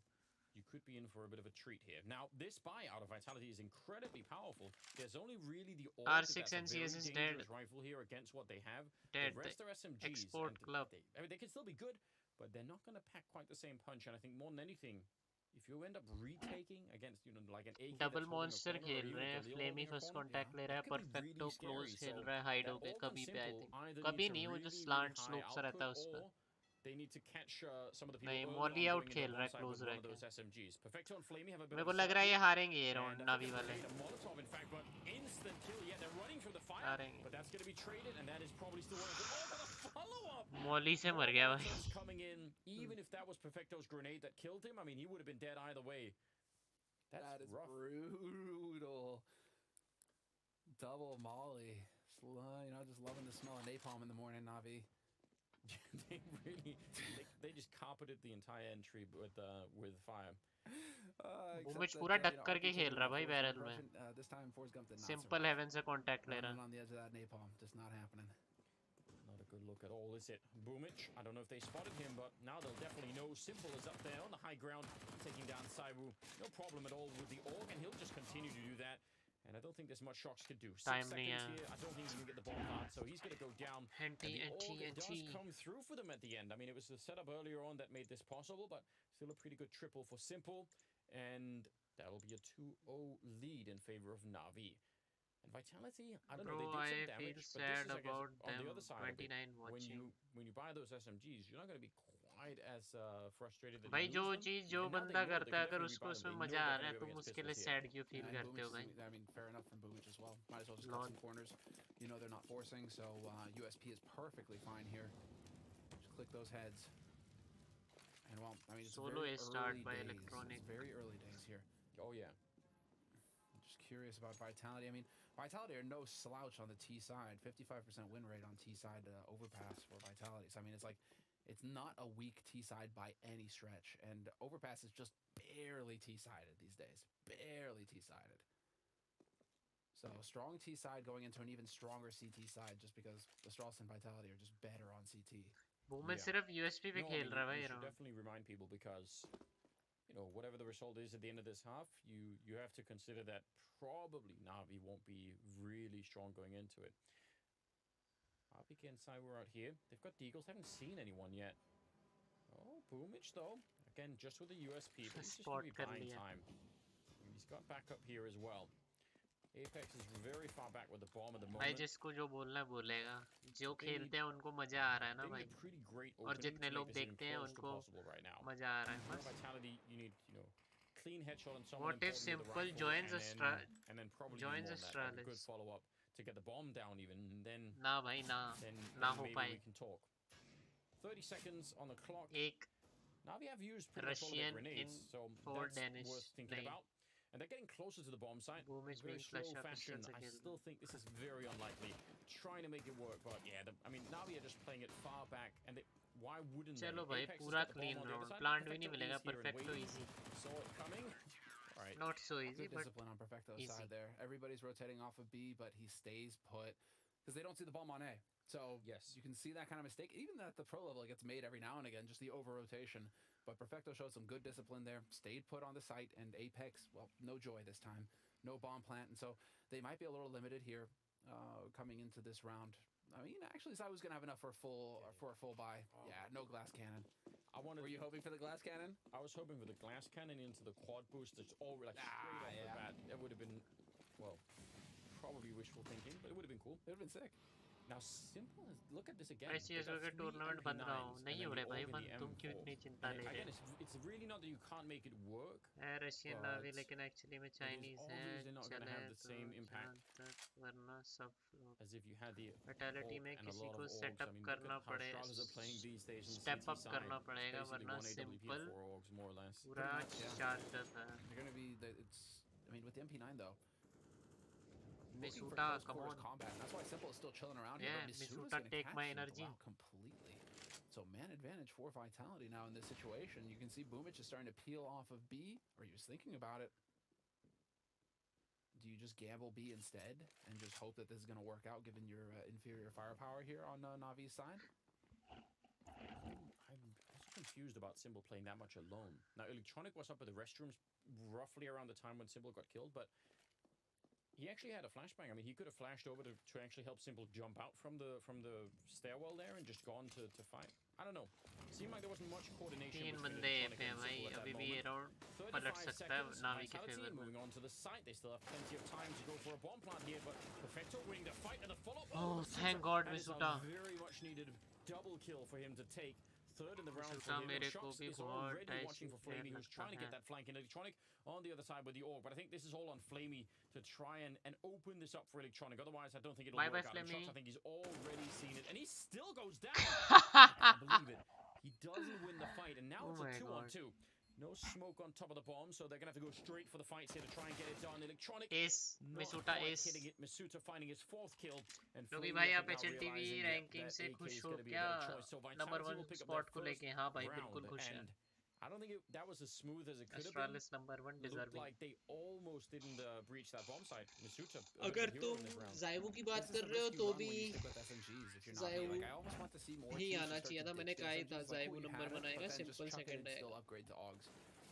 you could be in for a bit of a treat here. Now, this buy out of Vitality is incredibly powerful. There's only really the AUG R6 that's a NCS very is dangerous dead. rifle here against what they have. Dead. The rest are SMGs. Export and club. they can still be good, but they're not going to pack quite the same punch. And I think more than anything, if you end up retaking against, like an AK double that's holding a monster corner, or खेल even रहे हैं. Galil flame holding a first corner, contact ले रहा है. that could be perfecto really close scary. खेल So रहा है. Hide that होके Organ कभी पे आई Simple थिंक. either कभी needs a नहीं वो जो really, slant really slope high सा रहता है output, उस पे. or they need to catch some of the people नहीं early Molly on out going खेल into रहा है onside क्लोज with one रह of के those SMGs. Perfecto and Flamey have a bit मेरे of को a लग रहा है ये हारेंगे ये and round I Navi think वाले a Molotov in fact, but instant kill. Yeah, they're running through the fire, हारेंगे but that's going to be traded, and that is probably still one of them. Oh, but a follow-up! Molly से मर गया भाई Molotovs coming in, even if that was Perfecto's grenade that killed him, I mean, he would have been dead either way. That is rough. brutal. Double molly. You know, just loving the smell of napalm in the morning, Navi. They really, they just carpeted the entire entry with fire. बूमिच पूरा duck करके खेल रहा भाई barrel में simple haven से contact ले रहा on the edge of that napalm, just not happening. Not a good look at all, is it? Boomich, I don't know if they spotted him, but now they'll definitely know Simple is up there on the high ground, taking down ᴍᴏ. No problem at all with the AUG, and he'll just continue to do that. And I don't think there's much Shox could do. 6 seconds here, I don't think he can get the bomb out, so he's going to go down. And the AUG does come through for them at the end. I mean, it was the setup earlier on that made this possible, but still a pretty good triple for Simple. And that'll be a 2-0 lead in favor of Navi. And Vitality, I don't know, they did some damage, but this is, I guess, on the other side of it. When you buy those SMGs, you're not going to be quite as frustrated that भाई you जो lose them. चीज जो बंदा करता है अगर उसको उसमें मजा आ रहा है तुम उसके लिए सैड क्यों फील करते हो भाई I mean, fair enough from Boomich as well. Might as well just cut some corners. You know they're not forcing, so USP is perfectly fine here. Just click those heads. And well, I mean, it's Solo very is start early by days. Electronic. It's very early days here. Oh yeah. I'm just curious about Vitality. I mean, Vitality are no slouch on the T side. 55% win rate on T side overpass for Vitality. So I mean, it's not a weak T side by any stretch, and overpass is just barely T sided these days. Barely T sided. So strong T side going into an even stronger CT side, just because the Strauss and Vitality are just better on CT. बूमिच सिर्फ USP पे खेल रहा है भाई you should definitely remind people, because you know, whatever the result is at the end of this half, you have to consider that probably Navi won't be really strong going into it. RPK and ᴍᴏ out here. They've got Deagles, haven't seen anyone yet. Oh, Boomich though. Again, just with the USP, but he's just going to be buying time. He's got backup here as well. Apex is very far back with the bomb at the moment. भाई जिसको जो बोलना है बोलेगा जो खेलते हैं उनको मजा आ रहा है ना भाई और जितने लोग देखते हैं उनको मजा आ रहा है बस clean headshot on someone what if Simple joins a good follow up to get the bomb down even, and then ना भाई ना हो पाए we can talk. 30 seconds on the clock. एक Navi have used pretty much all their grenades, so that's Danish worth thinking about. And they're getting closer to the bomb site. Very slow fashion. I still think this is very unlikely. Trying to make it work, but yeah, I mean, Navi are just playing it far back, and why wouldn't they? चलो भाई पूरा clean round. Plant भी नहीं मिलेगा. Perfecto easy. Saw it coming. All right. Not so easy, but discipline on Perfecto's side there. Everybody's rotating off of B, but he stays put because they don't see the bomb on A. So yes, you can see that kind of mistake. Even at the pro level, it gets made every now and again, just the over-rotation. But Perfecto showed some good discipline there, stayed put on the site, and Apex, well, no joy this time. No bomb plant, and so they might be a little limited here coming into this round. I mean, actually, I was going to have enough for a full buy. Oh. Yeah, no glass cannon. Were you hoping for the glass cannon? I was hoping for the glass cannon into the quad boost. It's all like straight off the bat. It would have been, well, probably wishful thinking, but it would have been cool. It would have been sick. Now Simple is, look at this again. CSGO का tournament बन रहा हूँ नहीं हो रहा भाई बन तुम क्यों इतनी चिंता ले रहे हो? It's really not that you can't make it work. है रशियन नावी लेकिन एक्चुअली में चाइनीज है चले तो वरना सब as if you had the fatality में किसी को सेटअप करना पड़ेगा स्टेप अप करना पड़ेगा वरना सिंपल पूरा चार्ज रहता है. They're going to be I mean with the MP9 though. ᴍᴏᴜ, come on. Combat. That's why Simple is still chilling around here. Yeah, ᴍᴏᴜ take my energy. Completely. So man advantage for Vitality now in this situation. You can see Boomich is starting to peel off of B, or he was thinking about it. Do you just gamble B instead and just hope that this is going to work out given your inferior firepower here on Navi's side? I'm confused about Simple playing that much alone. Now, Electronic was up at the restrooms roughly around the time when Simple got killed, but he actually had a flashbang. I mean, he could have flashed over to actually help Simple jump out from the stairwell there and just gone to fight. I don't know. Seemed like there wasn't much coordination. 3 बंदे पे हैं भाई अभी भी ये round पलट सकता है नावी के फेवर में. Moving on to the site, they still have plenty of time to go for a bomb plant here, but Perfecto winning the fight and the follow-up. Oh, thank God, ᴍᴏᴜ. Very much needed double kill for him to take. third in the round मिसूटा for him. मेरे And को Shox भी is बहुत already tight watching for player Flamey, who's लगता trying to get है. that flank in Electronic on the other side with the orb. But I think this is all on Flamey to try and open this up for Electronic. Otherwise, I don't think it'll Bye work bye, out. And Shox, Flamey. I think he's already seen it. And he still goes down. I can't believe it. He doesn't win the fight. And now Oh it's my a 2-on-2. God. No smoke on top of the bomb, so they're going to have to go straight for the fights here to try and get it done. Electronic Ace, not मिसूटा quite ace. hitting it. Misuta finding his 4th kill. And लोगी Flamey, भाई I आप think, now HLTV realizing, ranking that से AK खुश is हो going to be a क्या? better choice. So number Vitality 1 will pick up spot their को first लेके हाँ भाई round, बिल्कुल खुश है. and I don't think that was as smooth as it could have been. Astralis number 1 Looked deserving. like they almost didn't breach that bomb site. Misuta, अगर तुम ज़ाइवो की बात कर रहे हो तो भी ज़ाइवो ही आना चाहिए था. मैंने कहा ही था ज़ाइवो नंबर 1 आएगा, सिंपल सेकंड आएगा.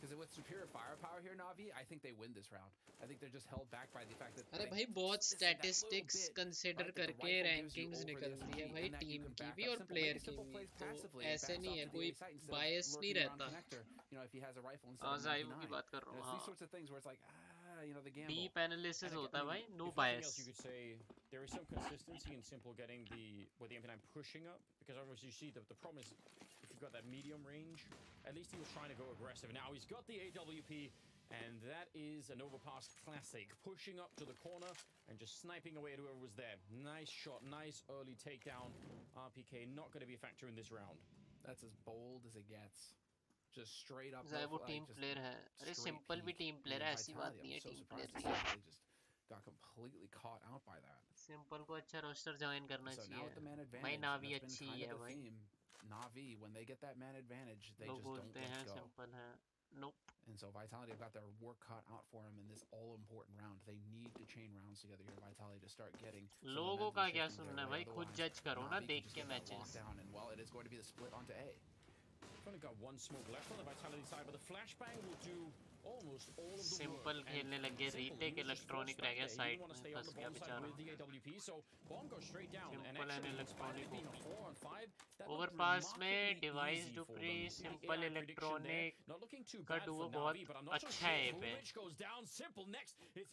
Because with superior firepower here, Navi, I think they win this round. I think they're just held back by the fact that. अरे भाई बहुत स्टैटिस्टिक्स कंसीडर करके रैंकिंग्स निकलती है भाई टीम की भी और प्लेयर की भी. तो ऐसे नहीं है, कोई बायस नहीं रहता. ज़ाइवो की बात कर रहा हूँ. These sorts of things where it's like, the gamble. Deep analysis होता है भाई, no If nothing bias. else, you could say there is some consistency in Simple getting the MP9 pushing up, because obviously you see the problem is if you've got that medium range, at least he was trying to go aggressive. Now he's got the AWP, and that is an overpass classic, pushing up to the corner and just sniping away at whoever was there. Nice shot, nice early takedown. RPK not going to be a factor in this round. That's as bold as it gets. Just straight up. ZywOo team player है. अरे simple भी team player है, ऐसी बात नहीं है team player नहीं है. Got completely caught out by that. Simple को अच्छा रोस्टर ज्वाइन करना So now with the man चाहिए. advantage, भाई नावी that's been अच्छी kind है of the भाई. theme. Navi, when they get that man advantage, they लोग just don't बोलते हैं let go. सिंपल है. Nope. And so Vitality have got their work cut out for them in this all-important round. They need to chain rounds together here, Vitality, to start getting. लोगों का क्या सुनना है भाई, खुद जज करो ना देख के matches. And well, it is going to be the split onto A. We've only got one smoke left on the Vitality side, but the flashbang will do almost all of the simple work. खेलने लग गए. Retake electronic रह गया side में, फंस गया बेचारा. Simple and electronic overpass में डिवाइस डुप्री सिंपल इलेक्ट्रॉनिक का डुओ बहुत अच्छा है ये पे.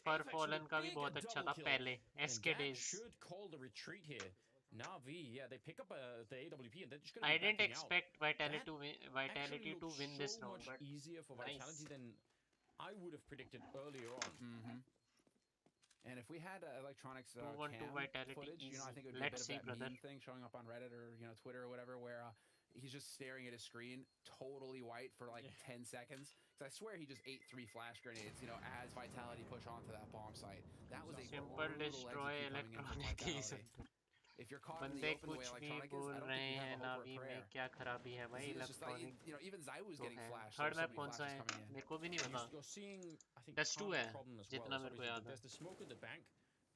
पर फॉलन का भी बहुत अच्छा था पहले SK days. Navi, yeah, they pick up the AWP and they're just going to. I didn't expect Vitality to win this round, but easier for Vitality than I would have predicted earlier on. And if we had electronics cam Vitality footage, easy. I think it would be Let's a see, bit of that brother. meme thing showing up on Reddit or Twitter or whatever, where he's just staring at his screen, totally white for like 10 seconds. Because I swear he just ate 3 flash grenades, as Vitality push onto that bomb site. That was a simple destroy electronic. If you're caught in बंदे the open the way कुछ भी electronic is, बोल I don't रहे think you हैं have a hope or Navi a prayer. में क्या खराबी है भाई It's just like, electronic even Zywoo's तो getting है. flashed. Third There's so map many कौन सा flashes है coming in. मेरे को भी नहीं पता. You're seeing, I think, Dust 2 part of है the problem as well जितना is मेरे को obviously याद है. there's the smoke at the bank,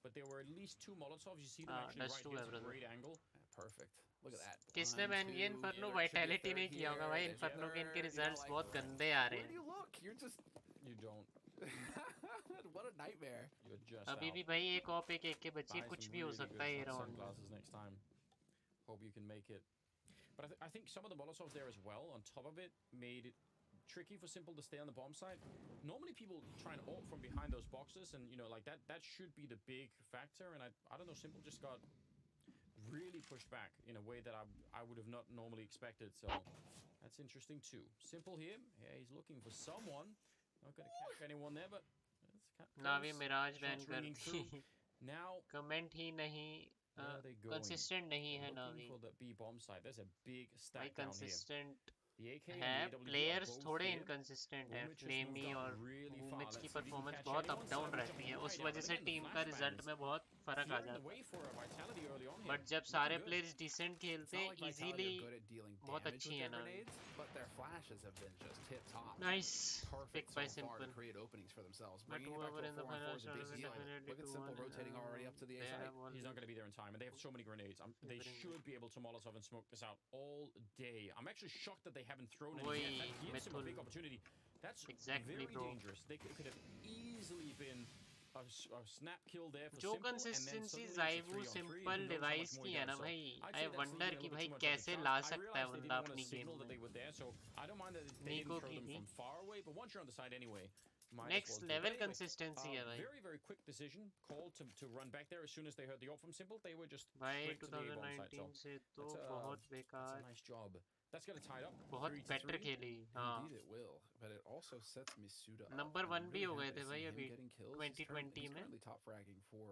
but there were at least 2 Molotovs. You see them actually Dust right 2 here. है It's a brother. great angle. Perfect. Look at that. किसने man ये inferno vitality नहीं किया होगा भाई. Inferno के इनके results बहुत गंदे आ रहे Where do हैं. you look? You're just. You don't. What a nightmare. You're just अभी out. भी भाई एक ऑप एक के बच्चे Buy कुछ some भी हो really सकता है ये good राउंड में. sunglasses next time. Hope you can make it. But I think some of the Molotovs there as well, on top of it, made it tricky for Simple to stay on the bomb site. Normally people try and ult from behind those boxes, and like that should be the big factor. And I don't know, Simple just got really pushed back in a way that I would have not normally expected. So that's interesting too. Simple here, yeah, he's looking for someone. Not going to catch anyone there, but Navi Mirage ban shots कर ringing दी. through. Now comment ही नहीं where are they going? Consistent नहीं है Looking Navi for the B bomb site. There's a big भाई stack down here. Consistent The AK and है. the AWP are players both थोड़े here. Inconsistent है. Womich has flame moved और up really far. वूमिच Let's की see if he can performance catch बहुत anyone. Up down Savage रहती है. jumping उस right वजह out. से But again, टीम the का flashbangs रिजल्ट में बहुत फर्क आ clearing the जाता way है. for a Vitality early on here. But जब Looking सारे good. प्लेयर्स डिसेंट It's खेलते not हैं like Vitality easily are good at dealing बहुत damage अच्छी with है their Navi. grenades, but their flashes have been just tip top. Nice Perfect pick so by far to Simple. create openings for themselves. But Bringing it back whoever to a in the 4-on-4 final is a big will deal. definitely Look at do Simple one. rotating already up to the A They site. have one. He's not going to be there in time, and they have so many grenades. They should be able to Molotov and smoke this out all day. I'm actually shocked that they haven't thrown any yet. That gives him a big opportunity. That's Exactly, very bro. dangerous. They could have easily been a snap kill there for जो Simple, and then consistency suddenly it's a ज़ाइवू 3-on-3. Simple Who knows how device much more की he है does. ना So भाई. I'd I say that's wonder leaving a कि little भाई too much of a कैसे trust. La I सकता है realized they बंदा didn't want अपनी to गेम signal that में. they were there, so I don't mind that they Nico didn't throw them की from far away, but once you're on the side anyway, might as next well do it. Level But anyway, consistency है भाई. very, very quick decision call to run back there as soon as they heard the ult from Simple. They were just भाई straight to the A bomb site. So 2019 से तो that's बहुत a बेकार. nice job. That's gonna tie it up. बहुत 3-3. better खेली हाँ Indeed it will, but it also sets Misuda up. Number I'm 1 भी really हो गए happy थे to भाई see him अभी getting kills. 2020 He's में currently top fragging for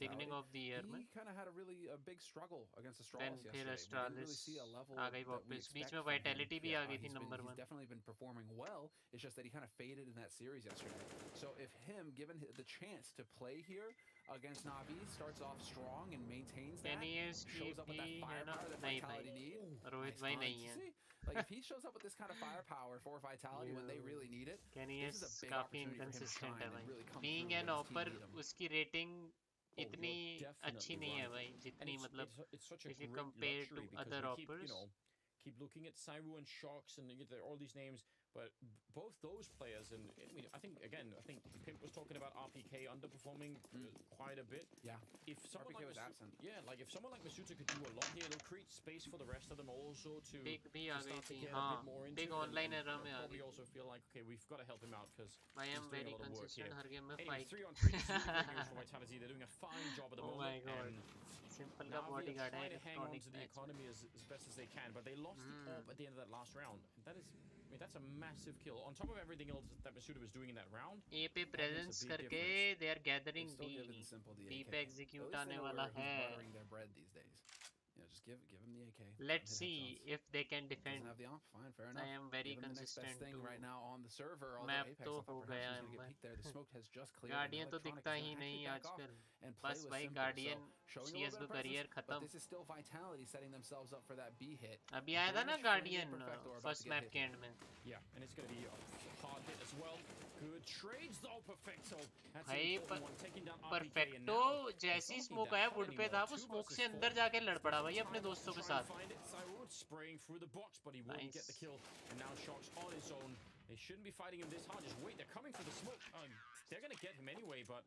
beginning Vitality. of the year में He kind of had a really big struggle against then Astralis फिर yesterday. We didn't really Astralis see a level आ गई that we वापस बीच expect में from him. Vitality भी आ गई थी He's number 1 definitely been performing well. It's just that he kind of faded in that series yesterday. So if him, given the chance to play here against Navi, starts off strong and maintains that, NES की shows up with that भी है ना firepower that नहीं Vitality भाई need. Rohit भाई नहीं है Like if he shows up with this kind of firepower for Vitality when they really need it, NES this is a big काफी opportunity for him to inconsistent shine है and really भाई come being through an when his team offer need him. उसकी rating इतनी You're अच्छी definitely नहीं है right. भाई And जितनी मतलब it's such a if you great compare to luxury because other we keep, offers keep looking at ᴍᴏ and Shocks and all these names, but both those players, and I mean, I think Pimp was talking about RPK underperforming quite a bit. Yeah. If someone RPK like was absent. Yeah, like if someone like Misuta could do a lot here, it'll create space for the rest of them also to big भी आ गई start to थी get a हाँ bit more into big it online and era में आ probably गई also feel like, okay, we've got to help him out because I he's am doing very a lot of work here. consistent her game में Anyway, fight 3-on-3 is really good news for Vitality. They're doing a fine job at the oh my moment. god And simple का Navi are bodyguard है trying to hang on electronic to the economy as best as they can, but they lost the AWP at the end of that last round. And that is, I mean, that's a massive kill. On top of everything else that Misuda was doing in that round, A पे presence big करके difference. they are gathering They've still B given Simple the B AK. पे At execute least they आने know वाला who's है buttering their bread these days. Just give him the AK. let's hit see headshots. if they can defend Doesn't have the AWP. Fine, fair I enough. am very Give him the next best consistent thing to right now on the server. Although map Apex, तो I thought हो perhaps गया he was है going to get भाई peeked there. The smoke has just cleared. Guardian तो Electronic दिखता is he gonna नहीं actually back off आजकल and play बस with भाई Simple. Guardian So showing a little bit CSGO of presence, career but खत्म this is still Vitality setting themselves up for that B hit. अभी आया था ना Blemish, Flamey, guardian and Perfecto are about first to get map hit के here. And में yeah, and it's going to be a hard hit as well. Good trades though, Perfecto. That's भाई an important one, taking down RPK. And perfecto now जैसी it's not smoke looking आया that would hot पे था anymore. वो 2 smoke versus से 4. अंदर जाके लड़ पड़ा भाई Time अपने to दोस्तों के try and साथ find it. ᴍᴏ spraying through the box, but he wouldn't get the Nice. kill. And now Shocks on his own. They shouldn't be fighting him this hard. Just wait, they're coming for the smoke. They're going to get him anyway, but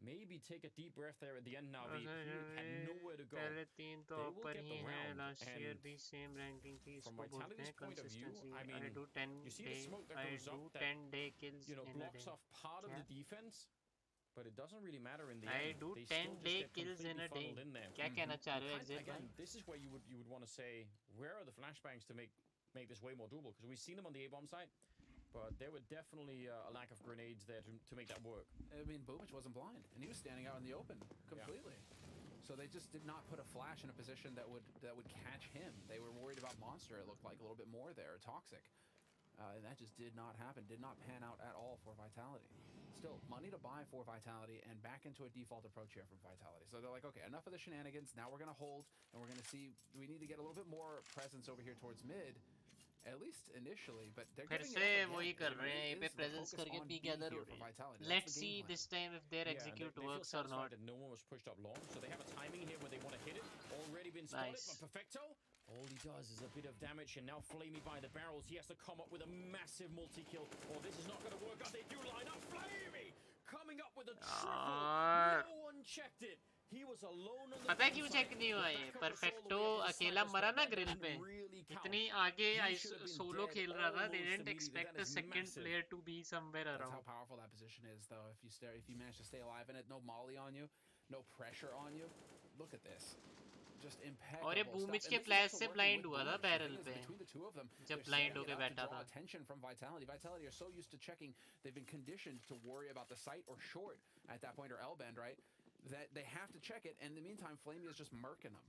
maybe take a deep breath there at the end now. He had nowhere to go. पहले तीन तो They will ऊपर get he the हैं round, last year and भी same ranking थी from इसको बोलते Vitality's हैं point of view, consistency I I mean, do 10 you see the day smoke that I goes do up that, 10 day kills in a blocks day off part of क्या? the defense, but it doesn't really matter in the I end. do They 10 still just day get kills in completely a day funneled in there. क्या कहना चाह रहे हो Kind- exit Again, भाई this is where you would want to say, where are the flashbangs to make this way more doable? Because we've seen them on the A-bomb site, but there were definitely a lack of grenades there to make that work. I mean, ᴑᴶ wasn't blind, and he was standing out in the open completely. So they just did not put a flash in a position that would catch him. They were worried about Monster. It looked like a little bit more there, Toxic, and that just did not happen. Did not pan out at all for Vitality. Still, money to buy for Vitality, and back into a default approach here from Vitality. So they're like, okay, enough of the shenanigans. Now we're gonna hold, and we're gonna see. We need to get a little bit more presence over here towards mid. At least initially, but they're फिर giving से it up वही again. कर You know, रहे हैं it ये पे is the presence focus करके on पी B गैदर here हो for रहे हैं Vitality. That's let's the see game plan. This time if there Yeah, execute they feel works or satisfied not that no one was pushed up long, so they have a timing here where they want to hit it. Already been spotted, Nice. but Perfecto, all he does is a bit of damage, and now Flamey by the barrels. He has to come up with a massive multi-kill, or this is not going to work out. They do line up. Flamey coming up with a triple. No one checked it. He was alone on the पता है क्यों bomb check site. नहीं हुआ The ये backup was all the perfecto way up in the अकेला sniper मरा spot. ना That grill doesn't पे really count. इतनी आगे He should have been solo dead खेल रहा था they almost didn't immediately. expect That the is second massive. player to be somewhere That's how around powerful that position is, though. If you manage to stay alive in it, no molly on you, no pressure on you. Look at this. Just impeccable और ये stuff. बूमिच And के this is flash also से working blind with हुआ था ᴑᴶ. The barrel thing is, पे between the two of them, जब they're blind setting होके it up to बैठा draw था attention from Vitality. Vitality are so used to checking. They've been conditioned to worry about the site or short at that point, or L-bend, right? That they have to check it, and in the meantime, Flamey is just murking them.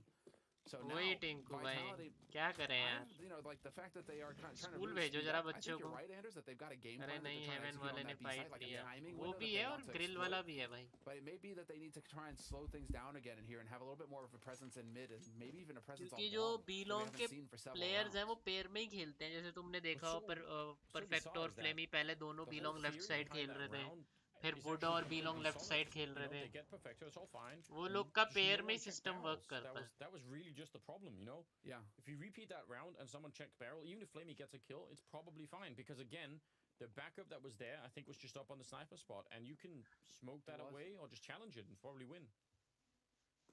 So now, वही टिंकू भाई Vitality, क्या करें यार you know, like the fact that they are trying to school really भेजो speed जरा up. I बच्चों think you're को right, Anders, that they've got a game अरे plan that नहीं they're trying to heaven execute वाले on ने that B fight side, like a लिया timing वो window भी that है they और want to ग्रिल exploit. वाला भी है भाई But it may be that they need to try and slow things down again in here and have a little bit more of a presence in mid and maybe even a presence on क्योंकि जो long B that we long haven't के seen for several players हैं rounds. वो pair में ही खेलते हैं जैसे तुमने देखा हो परफेक्टो और besides that, फ्लेमी पहले दोनों the B whole long left theory side behind खेल that रहे थे round फिर is बुडा actually और बी लॉन्ग completely लेफ्ट solid. साइड खेल You रहे know, थे they get Perfecto, it's all fine. वो लोग का Just पेयर no में one ही checked सिस्टम वर्क barrels. करता है That was really just the problem, you know? Yeah. If you repeat that round and someone checked barrel, even if Flamey gets a kill, it's probably fine. Because again, the backup that was there, I think, was just up on the sniper spot. And you can smoke that away or just challenge it and probably win.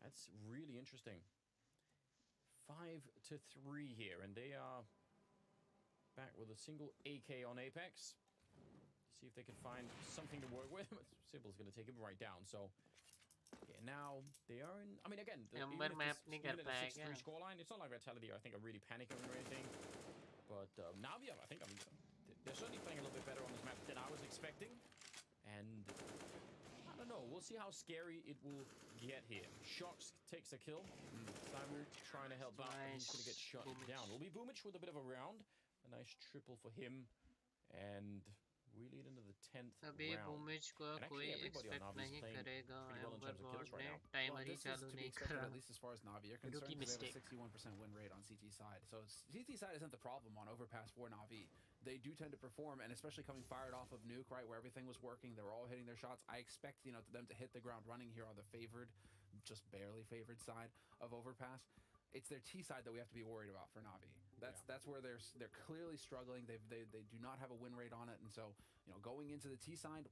That's really interesting. 5-3 here, and they are back with a single AK on Apex. See if they can find something to work with. Sibyl's going to take him right down. So, yeah, now they are in. I mean, again, even at a 6-3 scoreline, it's not like Vitality, I think, are really panicking or anything. But Navi, I think they're certainly playing a little bit better on this map than I was expecting. And I don't know. We'll see how scary it will get here. ᴍᴏᴜ takes a kill. Cyber trying to help out. He's going to get shut down. Will be ᴍᴏᴜ with a bit of a round. A nice triple for him. And we lead into the 10th अभी ᴍᴏᴜ को कोई expect नहीं करेगा amber God ने timer ही चालू नहीं करा at least as far as Navi are concerned, because they have a 61% win rate on CT side. So CT side isn't the problem on overpass for Navi. They do tend to perform, and especially coming fired off of nuke, right, where everything was working, they were all hitting their shots. I expect, you know, them to hit the ground running here on the favored, just barely favored side of overpass. It's their T side that we have to be worried about for Navi. That's where they're clearly struggling. They do not have a win rate on it, and so, you know, going into the T side,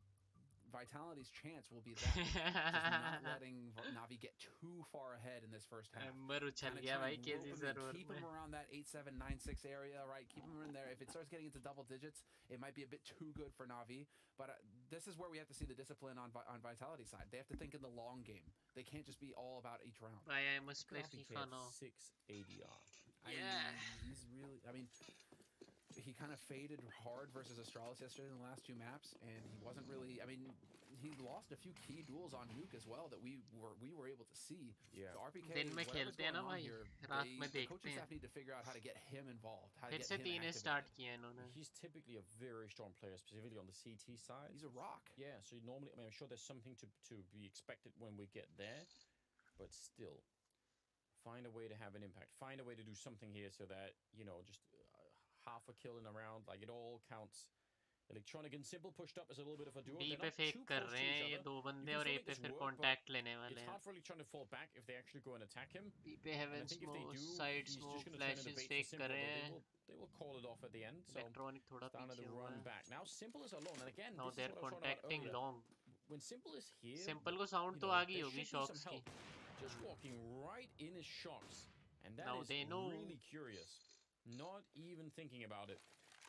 Vitality's chance will be that just not letting Navi get too far ahead in this first half. Keep them around that 8-7-9-6 area, right? Keep them in there. If it starts getting into double digits, it might be a bit too good for Navi. But this is where we have to see the discipline on Vitality's side. They have to think in the long game. They can't just be all about each round. I must play FIFA now. 6 ADR. Yeah. He's really, I mean, he kind of faded hard versus Astralis yesterday in the last 2 maps, and he wasn't really, I mean, he lost a few key duels on nuke as well that we were able to see. Yeah. So RPK, दिन में खेलते हैं ना भाई, रात में the देखते coaching हैं. staff need to figure out how to get him involved, how to फिर get से him 3 activated. स्टार्ट किए इन्होंने. He's typically a very strong player, specifically on the CT side. He's a rock. Yeah, so normally, I mean, I'm sure there's something to be expected when we get there, but still, find a way to have an impact. Find a way to do something here so that, you know, just half a kill in a round, like it all counts. Electronic and Simple pushed up as a little bit of a duo. B पे fake कर रहे हैं ये 2 बंदे और ए पे फिर contact लेने वाले It's हैं. hard for Electronic to fall back if they actually go and attack him. B पे heaven smoke, side smoke, flashes fake कर रहे हैं. They will call it off at the end. So electronic थोड़ा starting पीछे to हुआ run है. back. Now Simple is alone, and again, Now this they're is what I was talking about contacting earlier. long. When Simple is here, simple को sound तो you know, आ गई there होगी should be some shocks की. help. Just walking right in his ᴍᴏᴜ, and that Now is they know. really curious. Not even thinking about it.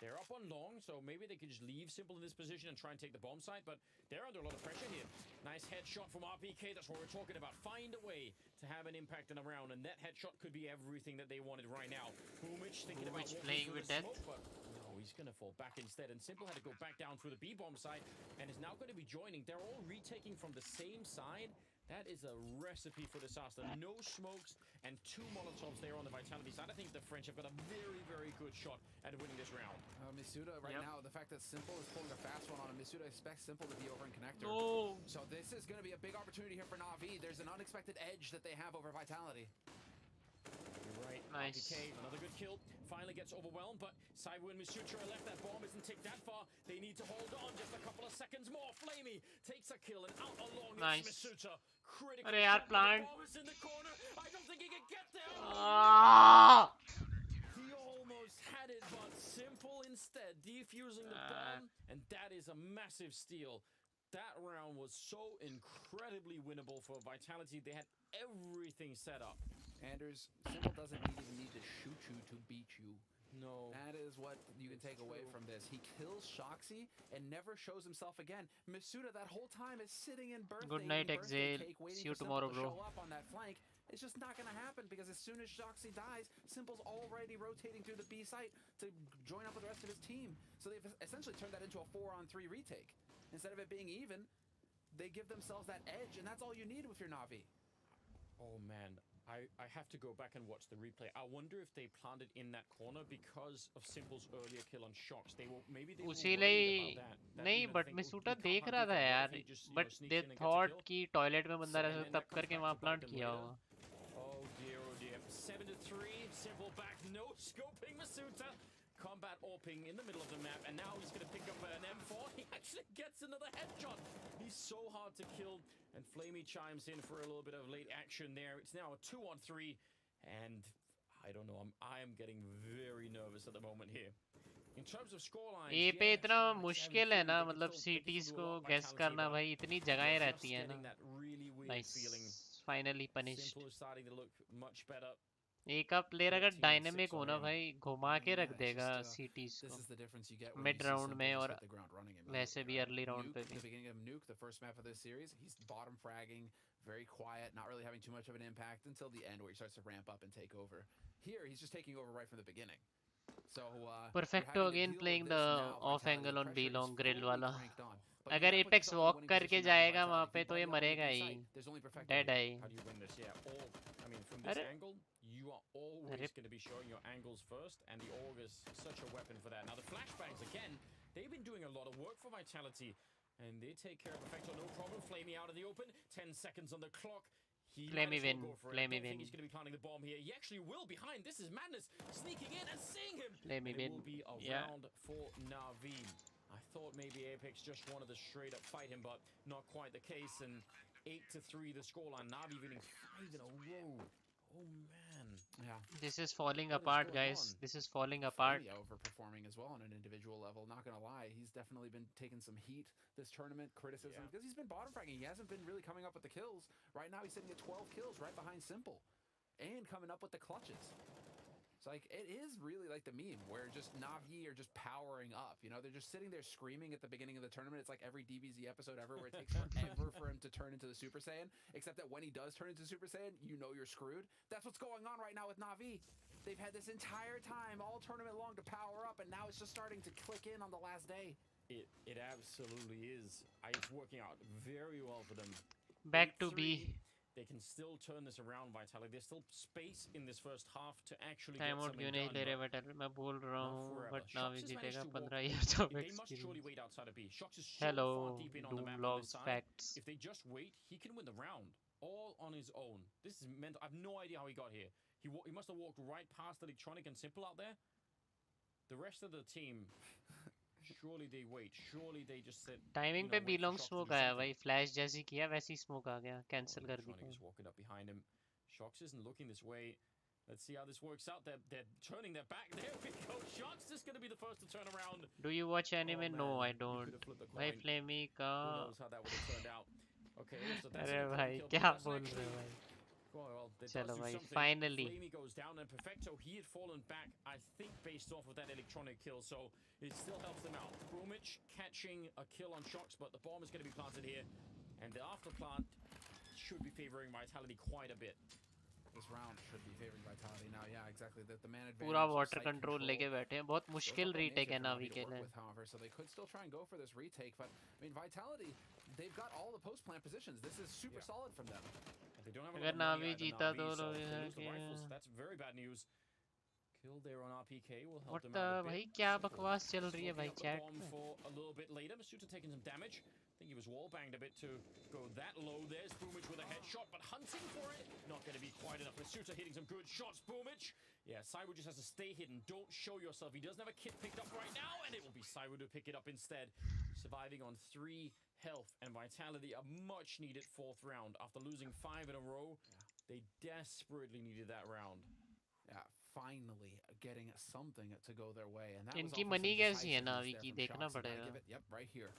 They're up on long, so maybe they could just leave Simple in this position and try and take the bomb site, but they're under a lot of pressure here. Nice headshot from RPK, that's what we're talking about. Find a way to have an impact in a round, and that headshot could be everything that they wanted right now. ᴍᴏᴜ thinking about playing with death. Smoke, but no, he's going to fall back instead, and Simple had to go back down through the B-bomb side, and is now going to be joining. They're all retaking from the same side. That is a recipe for disaster. No smokes and 2 Molotovs there on the Vitality side. I think the French have got a very, very good shot at winning this round. ᴍᴜᴜ right now, the fact that Simple is pulling a fast one on him, ᴍᴜᴜ expects Simple to be over in connector. No. So this is going to be a big opportunity here for Navi. There's an unexpected edge that they have over Vitality. You're right. Nice. RPK, another good kill. Finally gets overwhelmed, but Cyber and ᴍᴜᴜ are left. That bomb isn't ticked that far. They need to hold on just a couple of seconds more. Flamey takes a kill, and out along Nice. is ᴍᴜᴜ. Critical अरे यार, shot, but plant. the bomb is in the corner. I don't think he can get there. Ah! He almost had it, but Simple instead, defusing the bomb, and that is a massive steal. That round was so incredibly winnable for Vitality. They had everything set up. Anders, Simple doesn't even need to shoot you to beat you. No. That is what you can take away from this. He kills ᴍᴜᴜ and never shows himself again. ᴍᴜᴜ that whole time is sitting in birthday, Good night, birthday Exale. cake, waiting See you for Simple tomorrow, to bro. show up on that flank. It's just not going to happen because as soon as ᴍᴜᴜ dies, Simple's already rotating through the B site to join up with the rest of his team. So they've essentially turned that into a 4-on-3 retake. Instead of it being even, they give themselves that edge, and that's all you need with your Navi. Oh man, I have to go back and watch the replay. I wonder if they planted in that corner because of Simple's earlier kill on ᴍᴜᴜ. They will maybe they were उसी worried लिए about that. नहीं, but ᴍᴜᴜ देख रहा था यार. But they thought कि toilet में बंदा रह सकता, तब करके वहाँ प्लांट किया होगा. Oh dear. 7-3. Simple back, no scoping ᴍᴜᴜ. Combat AWPing in the middle of the map, and now he's going to pick up an M4. He actually gets another headshot. He's so hard to kill, and Flamey chimes in for a little bit of late action there. It's now a 2-on-3, and I don't know, I am getting very nervous at the moment here. In terms of scoreline, ए पे इतना मुश्किल है ना, मतलब cities को guess करना भाई, इतनी जगहें रहती हैं ना. Nice. Finally punished. Simple is starting to look much better. एक का प्लेयर अगर डायनेमिक हो ना भाई, घुमा के रख देगा सीटीज This को. is the difference you get when Mid you see round Simple में just और hit the ground running वैसे भी immediately, early round Nuke, पे the भी. beginning of Nuke, the first map of this series, he's bottom fragging, very quiet, not really having too much of an impact until the end where he starts to ramp up and take over. Here, he's just taking over right from the beginning. Perfecto again playing the off angle on B long grill वाला. अगर apex walk करके जाएगा वहाँ पे तो ये मरेगा ही. Dead है. अरे you are always going to be showing your angles first, and the AUG is such a weapon for that. Now the flashbangs again, they've been doing a lot of work for Vitality, and they take care of Perfecto, no problem. Flamey out of the open, 10 seconds on the clock. Flamey win, Flamey win. He's going to be planting the bomb here. He actually will behind. This is madness. Sneaking in and seeing him. Flamey win. It will be a round for Navi. I thought maybe Apex just wanted to straight up fight him, but not quite the case. And 8-3 the scoreline. Navi winning 5 in a row. Oh man. Yeah. This is falling apart, guys. This is falling apart. Overperforming as well on an individual level. Not gonna lie, he's definitely been taking some heat this tournament, criticism, because he's been bottom fragging. He hasn't been really coming up with the kills. Right now, he's sitting at 12 kills, right behind Simple, and coming up with the clutches. It's like, it is really like the meme where just Navi are just powering up. You know, they're just sitting there screaming at the beginning of the tournament. It's like every DBZ episode ever where it takes forever for him to turn into the Super Saiyan. Except that when he does turn into Super Saiyan, you know you're screwed. That's what's going on right now with Navi. They've had this entire time, all tournament long, to power up, and now it's just starting to click in on the last day. It absolutely is. It's working out very well for them. Back to B. They can still turn this around, Vitality. There's still space in this first half to actually Time out क्यों नहीं ले रहे Vitality? मैं बोल रहा हूँ, but Navi जीतेगा 15 years of experience. Hello, Doom logs facts. If they just wait, he can win the round all on his own. This is mental. I have no idea how he got here. He must have walked right past Electronic and Simple out there. The rest of the team. Surely they wait. Surely they just sit. Timing पे B long smoke आया भाई. Flash जैसी किया वैसी smoke आ गया. Cancel कर दी. Is walking up behind him. Shox isn't looking this way. Let's see how this works out. They're turning their back. There we go. Shox is going to be the first to turn around. Do you watch anime? No, I don't. भाई Flamey का. Who knows how that would have turned out? Okay. So that's अरे भाई क्या बोल रहे हो भाई? Well, चलो भाई, finally. Flamey goes down and Perfecto, he had fallen back, I think, based off of that electronic kill, so it still helps them out. ᴑᴜᴜ catching a kill on Shox, but the bomb is going to be planted here, and the after plant should be favoring Vitality quite a bit. This round should be favoring Vitality now. Yeah, exactly. The man advantage. पूरा water control लेके बैठे हैं. बहुत मुश्किल retake है Navi के लिए. However, so they could still try and go for this retake, but I mean Vitality, they've got all the post plant positions. This is super solid from them. They don't have अगर Navi जीता तो that's very bad news. Kill there on RPK will help them out a bit. भाई क्या बकवास चल रही है भाई chat में. For a little bit later, ᴑᴜᴜ taking some damage. I think he was wall banged a bit to go that low. There's ᴑᴜᴜ with a headshot, but hunting for it, not going to be quite enough. ᴑᴜᴜ hitting some good shots. ᴑᴜᴜ, yeah, Cyber just has to stay hidden. Don't show yourself. He doesn't have a kit picked up right now, and it will be Cyber to pick it up instead. Surviving on 3 health and Vitality, a much needed 4th round. After losing 5 in a row, they desperately needed that round. Yeah, finally getting something to go their way. And that इनकी money कैसी है Navi की देखना पड़ेगा. Yep, right here.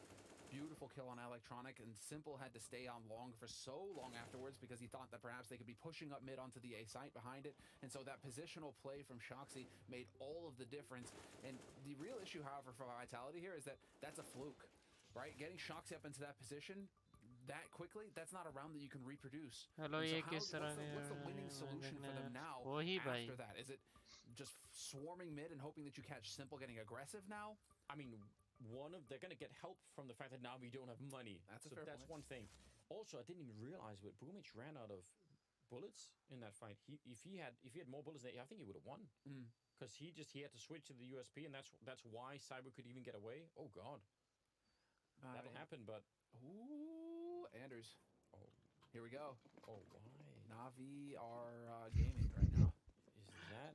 Beautiful kill on Electronic, and Simple had to stay on long for so long afterwards because he thought that perhaps they could be pushing up mid onto the A site behind it, and so that positional play from Shoxy made all of the difference. And the real issue, however, for Vitality here is that that's a fluke, right? Getting Shoxy up into that position that quickly, that's not a round that you can reproduce. Hello, so what's the winning solution for them now after that? Is it just swarming mid and hoping that you catch Simple getting aggressive now? I mean, they're going to get help from the fact that now we don't have money. That's one thing. Also, I didn't even realize that ᴑᴜᴜ ran out of bullets in that fight. If he had more bullets, I think he would have won. Because he had to switch to the USP, and that's why Cyber could even get away. Oh God, that'll happen. But ooh, Anders. Oh, here we go. Oh, why? Navi are gaming right now. Is that?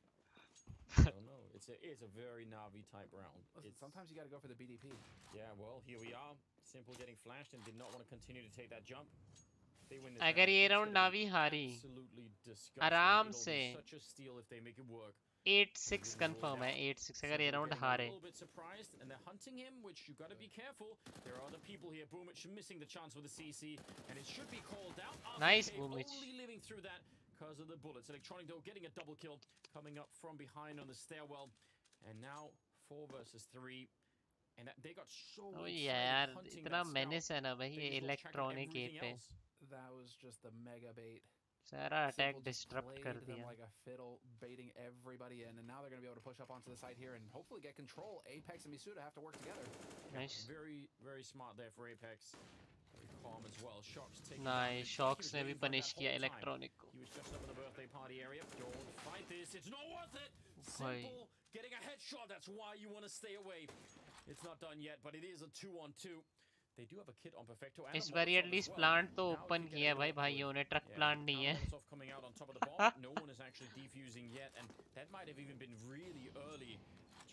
I don't know. It's a very Navi type round. Listen, sometimes you got to go for the BDP. Yeah, well, here we are. Simple getting flashed and did not want to continue to take that jump. They win this अगर ये round Navi हारी, आराम से such a steal if they make it work. 8-6 confirm है. 8-6 अगर ये round हारे. A little bit surprised, and they're hunting him, which you got to be careful. There are other people here. ᴑᴜᴜ missing the chance with the CC, and it should be called out. Nice ᴑᴜᴜ. Only living through that because of the bullets. Electronic though getting a double kill, coming up from behind on the stairwell, and now 4 versus 3, and they got so. Oh yeah, इतना menace है ना भाई ये Electronic पे. That was just the mega bait. सारा attack Simple just disrupt played कर them दिया. like a fiddle, baiting everybody in, and now they're going to be able to push up onto the side here and hopefully get control. Apex and ᴍᴏᴜ have to work together. Nice. Very smart there for Apex. Very calm as well. Shocks taking Nice. Shocks ने भी punish किया electronic को. He was just up in the birthday party area. Don't fight this. It's not worth it. भाई. Simple. Getting a headshot. That's why you want to stay away. It's not done yet, but it is a 2-on-2. They do have a kit on Perfecto. इस बारी at least plant तो open किया है भाई भाइयों ने. Truck plant नहीं है. Coming out on top of the bomb. No one is actually defusing yet, and that might have even been really early.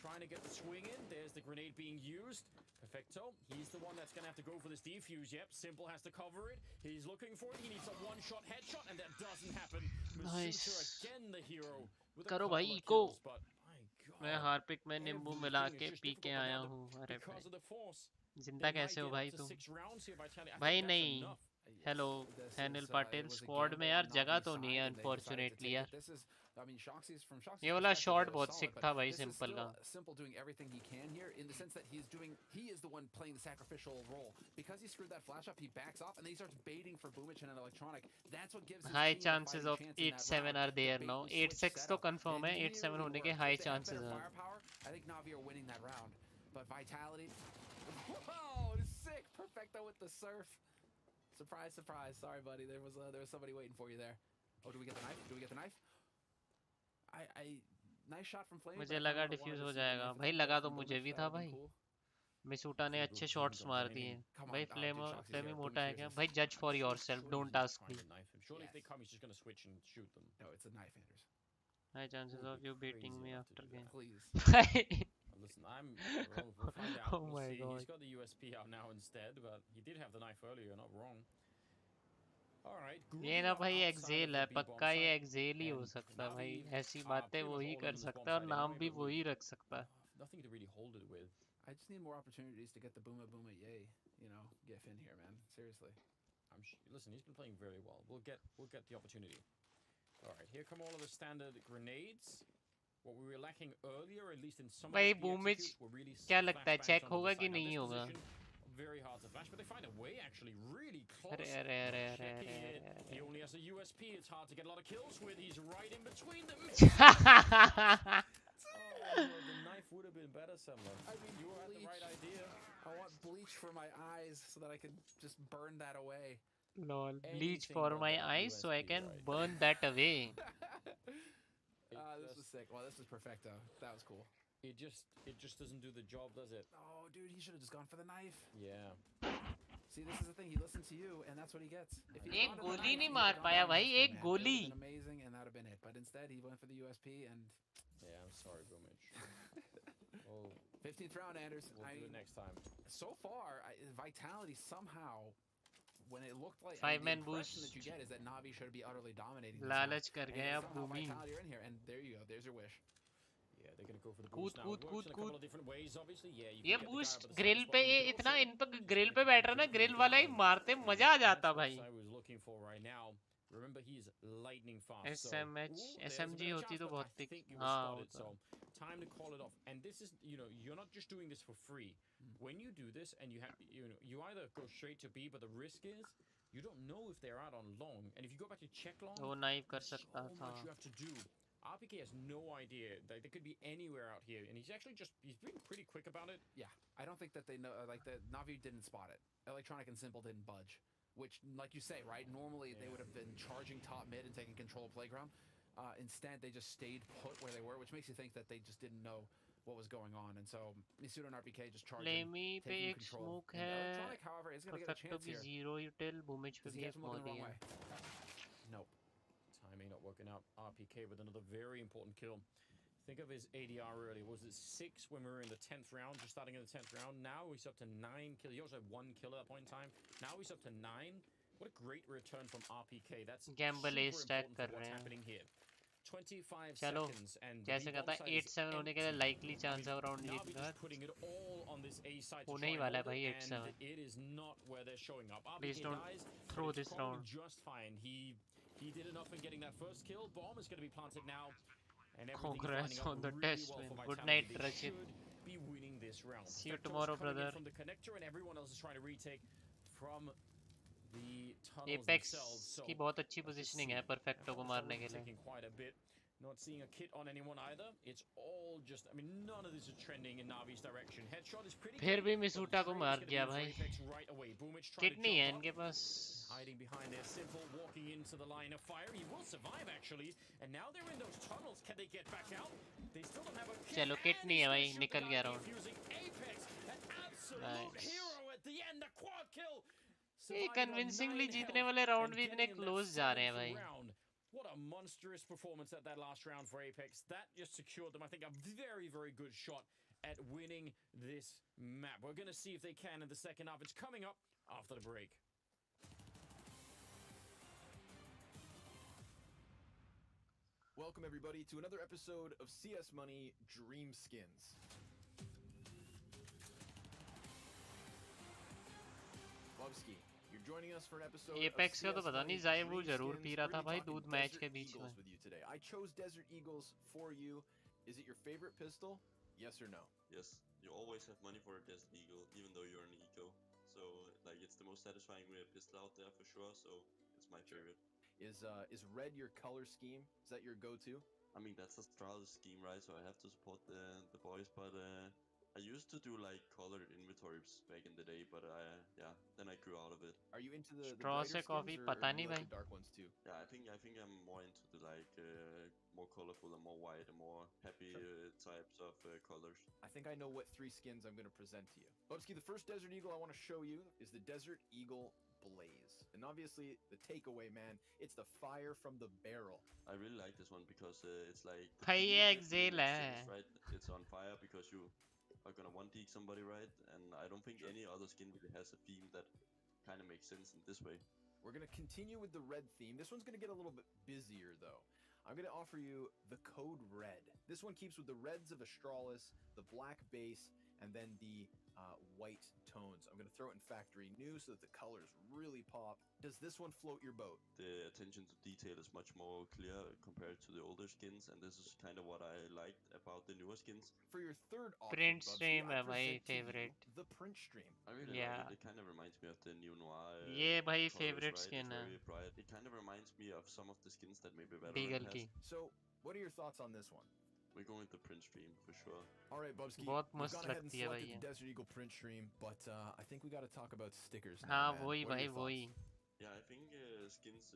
Trying to get the swing in. There's the grenade being used. Perfecto. He's the one that's going to have to go for this defuse. Yep, Simple has to cover it. He's looking for it. He needs a one-shot headshot, and that doesn't happen. Nice. Again, the hero. करो भाई eco. मैं Harpic में नींबू मिला के P के आया हूँ. अरे भाई जिंदा कैसे हो भाई तुम? भाई नहीं. हेलो हैनिल पाटिल. स्क्वाड में यार जगह तो नहीं है अनफॉर्चुनेटली यार. ये वाला शॉट बहुत सिक था भाई सिंपल का. Simple doing everything he can here in the sense that he is the one playing the sacrificial role because he screwed that flash up. He backs off and then he starts baiting for ᴍᴏᴜ and electronic. That's what gives high chances of 8-7 are there now. 8-6 तो confirm है. 8-7 होने के high chances हैं. I think Navi are winning that round, but Vitality. Whoa, it's sick. Perfecto with the surf. Surprise, surprise. Sorry, buddy. There was somebody waiting for you there. Oh, do we get the knife? Do we get the knife? Nice shot from Flame. मुझे लगा diffuse हो जाएगा भाई. लगा तो मुझे भी था भाई. ᴍᴏᴜ ने अच्छे शॉट्स मार दिए भाई. फ्लेमी मोटा है क्या भाई? जज for yourself. Don't ask me. Surely if they come, he's just going to switch and shoot them. No, it's a knife, Anders. High chances of you beating me after game. Please. Listen, we'll find out. Oh my God. He's got the USP out now instead, but he did have the knife earlier, not wrong. All right. ये ना भाई Excel है. पक्का ये Excel ही हो सकता है भाई. ऐसी बातें वो ही कर सकता है और नाम भी वो ही रख सकता है. Nothing to really hold it with. I just need more opportunities to get the ᴍᴏᴜ괱ᴜ, gif in here, man. Seriously. Listen, he's been playing very well. We'll get the opportunity. All right, here come all of the standard grenades. What we were lacking earlier, at least in some of भाई the ᴍᴏᴜ were really क्या लगता है check होगा कि Now, नहीं this होगा? position, very hard to flash, but they find a way actually really close. अरे अरे अरे अरे अरे अरे. He only has a USP. It's hard to get a lot of kills with. He's right in between them. Oh, the knife would have been better somewhere. I mean, You had the right idea. I want bleach for my eyes so that I can just burn that away. Lol. Bleach Anything for but my that eyes so I USP, can right? burn that away. This was sick. Well, this was perfecto. That was cool. It just doesn't do the job, does it? Oh, dude, he should have just gone for the knife. Yeah. See, this is the thing. He listened to you, and that's what he gets. If he एक gone to the गोली knife, नहीं he मार would've पाया gone भाई. down एक man. गोली. It would've been amazing, and that would have been it. But instead, he went for the USP, and Yeah, I'm sorry, Boomich. Well, 15th round, Anders. we'll do it next time. So far, Vitality somehow, when it looked like Five-man the impression boost. that you get is that Navi should be utterly dominating. this लालच map. कर And गए yet अब somehow भूमि. Vitality are in here, and there you go. There's your wish. Yeah, they're gonna go for the कूद boost now. कूद It works कूद in a couple कूद. of different ways, obviously. Yeah, you ये can get the guy boost up at the grill side पे spot, ये but you can इतना also इन पर grill पे बैठ रहा ना. ग्रिल वाला ही मारते मजा आ जाता भाई. That's what I was looking for right now. Remember, he's lightning fast. SMH Ooh, there's a SMG bit of होती chance, तो but बहुत I thick. think it was हाँ spotted, होता. so time to call it off. And this is, you're not just doing this for free. When you do this and you have, you either go straight to B, but the risk is you don't know if they're out on long. And if you go back to check long, वो knife कर so सकता था. much you have to do. RPK has no idea. They could be anywhere out here, and he's being pretty quick about it. Yeah, I don't think that they know. Like the Navi didn't spot it. Electronic and Simple didn't budge. Which, like you say, right? Normally they would have been charging top mid and taking control of playground. Instead, they just stayed put where they were, which makes you think that they just didn't know what was going on. And so ᴍᴏᴜ and RPK just charging, Flamie पे taking एक control. Smoke And है. Electronic, however, is going to get a Perfecto chance भी here. Zero util. Boombl4 पे Does he भी catch एक him looking the Modi wrong है. way? Nope. Timing not working out. RPK with another very important kill. Think of his ADR earlier. Was it 6 when we were in the 10th round, just starting in the 10th round? Now he's up to 9 kills. He also had 1 kill at that point in time. Now he's up to 9. What a great return from RPK. That's Gamble super ace stack important कर for रहे what's हैं. happening here. 25 चलो seconds and the जैसे B कहता bomb है side is 8-7 होने के लिए empty. लाइकली चांस है अराउंड Navi जीत का. just putting it all on this A side to होने try ही and वाला है hold भाई it, 8-7. and it is not where they're showing up. Please RPK don't dies, but throw it's this probably round. just fine. He did enough in getting that first kill. Bomb is going to be planted now, and everything is Congrats lining up on the really test well win. for Good Vitality. night, They Rachit. should be winning this round. See you Vector's tomorrow, coming in brother. from the connector, and everyone else is trying to retake from apex की बहुत अच्छी positioning है perfecto को मारने के लिए. Not seeing a kit on anyone either. It's all just, I mean, none of this is trending in Navi's direction. Headshot is pretty फिर भी good, मिसूटा को मार दिया भाई. right away. ᴍᴏᴜ trying kit to नहीं है jump इनके up, pass. hiding behind there. Simple walking into the line of fire. He will survive actually. And now they're in those tunnels. Can they get back out? They still don't have a kit. चलो kit नहीं है भाई, निकल गया round. Using APEX, an absolute hero at the end. The quad kill. ये convincingly जीतने वाले round भी इतने क्लोज जा रहे हैं भाई. What a monstrous performance at that last round for APEX. That just secured them, I think, a very, very good shot at winning this map. We're going to see if they can in the second half. It's coming up after the break. Welcome everybody to another episode of CS Money Dream Skins. Bobski, you're joining us for an episode apex का तो पता नहीं, ज़ाइवू जरूर P रहा था भाई दूध match के बीच में. I chose Desert Eagles for you. Is it your favorite pistol? Yes or no? Yes, you always have money for a Desert Eagle, even though you're an eco. So, like, it's the most satisfying pistol out there for sure. So, it's my favorite. Is red your color scheme? Is that your go-to? I mean, that's the Strauss scheme, right? So I have to support the boys, but I used to do like colored inventories back in the day, but yeah, then I grew out of it. Are you into the Strauss brighter coffee skins पता or नहीं you like भाई. the dark ones too? Yeah, I think I'm more into the like more colorful and more white and more happy types of colors. I think I know what 3 skins I'm going to present to you. Bubsky, the first Desert Eagle I want to show you is the Desert Eagle Blaze. And obviously, the takeaway, man, it's the fire from the barrel. I really like this one because it's like... भाई ये right? It's on fire because you are gonna one-peek somebody, right? And I don't think any other skin really has a theme that kind of makes sense in this way. We're gonna continue with the red theme. This one's gonna get a little bit busier, though. I'm gonna offer you the code red. This one keeps with the reds of Astralis, the black base, and then the white tones. I'm gonna throw it in factory new so that the colors really pop. Does this one float your boat? The attention to detail is much more clear compared to the older skins, and this is kind of what I liked about the newer skins. For your third option, Print Bubsky, stream I है भाई present to you favorite. the print stream. I really like it. It kind of reminds me of the ᴍᴏᴜ ये भाई colors, favorite right? skin It's है. very bright. It kind of reminds me of some of the skins that maybe Deagle Valorant की. has. So, what are your thoughts on this one? We're going with the print stream for sure. All right, Bubsky, बहुत we've मस्त gone ahead and लगती है भाई selected ये. the Desert Eagle print stream, but I think we got to talk about stickers now, हाँ man. वही What are भाई your वही. thoughts? Yeah, I think skins,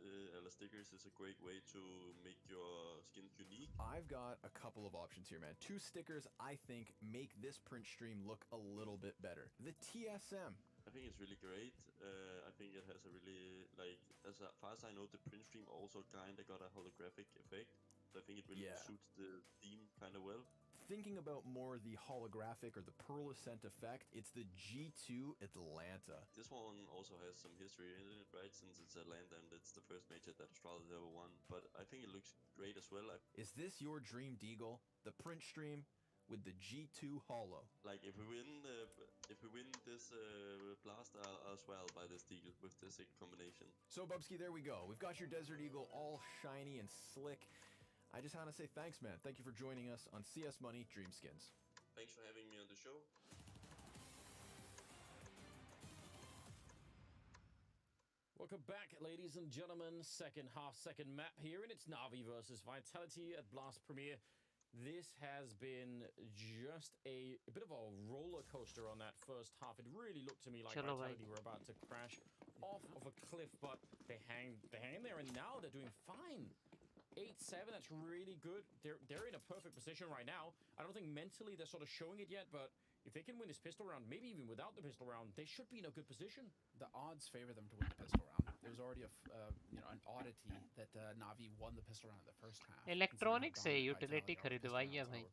stickers is a great way to make your skins unique. I've got a couple of options here, man. 2 stickers I think make this print stream look a little bit better. The TSM. I think it's really great. I think it has a really, like, as far as I know, the print stream also kind of got a holographic effect. So I think it really suits the theme kind of well. Thinking about more the holographic or the pearlescent effect, it's the G2 Atlanta. This one also has some history in it, right? Since it's Atlanta and it's the first major that Astralis ever won. But I think it looks great as well. Is this your dream deagle? The print stream with the G2 holo. Like if we win this blast, I'll swear I'll buy this deagle with this combination. So Bubsky, there we go. We've got your Desert Eagle all shiny and slick. I just want to say thanks, man. Thank you for joining us on CS Money Dream Skins. Thanks for having me on the show. Welcome back, ladies and gentlemen. Second half, second map here, and it's Navi versus Vitality at Blast Premier. This has been just a bit of a roller coaster on that first half. It really looked to me like Vitality were about to crash off of a cliff, but they hang there, and now they're doing fine. 8-7, that's really good. They're in a perfect position right now. I don't think mentally they're sort of showing it yet, but if they can win this pistol round, maybe even without the pistol round, they should be in a good position. The odds favor them to win the pistol round. There was already an oddity that Navi won the pistol round in the first half. Electronics से utility खरीदवाई है भाई.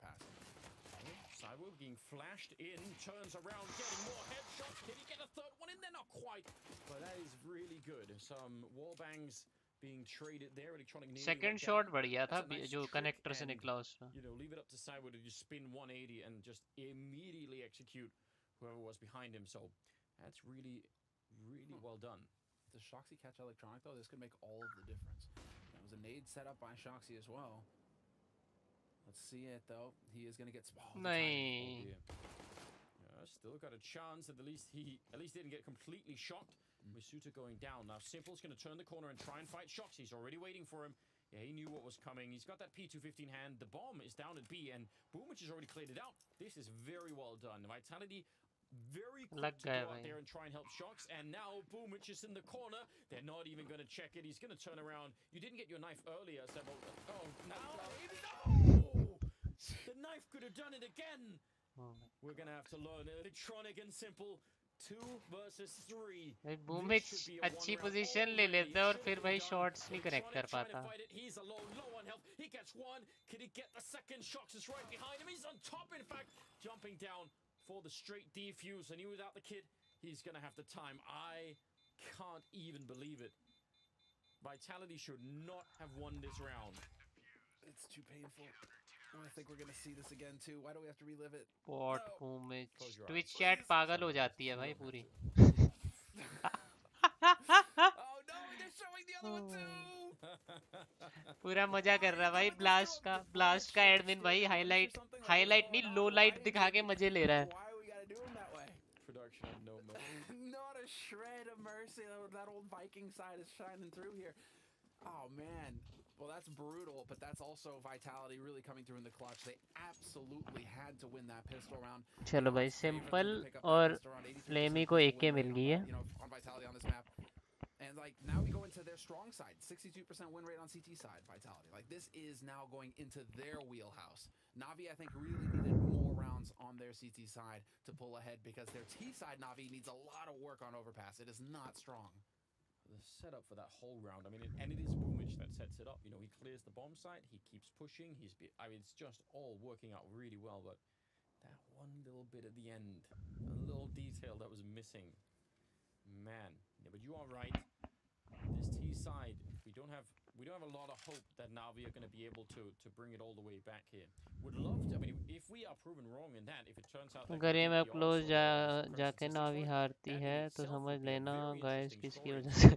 ᴍᴏᴜ being flashed in, turns around, getting more headshots. Can he get a third one in there? Not quite, but that is really good. Some wall bangs being traded there. Second shot बढ़िया था जो connector से निकला उसमें. You know, leave it up to ᴍᴏᴜ to just spin 180 and just immediately execute whoever was behind him. So that's really well done. Does Shoxy catch electronic though? This could make all of the difference. That was a nade set up by Shoxy as well. Let's see it though. He is going to get small. नहीं. Still got a chance. At least he didn't get completely shocked. ᴍᴏᴜ going down. Now Simple's going to turn the corner and try and fight Shocks. He's already waiting for him. Yeah, he knew what was coming. He's got that P215 hand. The bomb is down at B, and ᴑᴜ has already cleared it out. This is very well done. Vitality very quick to go out there and try and help Shocks. And now ᴑᴜ is in the corner. They're not even going to check it. He's going to turn around. You didn't get your knife earlier, Sebo. Oh, now no! The knife could have done it again. We're going to have to learn electronic and simple. 2 versus 3. ᴑᴜ अच्छी position ले लेता है और फिर भाई shots नहीं connect कर पाता. He's alone, low on health. He gets one. Can he get the second? Shocks is right behind him. He's on top, in fact, jumping down for the straight defuse. And he without the kit, he's gonna have the time. I can't even believe it. Vitality should not have won this round. It's too painful. I think we're gonna see this again too. Why do we have to relive it? Pot ᴑᴜ. Twitch chat पागल हो जाती है भाई पूरी. Oh no, they're showing the other one too. पूरा मजा कर रहा है भाई. ब्लास्ट का एडमिन भाई हाईलाइट नहीं लो लाइट दिखा के मजे ले रहा है. Why we gotta do him that way? Production of no mercy. Not a shred of mercy. That old Viking side is shining through here. Oh man. Well, that's brutal, but that's also Vitality really coming through in the clutch. They absolutely had to win that pistol round. चलो भाई simple और flame को एक के मिल गई है. You know, on Vitality on this map. And like now we go into their strong side. 62% win rate on CT side, Vitality. Like this is now going into their wheelhouse. Navi, I think, really needed more rounds on their CT side to pull ahead because their T side Navi needs a lot of work on overpass. It is not strong. The setup for that whole round, I mean, and it is ᴑᴜ that sets it up. You know, he clears the bomb site, he keeps pushing. I mean, it's just all working out really well. But that one little bit at the end, a little detail that was missing, man. Yeah, but you are right. This T side, we don't have a lot of hope that Navi are going to be able to bring it all the way back here. Would love to. I mean, if we are proven wrong in that, if it turns out अगर ये map close जाके नावी हारती है तो समझ लेना guys किसकी वजह से.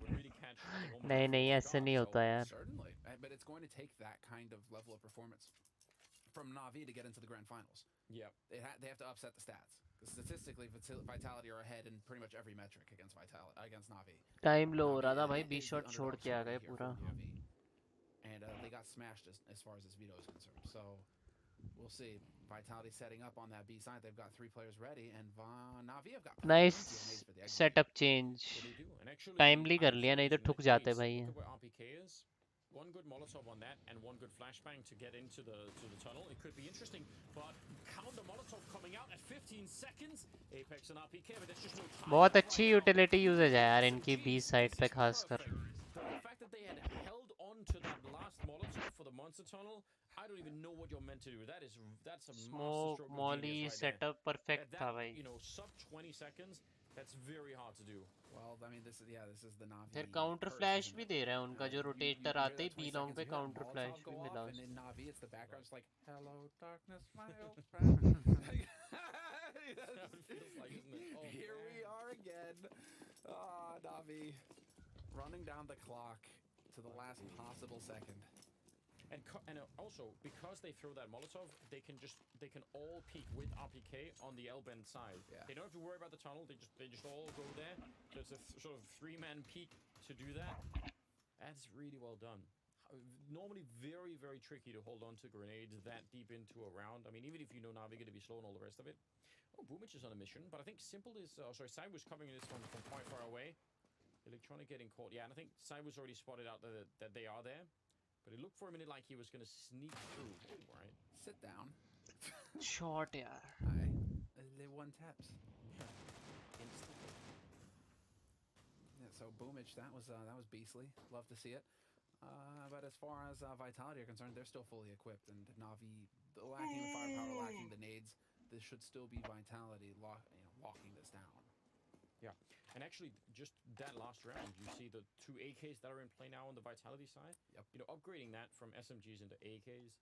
नहीं ऐसा नहीं होता यार. Certainly, but it's going to take that kind of level of performance from Navi to get into the grand finals. Yeah, they have to upset the stats. Statistically, Vitality are ahead in pretty much every metric against Navi. Time लो हो रहा था भाई. 20 shot छोड़ के आ गए पूरा. And they got smashed as far as this veto is concerned. So we'll see. Vitality setting up on that B side. They've got 3 players ready, and Navi have got nice setup change. Timely कर लिया, नहीं तो ठुक जाते भाई. One good Molotov on that and one good flashbang to get into the tunnel. It could be interesting, but counter Molotov coming out at 15 seconds. APEX and RPK, but there's just no time. बहुत अच्छी utility usage है यार इनकी B side पे खासकर. The fact that they had held on to that last Molotov for the monster tunnel, I don't even know what you're meant to do. That's a smoke molly setup perfect था भाई. You know, sub 20 seconds. That's very hard to do. Well, I mean, this is the Navi. फिर counter flash भी दे रहा है उनका जो rotator आते ही B long पे counter flash भी मिला. And in Navi, it's the background just like, hello darkness, my old friend. Feels like, isn't it? Oh, here we are again. Navi running down the clock to the last possible second. And also, because they throw that Molotov, they can all peek with RPK on the L-bend side. Yeah. They don't have to worry about the tunnel. They just all go there. So it's a sort of 3-man peek to do that. That's really well done. Normally very, very tricky to hold on to grenades that deep into a round. I mean, even if you know Navi going to be slow and all the rest of it. Oh, ᴑᴜ is on a mission, but I think Simple is... Sai was coming in this one from quite far away. Electronic getting caught. Yeah, and I think Sai was already spotted out that they are there. But it looked for a minute like he was going to sneak through. Right. Sit down. Short, yeah. They won taps. Instantly. Yeah, so ᴑᴜ, that was beastly. Love to see it. But as far as Vitality are concerned, they're still fully equipped. And Navi, lacking the firepower, lacking the nades, this should still be Vitality locking this down. Yeah. And actually, just that last round, you see the 2 AKs that are in play now on the Vitality side. Yep. You know, upgrading that from SMGs into AKs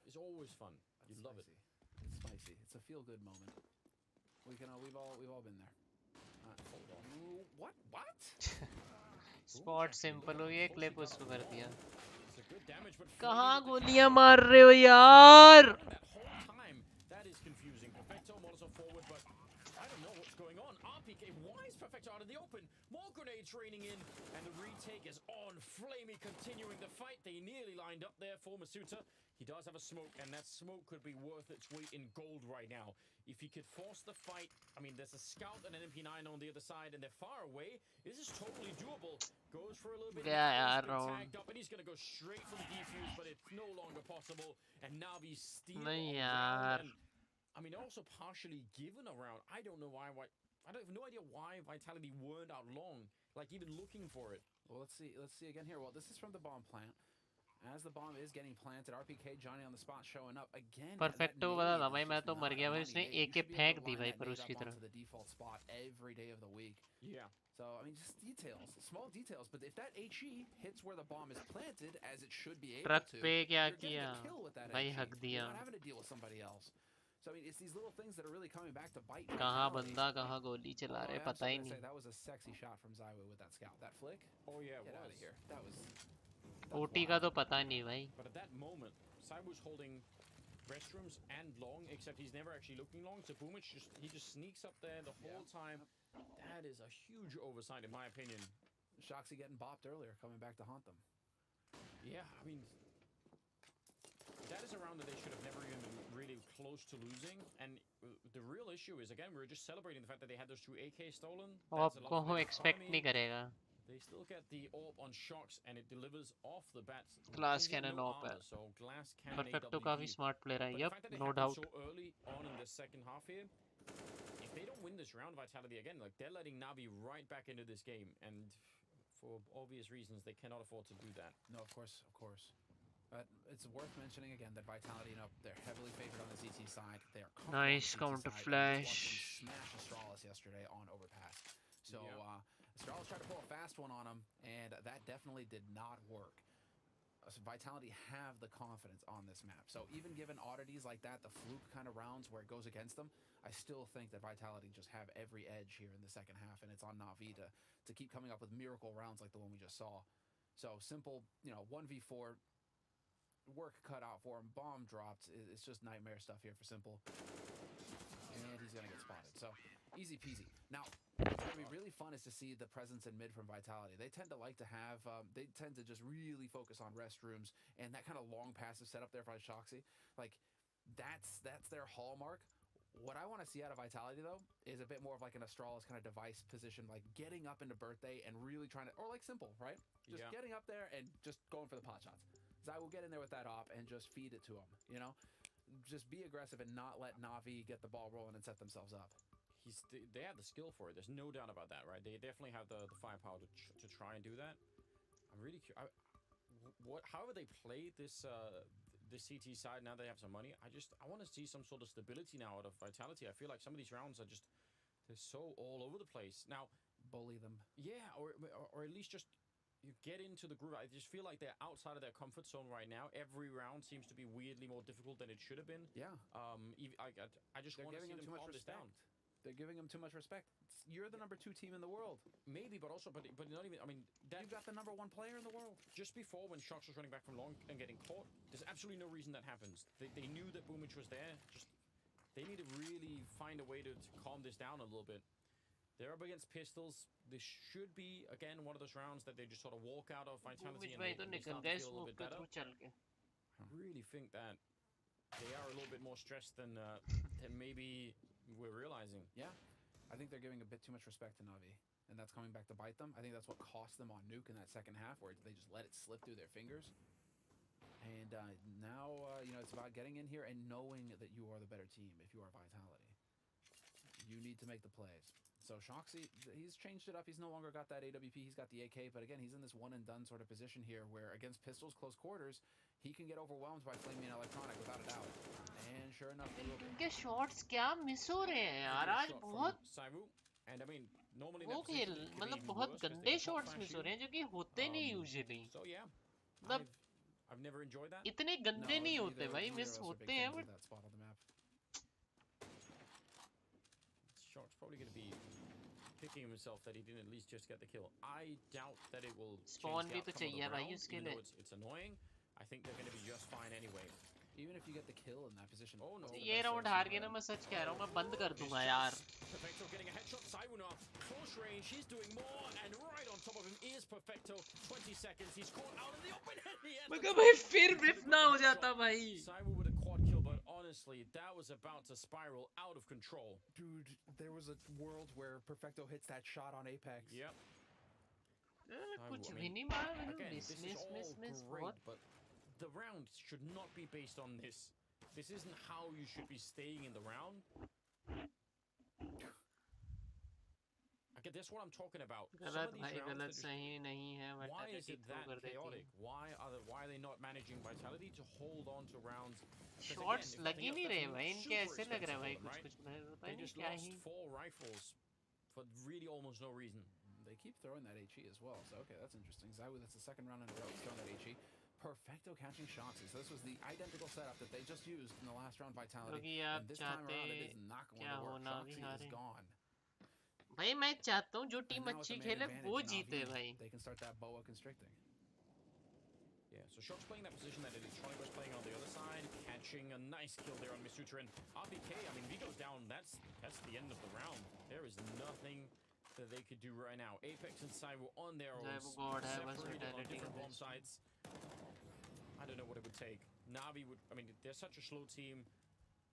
is always fun. You love it. It's spicy. It's a feel-good moment. We've all been there. Hold on. What? Spot simple हो ये clip उसको कर दिया. It's a good damage, but कहाँ गोलियां मार रहे हो यार? That whole time, that is confusing. Perfecto, Molotov forward, but I don't know what's going on. RPK, why is Perfecto out in the open? More grenades raining in, and the retake is on. Flamey continuing the fight. They nearly lined up there for ᴍᴜ. He does have a smoke, and that smoke could be worth its weight in gold right now. If he could force the fight, I mean, there's a scout and an MP9 on the other side, and they're far away. This is totally doable. Goes for a little bit. Yeah, tagged up, and he's gonna go straight for the defuse, but it's no longer possible. And Navi steal round, and I mean, also partially given a round. I don't know why. I don't have no idea why Vitality weren't out long, like even looking for it. Well, let's see again here. Well, this is from the bomb plant. As the bomb is getting planted, RPK Johnny on the spot showing up again. Perfecto बता था भाई मैं तो मर गया भाई उसने AK फेंक दी भाई पर उसकी तरफ. The default spot every day of the week. Yeah. So I mean, just details, small details. But if that HE hits where the bomb is planted, as it should be able truck to, पे क्या you're getting किया a kill with that भाई HE. हक दिया. You're not having to deal with somebody else. So I mean, it's these little things that are really coming back to bite. कहाँ बंदा कहाँ गोली चला रहे पता ही नहीं. That was a sexy shot from Zywo with that scout. That flick. Oh yeah, get out of here. That was. OT का तो पता नहीं भाई. But at that moment, Zywo's holding restrooms and long, except he's never actually looking long. So ᴍᴜ just sneaks up there the whole time. That is a huge oversight in my opinion. ᴍᴜᴅ getting bopped earlier, coming back to haunt them. Yeah, I mean, that is a round that they should have never even been really close to losing. And the real issue is, again, we were just celebrating the fact that they had those 2 AK stolen. AWP को हम expect नहीं करेगा. They still get the AWP on shocks, and it delivers off the bat. Glass cannon AWP है. So glass cannon Perfecto काफी smart player है. Yep, no doubt. So early on in the second half here, if they don't win this round, Vitality again, like they're letting Navi right back into this game, and for obvious reasons, they cannot afford to do that. No, of course, of course. But it's worth mentioning again that Vitality, you know, they're heavily favored on the CT side. They are nice counter flash. Smashed Astralis yesterday on overpass. So Astralis tried to pull a fast one on him, and that definitely did not work. So Vitality have the confidence on this map. So even given oddities like that, the fluke kind of rounds where it goes against them, I still think that Vitality just have every edge here in the second half, and it's on Navi to keep coming up with miracle rounds like the one we just saw. So simple, you know, 1v4, work cut out for him, bomb dropped. It's just nightmare stuff here for Simple. And he's gonna get spotted. So easy peasy. Now, what's gonna be really fun is to see the presence in mid from Vitality. They tend to like to have, they tend to just really focus on restrooms and that kind of long passive setup there for ᴍᴜᴅ. Like, that's their hallmark. What I want to see out of Vitality, though, is a bit more of like an Astralis kind of device position, like getting up into birthday and really trying to, or like Simple, right? Just getting up there and just going for the pot shots. I will get in there with that op and just feed it to him, you know? Just be aggressive and not let Navi get the ball rolling and set themselves up. They have the skill for it. There's no doubt about that, right? They definitely have the firepower to try and do that. I'm really curious. However they play this CT side now they have some money, I want to see some sort of stability now out of Vitality. I feel like some of these rounds are just, they're so all over the place. Now, bully them. Yeah, or at least just you get into the groove. I just feel like they're outside of their comfort zone right now. Every round seems to be weirdly more difficult than it should have been. Yeah. I just want to see them calm this down. They're giving them too much respect. You're the number 2 team in the world. Maybe, but also, but not even. I mean, you've got the number 1 player in the world. Just before, when ᴍᴜᴅ was running back from long and getting caught, there's absolutely no reason that happens. They knew that ᴍᴜᴜᴜ was there. Just they need to really find a way to calm this down a little bit. They're up against pistols. This should be again one of those rounds that they just sort of walk out of Vitality and they start to feel a little bit better. I really think that they are a little bit more stressed than maybe we're realizing. Yeah, I think they're giving a bit too much respect to Navi, and that's coming back to bite them. I think that's what cost them on Nuke in that second half, where they just let it slip through their fingers. And now, you know, it's about getting in here and knowing that you are the better team if you are Vitality. You need to make the plays. So ᴍᴜᴅ, he's changed it up. He's no longer got that AWP. He's got the AK. But again, he's in this one-and-done sort of position here where against pistols, close quarters, he can get overwhelmed by flaming an electronic without a doubt. And sure enough, इनके shots क्या miss हो रहे हैं यार आज बहुत And I mean, normally वो खेल मतलब बहुत गंदे shots miss हो रहे हैं जो कि होते नहीं usually. So yeah, मतलब I've never enjoyed that. इतने गंदे नहीं होते भाई, miss होते हैं but Shock's probably going to be kicking himself that he didn't at least just get the kill. I doubt that it will spawn change भी the तो outcome of चाहिए the भाई round, उसके even लिए. though it's annoying. I think they're going to be just fine anyway. Even if you get the kill in that position. Oh no. ये round हार गए ना मैं सच कह रहा हूँ मैं बंद कर दूंगा यार. Perfecto getting a headshot. ᴍᴏ now close range. He's doing more, and right on top of him is Perfecto. 20 seconds. He's caught out in the open. मैं कहा भाई फिर रिप ना हो जाता भाई. ᴍᴏ with a quad kill, but honestly, that was about to spiral out of control. Dude, there was a world where Perfecto hits that shot on Apex. Yep. कुछ भी नहीं मारा. Again, this is all great, but the round should not be based on this. This isn't how you should be staying in the round. Okay, that's what I'm talking about. गलत भाई गलत सही नहीं है. Why is it that chaotic? Why are they not managing Vitality to hold on to rounds? Shots लग ही नहीं रहे भाई. इनके ऐसे लग रहा है भाई कुछ पता They नहीं just क्या lost he. 4 rifles for really almost no reason. They keep throwing that HE as well, so okay, that's interesting. ᴍᴏ, that's the second round in a row he's throwing that HE. Perfecto catching shots. So this was the identical setup that they just used in the last round Vitality. And this time around it is not going to work. Shoxy is gone. भाई मैं चाहता हूँ जो team अच्छी खेले वो जीते भाई. They can start that boa constricting. Yeah, so Shox playing that position that ᴍᴏ was playing on the other side, catching a nice kill there on ᴍᴏ. RPK, I mean, if he goes down, that's the end of the round. There is nothing that they could do right now. Apex and ᴍᴏ on their own, separated on different bomb sites. I don't know what it would take. Navi would, I mean, they're such a slow team.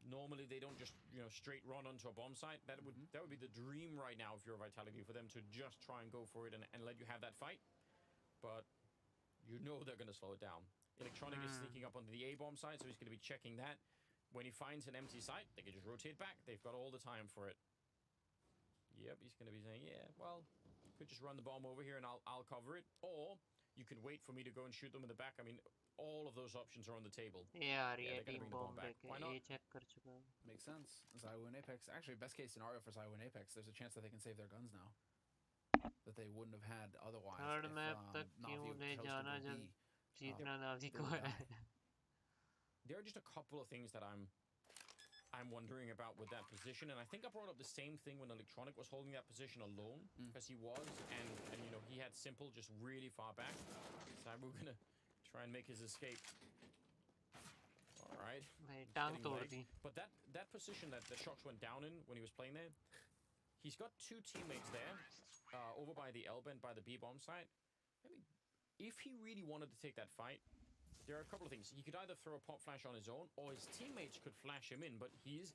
Normally they don't just, straight run onto a bomb site. That would be the dream right now if you're a Vitality, for them to just try and go for it and let you have that fight. But they're going to slow it down. ᴑᴏᴏ is sneaking up onto the A bomb site, so he's going to be checking that. When he finds an empty site, they can just rotate back. They've got all the time for it. Yep, he's going to be saying, yeah, well, could just run the bomb over here and I'll cover it. Or you can wait for me to go and shoot them in the back. I mean, all of those options are on the table. Yeah, they're going to bring the bomb back. Why not? Makes sense. ᴍᴏ and Apex. Actually, best case scenario for ᴍᴏ and Apex, there's a chance that they can save their guns now. That they wouldn't have had otherwise. Third map तक क्यों ले जाना जब जीतना Navi को है. There are just a couple of things that I'm wondering about with that position, and I think I brought up the same thing when ᴑᴏ was holding that position alone, because he was, and he had Simple just really far back. So we're gonna try and make his escape. All right. But that position that the Shox went down in when he was playing there, he's got 2 teammates there, over by the L bend by the B bomb site. I mean, if he really wanted to take that fight, there are a couple of things. He could either throw a pop flash on his own, or his teammates could flash him in. But he's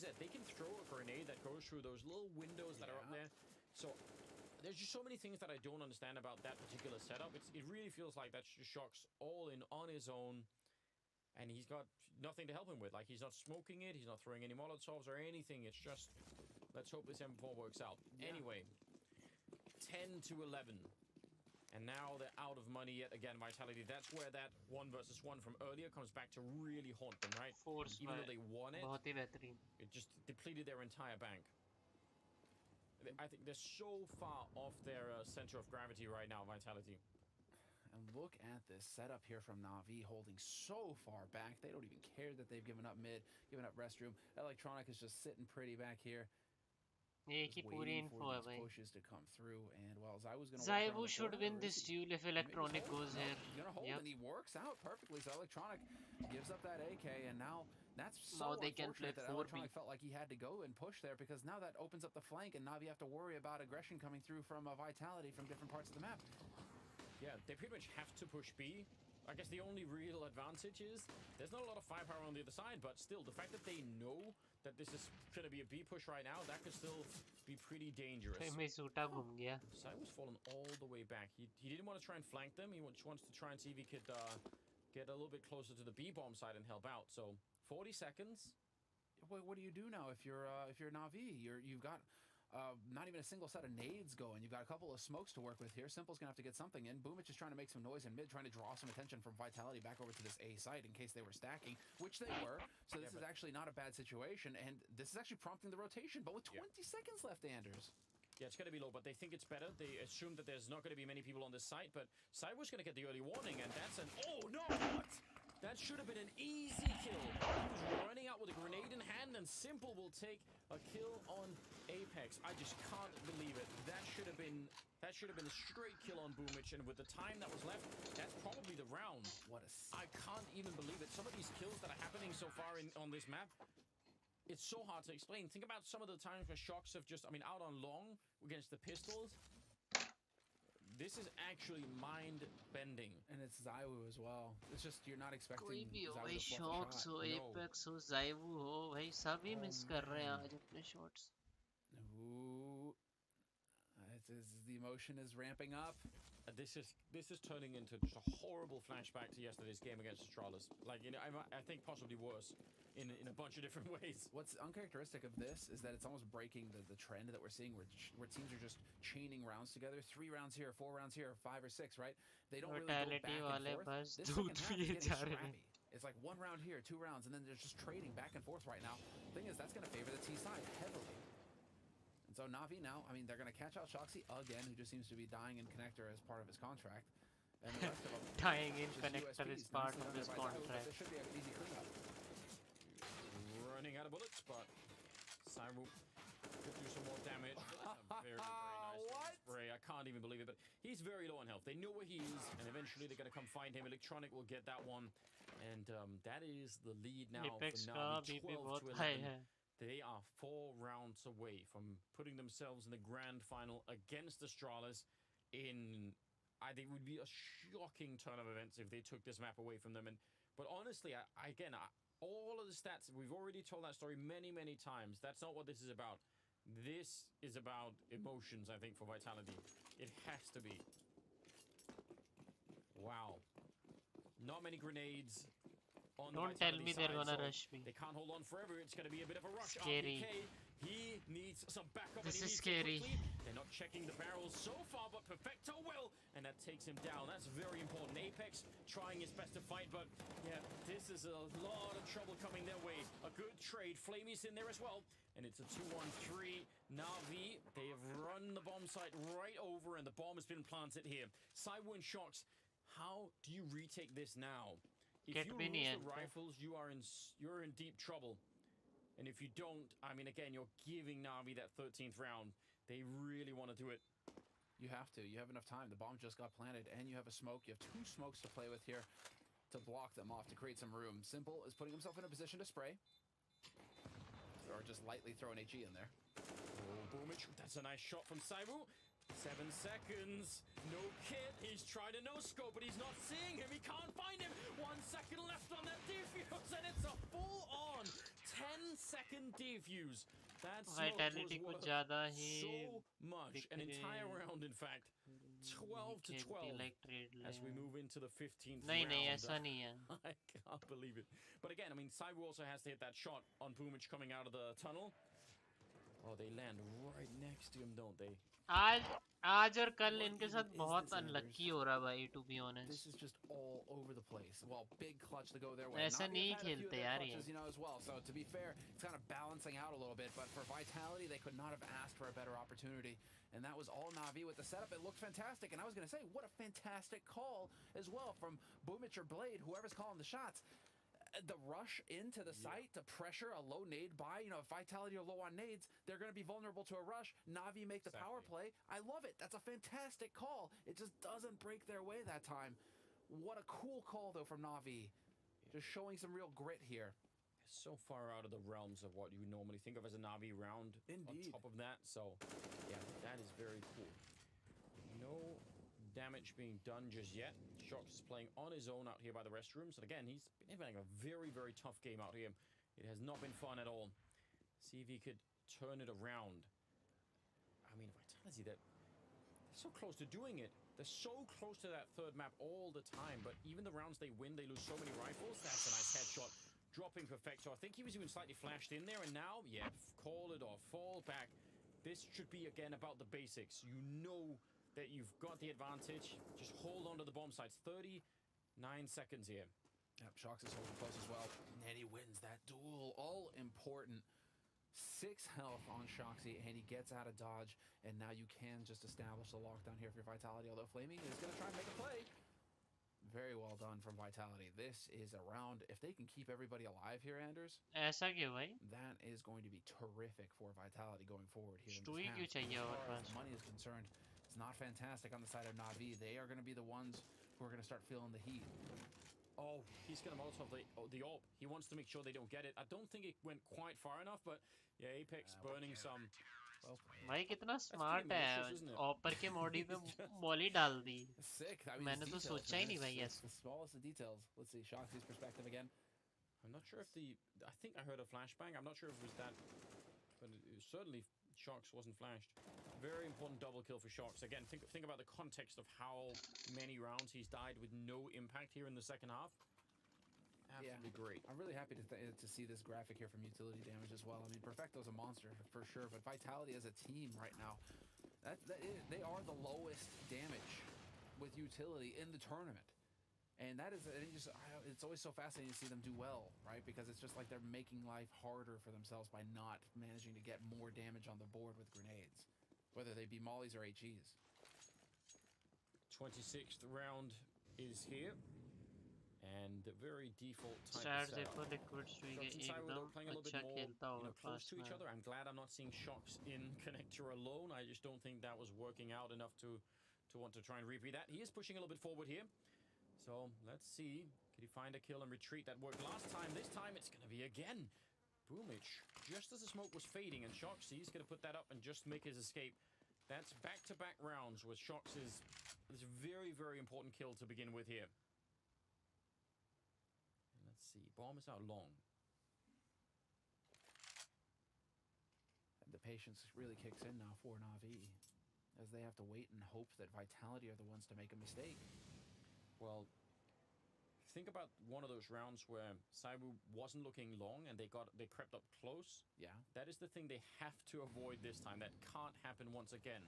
that they can throw a grenade that goes through those little windows that are up there. So there's just so many things that I don't understand about that particular setup. It really feels like that's just Shox all in on his own, and he's got nothing to help him with. Like, he's not smoking it, he's not throwing any Molotovs or anything. It's just, let's hope this M4 works out. Yeah. Anyway, 10 to 11. And now they're out of money yet again, Vitality. That's where that 1 versus 1 from earlier comes back to really haunt them, right? Even though they won it, it just depleted their entire bank. I think they're so far off their center of gravity right now, Vitality. And look at this setup here from Navi, holding so far back. They don't even care that they've given up mid, given up restroom. ᴑᴏ is just sitting pretty back here. एक ही पूरी info है भाई. Pushes to come through, and well, ᴍᴏ should win this duel if Electronic goes here. Yep. And he works out perfectly. So Electronic gives up that AK, and now that's so they can play that Electronic felt like he had to go and push there, because now that opens up the flank, and Navi have to worry about aggression coming through from Vitality from different parts of the map. Yeah, they pretty much have to push B. I guess the only real advantage is there's not a lot of firepower on the other side, but still, the fact that they know that this is going to be a B push right now, that could still be pretty dangerous. ᴍᴏ was falling all the way back. He didn't want to try and flank them. He just wants to try and see if he could get a little bit closer to the B bomb side and help out. So 40 seconds. What do you do now if you're Navi? You've got not even a single set of nades going. You've got a couple of smokes to work with here. Simple's gonna have to get something in. ᴑᴏ is trying to make some noise in mid, trying to draw some attention from Vitality back over to this A site in case they were stacking, which they were. So this is actually not a bad situation, and this is actually prompting the rotation, but with 20 seconds left, Anders. Yeah, it's going to be low, but they think it's better. They assume that there's not going to be many people on this site, but ᴍᴏ was going to get the early warning, and that's an... Oh, no! What? That should have been an easy kill. He was running out with a grenade in hand, and Simple will take a kill on Apex. I just can't believe it. That should have been a straight kill on ᴍᴏᴜ, and with the time that was left, that's probably the round. I can't even believe it. Some of these kills that are happening so far on this map, it's so hard to explain. Think about some of the times where Shox have just, out on long against the pistols. This is actually mind-bending. And it's ज़ोwie as well. It's just, you're not expecting कोई भी हो ज़ोwie भाई, to fluff a Shox shot. हो, Apex हो, ज़ोwie हो, भाई सभी miss कर रहे हैं आज अपने shots. Ooh. The emotion is ramping up. This is turning into just a horrible flashback to yesterday's game against Astralis. Like, I think possibly worse in a bunch of different ways. What's uncharacteristic of this is that it's almost breaking the trend that we're seeing where teams are just chaining rounds together. 3 rounds here, 4 rounds here, 5 or 6, right? They don't really go back and forth. This second half is getting scrappy. It's like 1 round here, 2 rounds, and then they're just trading back and forth right now. Thing is, that's going to favor the T side heavily. So Navi now, they're going to catch out Shoxy again, who just seems to be dying in connector as part of his contract. And the rest of them... dying in connector is part of his contract. This should be an easy cleanup. Running out of bullets, but ᴍᴏ could do some more damage. That's a very, very nice spray. I can't even believe it, but he's very low on health. They know where he is, and eventually they're going to come find him. Electronic will get that one. And that is the lead now for Navi, 12-11. They are 4 rounds away from putting themselves in the grand final against Astralis in, I think, would be a shocking turn of events if they took this map away from them. But honestly, all of the stats, we've already told that story many, many times. That's not what this is about. This is about emotions, I think, for Vitality. It has to be. Wow. Not many grenades. Don't tell me they're gonna rush me. They can't hold on forever. It's gonna be a bit of a rush. Scary. RPK, he needs some backup. This is scary. They're not checking the barrels so far, but Perfecto will, and that takes him down. That's very important. Apex trying his best to fight, but yeah, this is a lot of trouble coming their way. A good trade. ᴍᴏᴜ's in there as well, and it's a 2-1-3. Navi, they have run the bomb site right over, and the bomb has been planted here. ᴍᴏ and Shox, how do you retake this now? If you lose the rifles, you're in deep trouble. And if you don't, again, you're giving Navi that 13th round. They really want to do it. You have to. You have enough time. The bomb just got planted, and you have a smoke. You have 2 smokes to play with here to block them off, to create some room. Simple is putting himself in a position to spray. Or just lightly throw an HE in there. Oh, ᴍᴏᴜ. That's a nice shot from ᴍᴏ. 7 seconds. No kit. He's trying to no-scope, but he's not seeing him. He can't find him. 1 second left on that defuse, and it's a full-on 10-second defuse. That's Vitality कुछ ज़्यादा ही so much. An entire round, in fact. 12-12 as we move into the 15th round. नहीं ऐसा नहीं है. I can't believe it. But again, ᴍᴏ also has to hit that shot on ᴍᴏᴜ coming out of the tunnel. Oh, they land right next to him, don't they? आज और कल इनके साथ बहुत अनलकी हो रहा भाई, to be honest. This is just all over the place. Well, big clutch to go their way. ऐसा नहीं खेलते यार ये. As well. So to be fair, it's kind of balancing out a little bit. But for Vitality, they could not have asked for a better opportunity. And that was all Navi with the setup. It looked fantastic. And I was going to say, what a fantastic call as well from ᴍᴏᴜ or Blade, whoever's calling the shots. The rush into the site to pressure a low nade buy. If Vitality are low on nades, they're going to be vulnerable to a rush. Navi make the power play. I love it. That's a fantastic call. It just doesn't break their way that time. What a cool call, though, from Navi. Just showing some real grit here. So far out of the realms of what you would normally think of as a Navi round. Indeed. On top of that. So, yeah, that is very cool. No damage being done just yet. Shox is playing on his own out here by the restrooms. And again, he's been having a very, very tough game out here. It has not been fun at all. See if he could turn it around. Vitality, they're so close to doing it. They're so close to that 3rd map all the time. But even the rounds they win, they lose so many rifles. That's a nice headshot. Dropping Perfecto. I think he was even slightly flashed in there. And now, yeah, call it off. Fall back. This should be, again, about the basics. You know that you've got the advantage. Just hold on to the bomb sites. 39 seconds here. Yep, Shox is holding close as well. And he wins that duel. All important. 6 health on Shoxy, and he gets out of dodge. And now you can just establish the lockdown here for your Vitality. Although Flaming is going to try and make a play. Very well done from Vitality. This is a round. If they can keep everybody alive here, Anders, ऐसा क्यों भाई? that is going to be terrific for Vitality going forward here in this Stui क्यों half. चाहिए As और far as pass? the money is concerned, it's not fantastic on the side of Navi. They are going to be the ones who are going to start feeling the heat. Oh, he's going to Molotov the AWP. He wants to make sure they don't get it. I don't think it went quite far enough, but yeah, Apex burning some. Well, भाई कितना smart है, ऑपर के मॉडी पे Molly डाल दी. sick. I mean, मैंने तो details, सोचा ही man. नहीं भाई It's ऐसा. the smallest of details. Let's see Shoxy's perspective again. I'm not sure if I think I heard a flashbang. I'm not sure if it was that, but certainly Shox wasn't flashed. Very important double kill for Shox. Again, think about the context of how many rounds he's died with no impact here in the second half. Absolutely great. I'm really happy to see this graphic here from utility damage as well. I mean, Perfecto's a monster for sure, but Vitality as a team right now, they are the lowest damage with utility in the tournament. And that is, it's always so fascinating to see them do well, right? Because it's just like they're making life harder for themselves by not managing to get more damage on the board with grenades, whether they be mollies or HEs. 26th round is here. And the very default type of setup. for liquid Stui के एकदम playing a little अच्छा bit खेलता more होगा close pass to each में. other. I'm glad I'm not seeing Shox in connector alone. I just don't think that was working out enough to want to try and repeat that. He is pushing a little bit forward here. So let's see. Can he find a kill and retreat? That worked last time. This time it's going to be again. ᴑᴏᴏ, just as the smoke was fading, and Shox, he's going to put that up and just make his escape. That's back-to-back rounds with Shox's this very, very important kill to begin with here. Let's see. Bomb is out long. And the patience really kicks in now for Navi, as they have to wait and hope that Vitality are the ones to make a mistake. Well, think about one of those rounds where ᴍᴏ wasn't looking long and they crept up close. Yeah. That is the thing they have to avoid this time. That can't happen once again.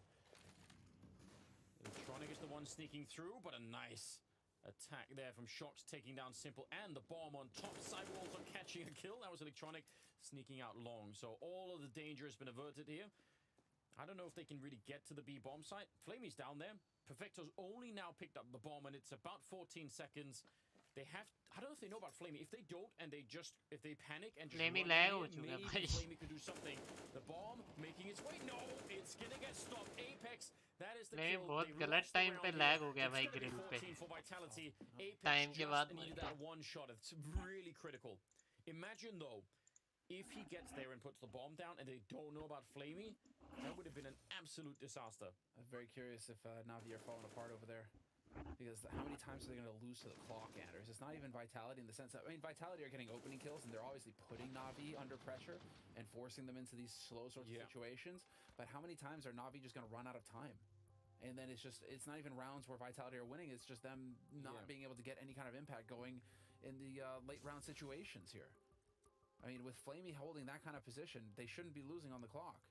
Electronic is the one sneaking through, but a nice attack there from Shox, taking down Simple, and the bomb on top. ᴍᴏ also catching a kill. That was Electronic sneaking out long. So all of the danger has been averted here. I don't know if they can really get to the B bomb site. ᴑᴏᴏ's down there. Perfecto's only now picked up the bomb, and it's about 14 seconds. They have, I don't know if they know about ᴑᴏᴏ. If they don't, and if they panic and just फ़्लेमी run lag in हो here, चुका है maybe भाई. ᴑᴏᴏ can do something. The bomb making its way. No, it's gonna get stopped. Apex, that is the फ़्लेमी kill. बहुत They गलत lost the time पे round lag here. हो गया It's भाई gonna be ग्रिल पे. 14 for Vitality. Apex टाइम के बाद just needed that one shot. It's really critical. Imagine though, if he gets there and puts the bomb down and they don't know about ᴑᴏᴏ, that would have been an absolute disaster. I'm very curious if Navi are falling apart over there. Because how many times are they going to lose to the clock, Anders? It's not even Vitality in the sense that, I mean, Vitality are getting opening kills, and they're obviously putting Navi under pressure and forcing them into these slow sorts of situations. But how many times are Navi just going to run out of time? And then it's not even rounds where Vitality are winning. It's just them not being able to get any kind of impact going in the late round situations here. I mean, with ᴑᴏᴏ holding that kind of position, they shouldn't be losing on the clock.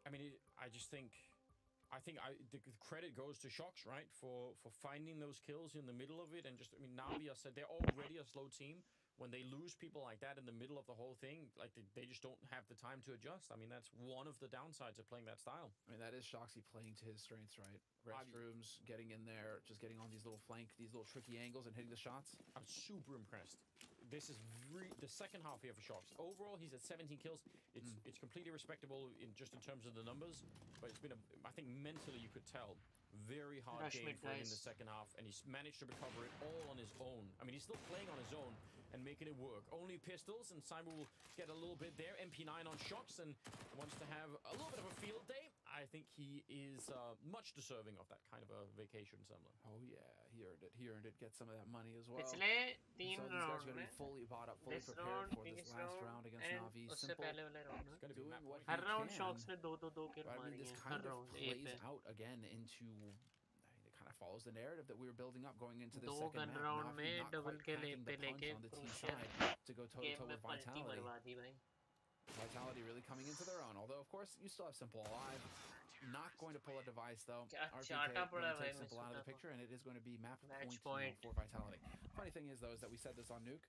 I mean, I think the credit goes to Shox, right, for finding those kills in the middle of it, and just, I mean, Navia said they're already a slow team. When they lose people like that in the middle of the whole thing, like they just don't have the time to adjust. I mean, that's one of the downsides of playing that style. I mean, that is Shoxy playing to his strengths, right? Restrooms, getting in there, just getting on these little tricky angles and hitting the shots. I'm super impressed. This is the second half here for Shox. Overall, he's at 17 kills. It's completely respectable in terms of the numbers, but it's been I think mentally you could tell, very hard game for him in the second half, and he's managed to recover it all on his own. I mean, he's still playing on his own and making it work. Only pistols, and ᴍᴏ will get a little bit there. MP9 on Shox, and wants to have a little bit of a field day. I think he is much deserving of that kind of a vacation somewhere. Oh yeah, he earned it. He earned it. Get some of that money as well. पिछले 3 these guys are round going to में be fully bought up, fully this prepared round, for this this last round, round against and Navi. उससे Simple पहले वाले round में Gonna be doing map what point. he हर round can. Shox ने 2 kill But I mean, मारी this हैं kind हर of round A plays पे out again into. It kind of follows the narrative that we were building up going into this 2 second gun map. Round Navi में not double quite kill A packing पे the punch लेके on the T crucial side to go toe to game toe में with पलटी Vitality. मरवा दी भाई. Vitality really coming into their own. Although, of course, you still have Simple alive. Not going to pull a device, though. RPK going to take Simple out of the picture, and it is going to be map point for Vitality. Funny thing is, though, is that we said this on Nuke.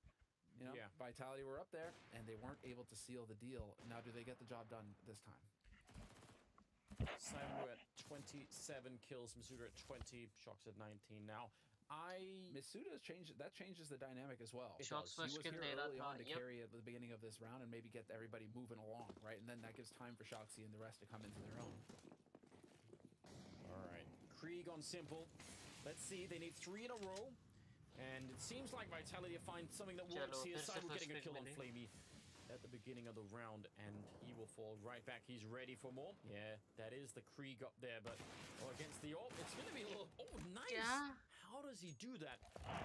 You know, Vitality were up there, and they weren't able to seal the deal. Now, do they get the job done this time? ᴍᴏ at 27 kills, ᴍᴏ at 20, Shox at 19 now. ᴍᴏᴜ changes the dynamic as well. Shots He was first kill here ले रहा early था. on to carry at the beginning of this round and maybe get everybody moving along, right? And then that gives time for ᴑᴏᴜ and the rest to come into their own. All right, Krieg on simple. Let's see, they need 3 in a row. And it seems like Vitality find something that works here. Cyber getting a kill on फ़्लेमी at the beginning of the round, and he will fall right back. He's ready for more. Yeah, that is the Krieg up there, but against the AWP, it's going to be a little... Oh, nice! Yeah. How does he do that?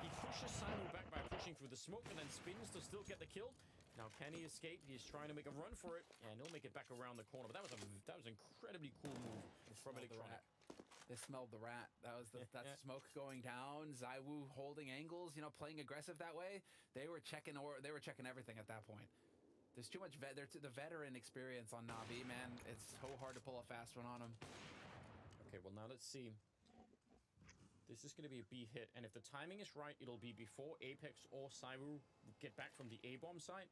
He pushes Simon back by pushing through the smoke and then spins to still get the kill. Now, can he escape? He's trying to make a run for it, and he'll make it back around the corner. But that was an incredibly cool move from Electronic. They smelled the rat. That smoke going down. ZywOo holding angles, playing aggressive that way. They were checking everything at that point. There's too much the veteran experience on Navi, man. It's so hard to pull a fast one on him. Okay, well now let's see. This is going to be a B hit, and if the timing is right, it'll be before Apex or ZywOo get back from the A-bomb site.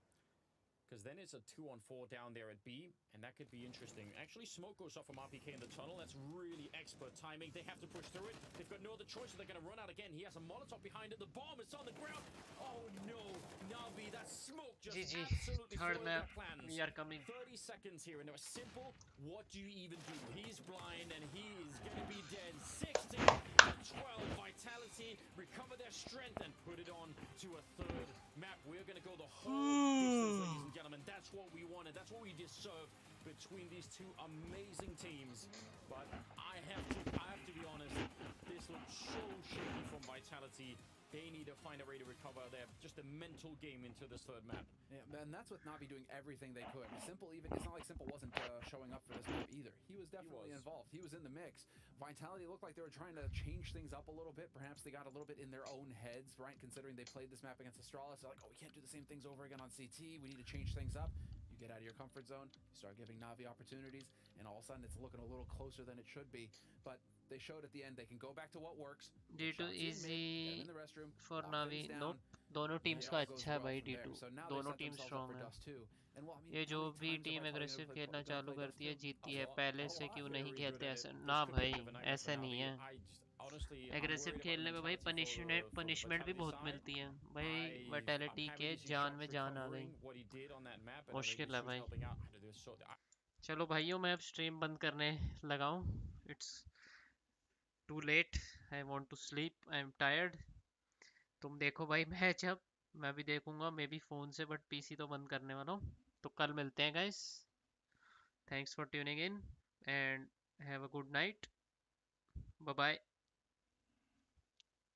Because then it's a 2-on-4 down there at B, and that could be interesting. Actually, smoke goes off from RPK in the tunnel. That's really expert timing. They have to push through it. They've got no other choice, so they're going to run out again. He has a Molotov behind it. The bomb is on the ground. Oh, no. Navi, that smoke just absolutely foiled their plans. We are coming. 30 seconds here, and it was simple. What do you even do? He's blind, and he is going to be dead. 16 to 12. Vitality recover their strength and put it on to a third map. We're going to go the whole distance, ladies and gentlemen. That's what we wanted. That's what we deserve between these two amazing teams. But I have to be honest. This looks so shaky from Vitality. They need to find a way to recover just a mental game into this third map. Yeah, and that's with Navi doing everything they could. Simple, it's not like Simple wasn't showing up for this map either. He was definitely involved. He was in the mix. Vitality looked like they were trying to change things up a little bit. Perhaps they got a little bit in their own heads, right? Considering they played this map against Astralis. They're like, oh, we can't do the same things over again on CT. We need to change things up. You get out of your comfort zone, you start giving Navi opportunities, and all of a sudden it's looking a little closer than it should be. But they showed at the end they can go back to what works. D2 easy for Navi. Nope. दोनों teams का अच्छा है भाई D2. दोनों team strong है. ये जो भी टीम एग्रेसिव खेलना चालू करती है जीतती है. पहले से क्यों नहीं खेलते ऐसे? ना भाई, ऐसा नहीं है. एग्रेसिव खेलने में भाई पनिशमेंट भी बहुत मिलती है भाई. वाइटैलिटी के जान में जान आ गई. मुश्किल है भाई. चलो भाइयों, मैं अब स्ट्रीम बंद करने लगा हूँ. It's too late. I want to sleep. I am tired. तुम देखो भाई मैच. अब मैं भी देखूंगा मे बी फ़ोन से, बट पीसी तो बंद करने वाला हूँ. तो कल मिलते हैं guys. Thanks for tuning in and have a good night. Bye bye.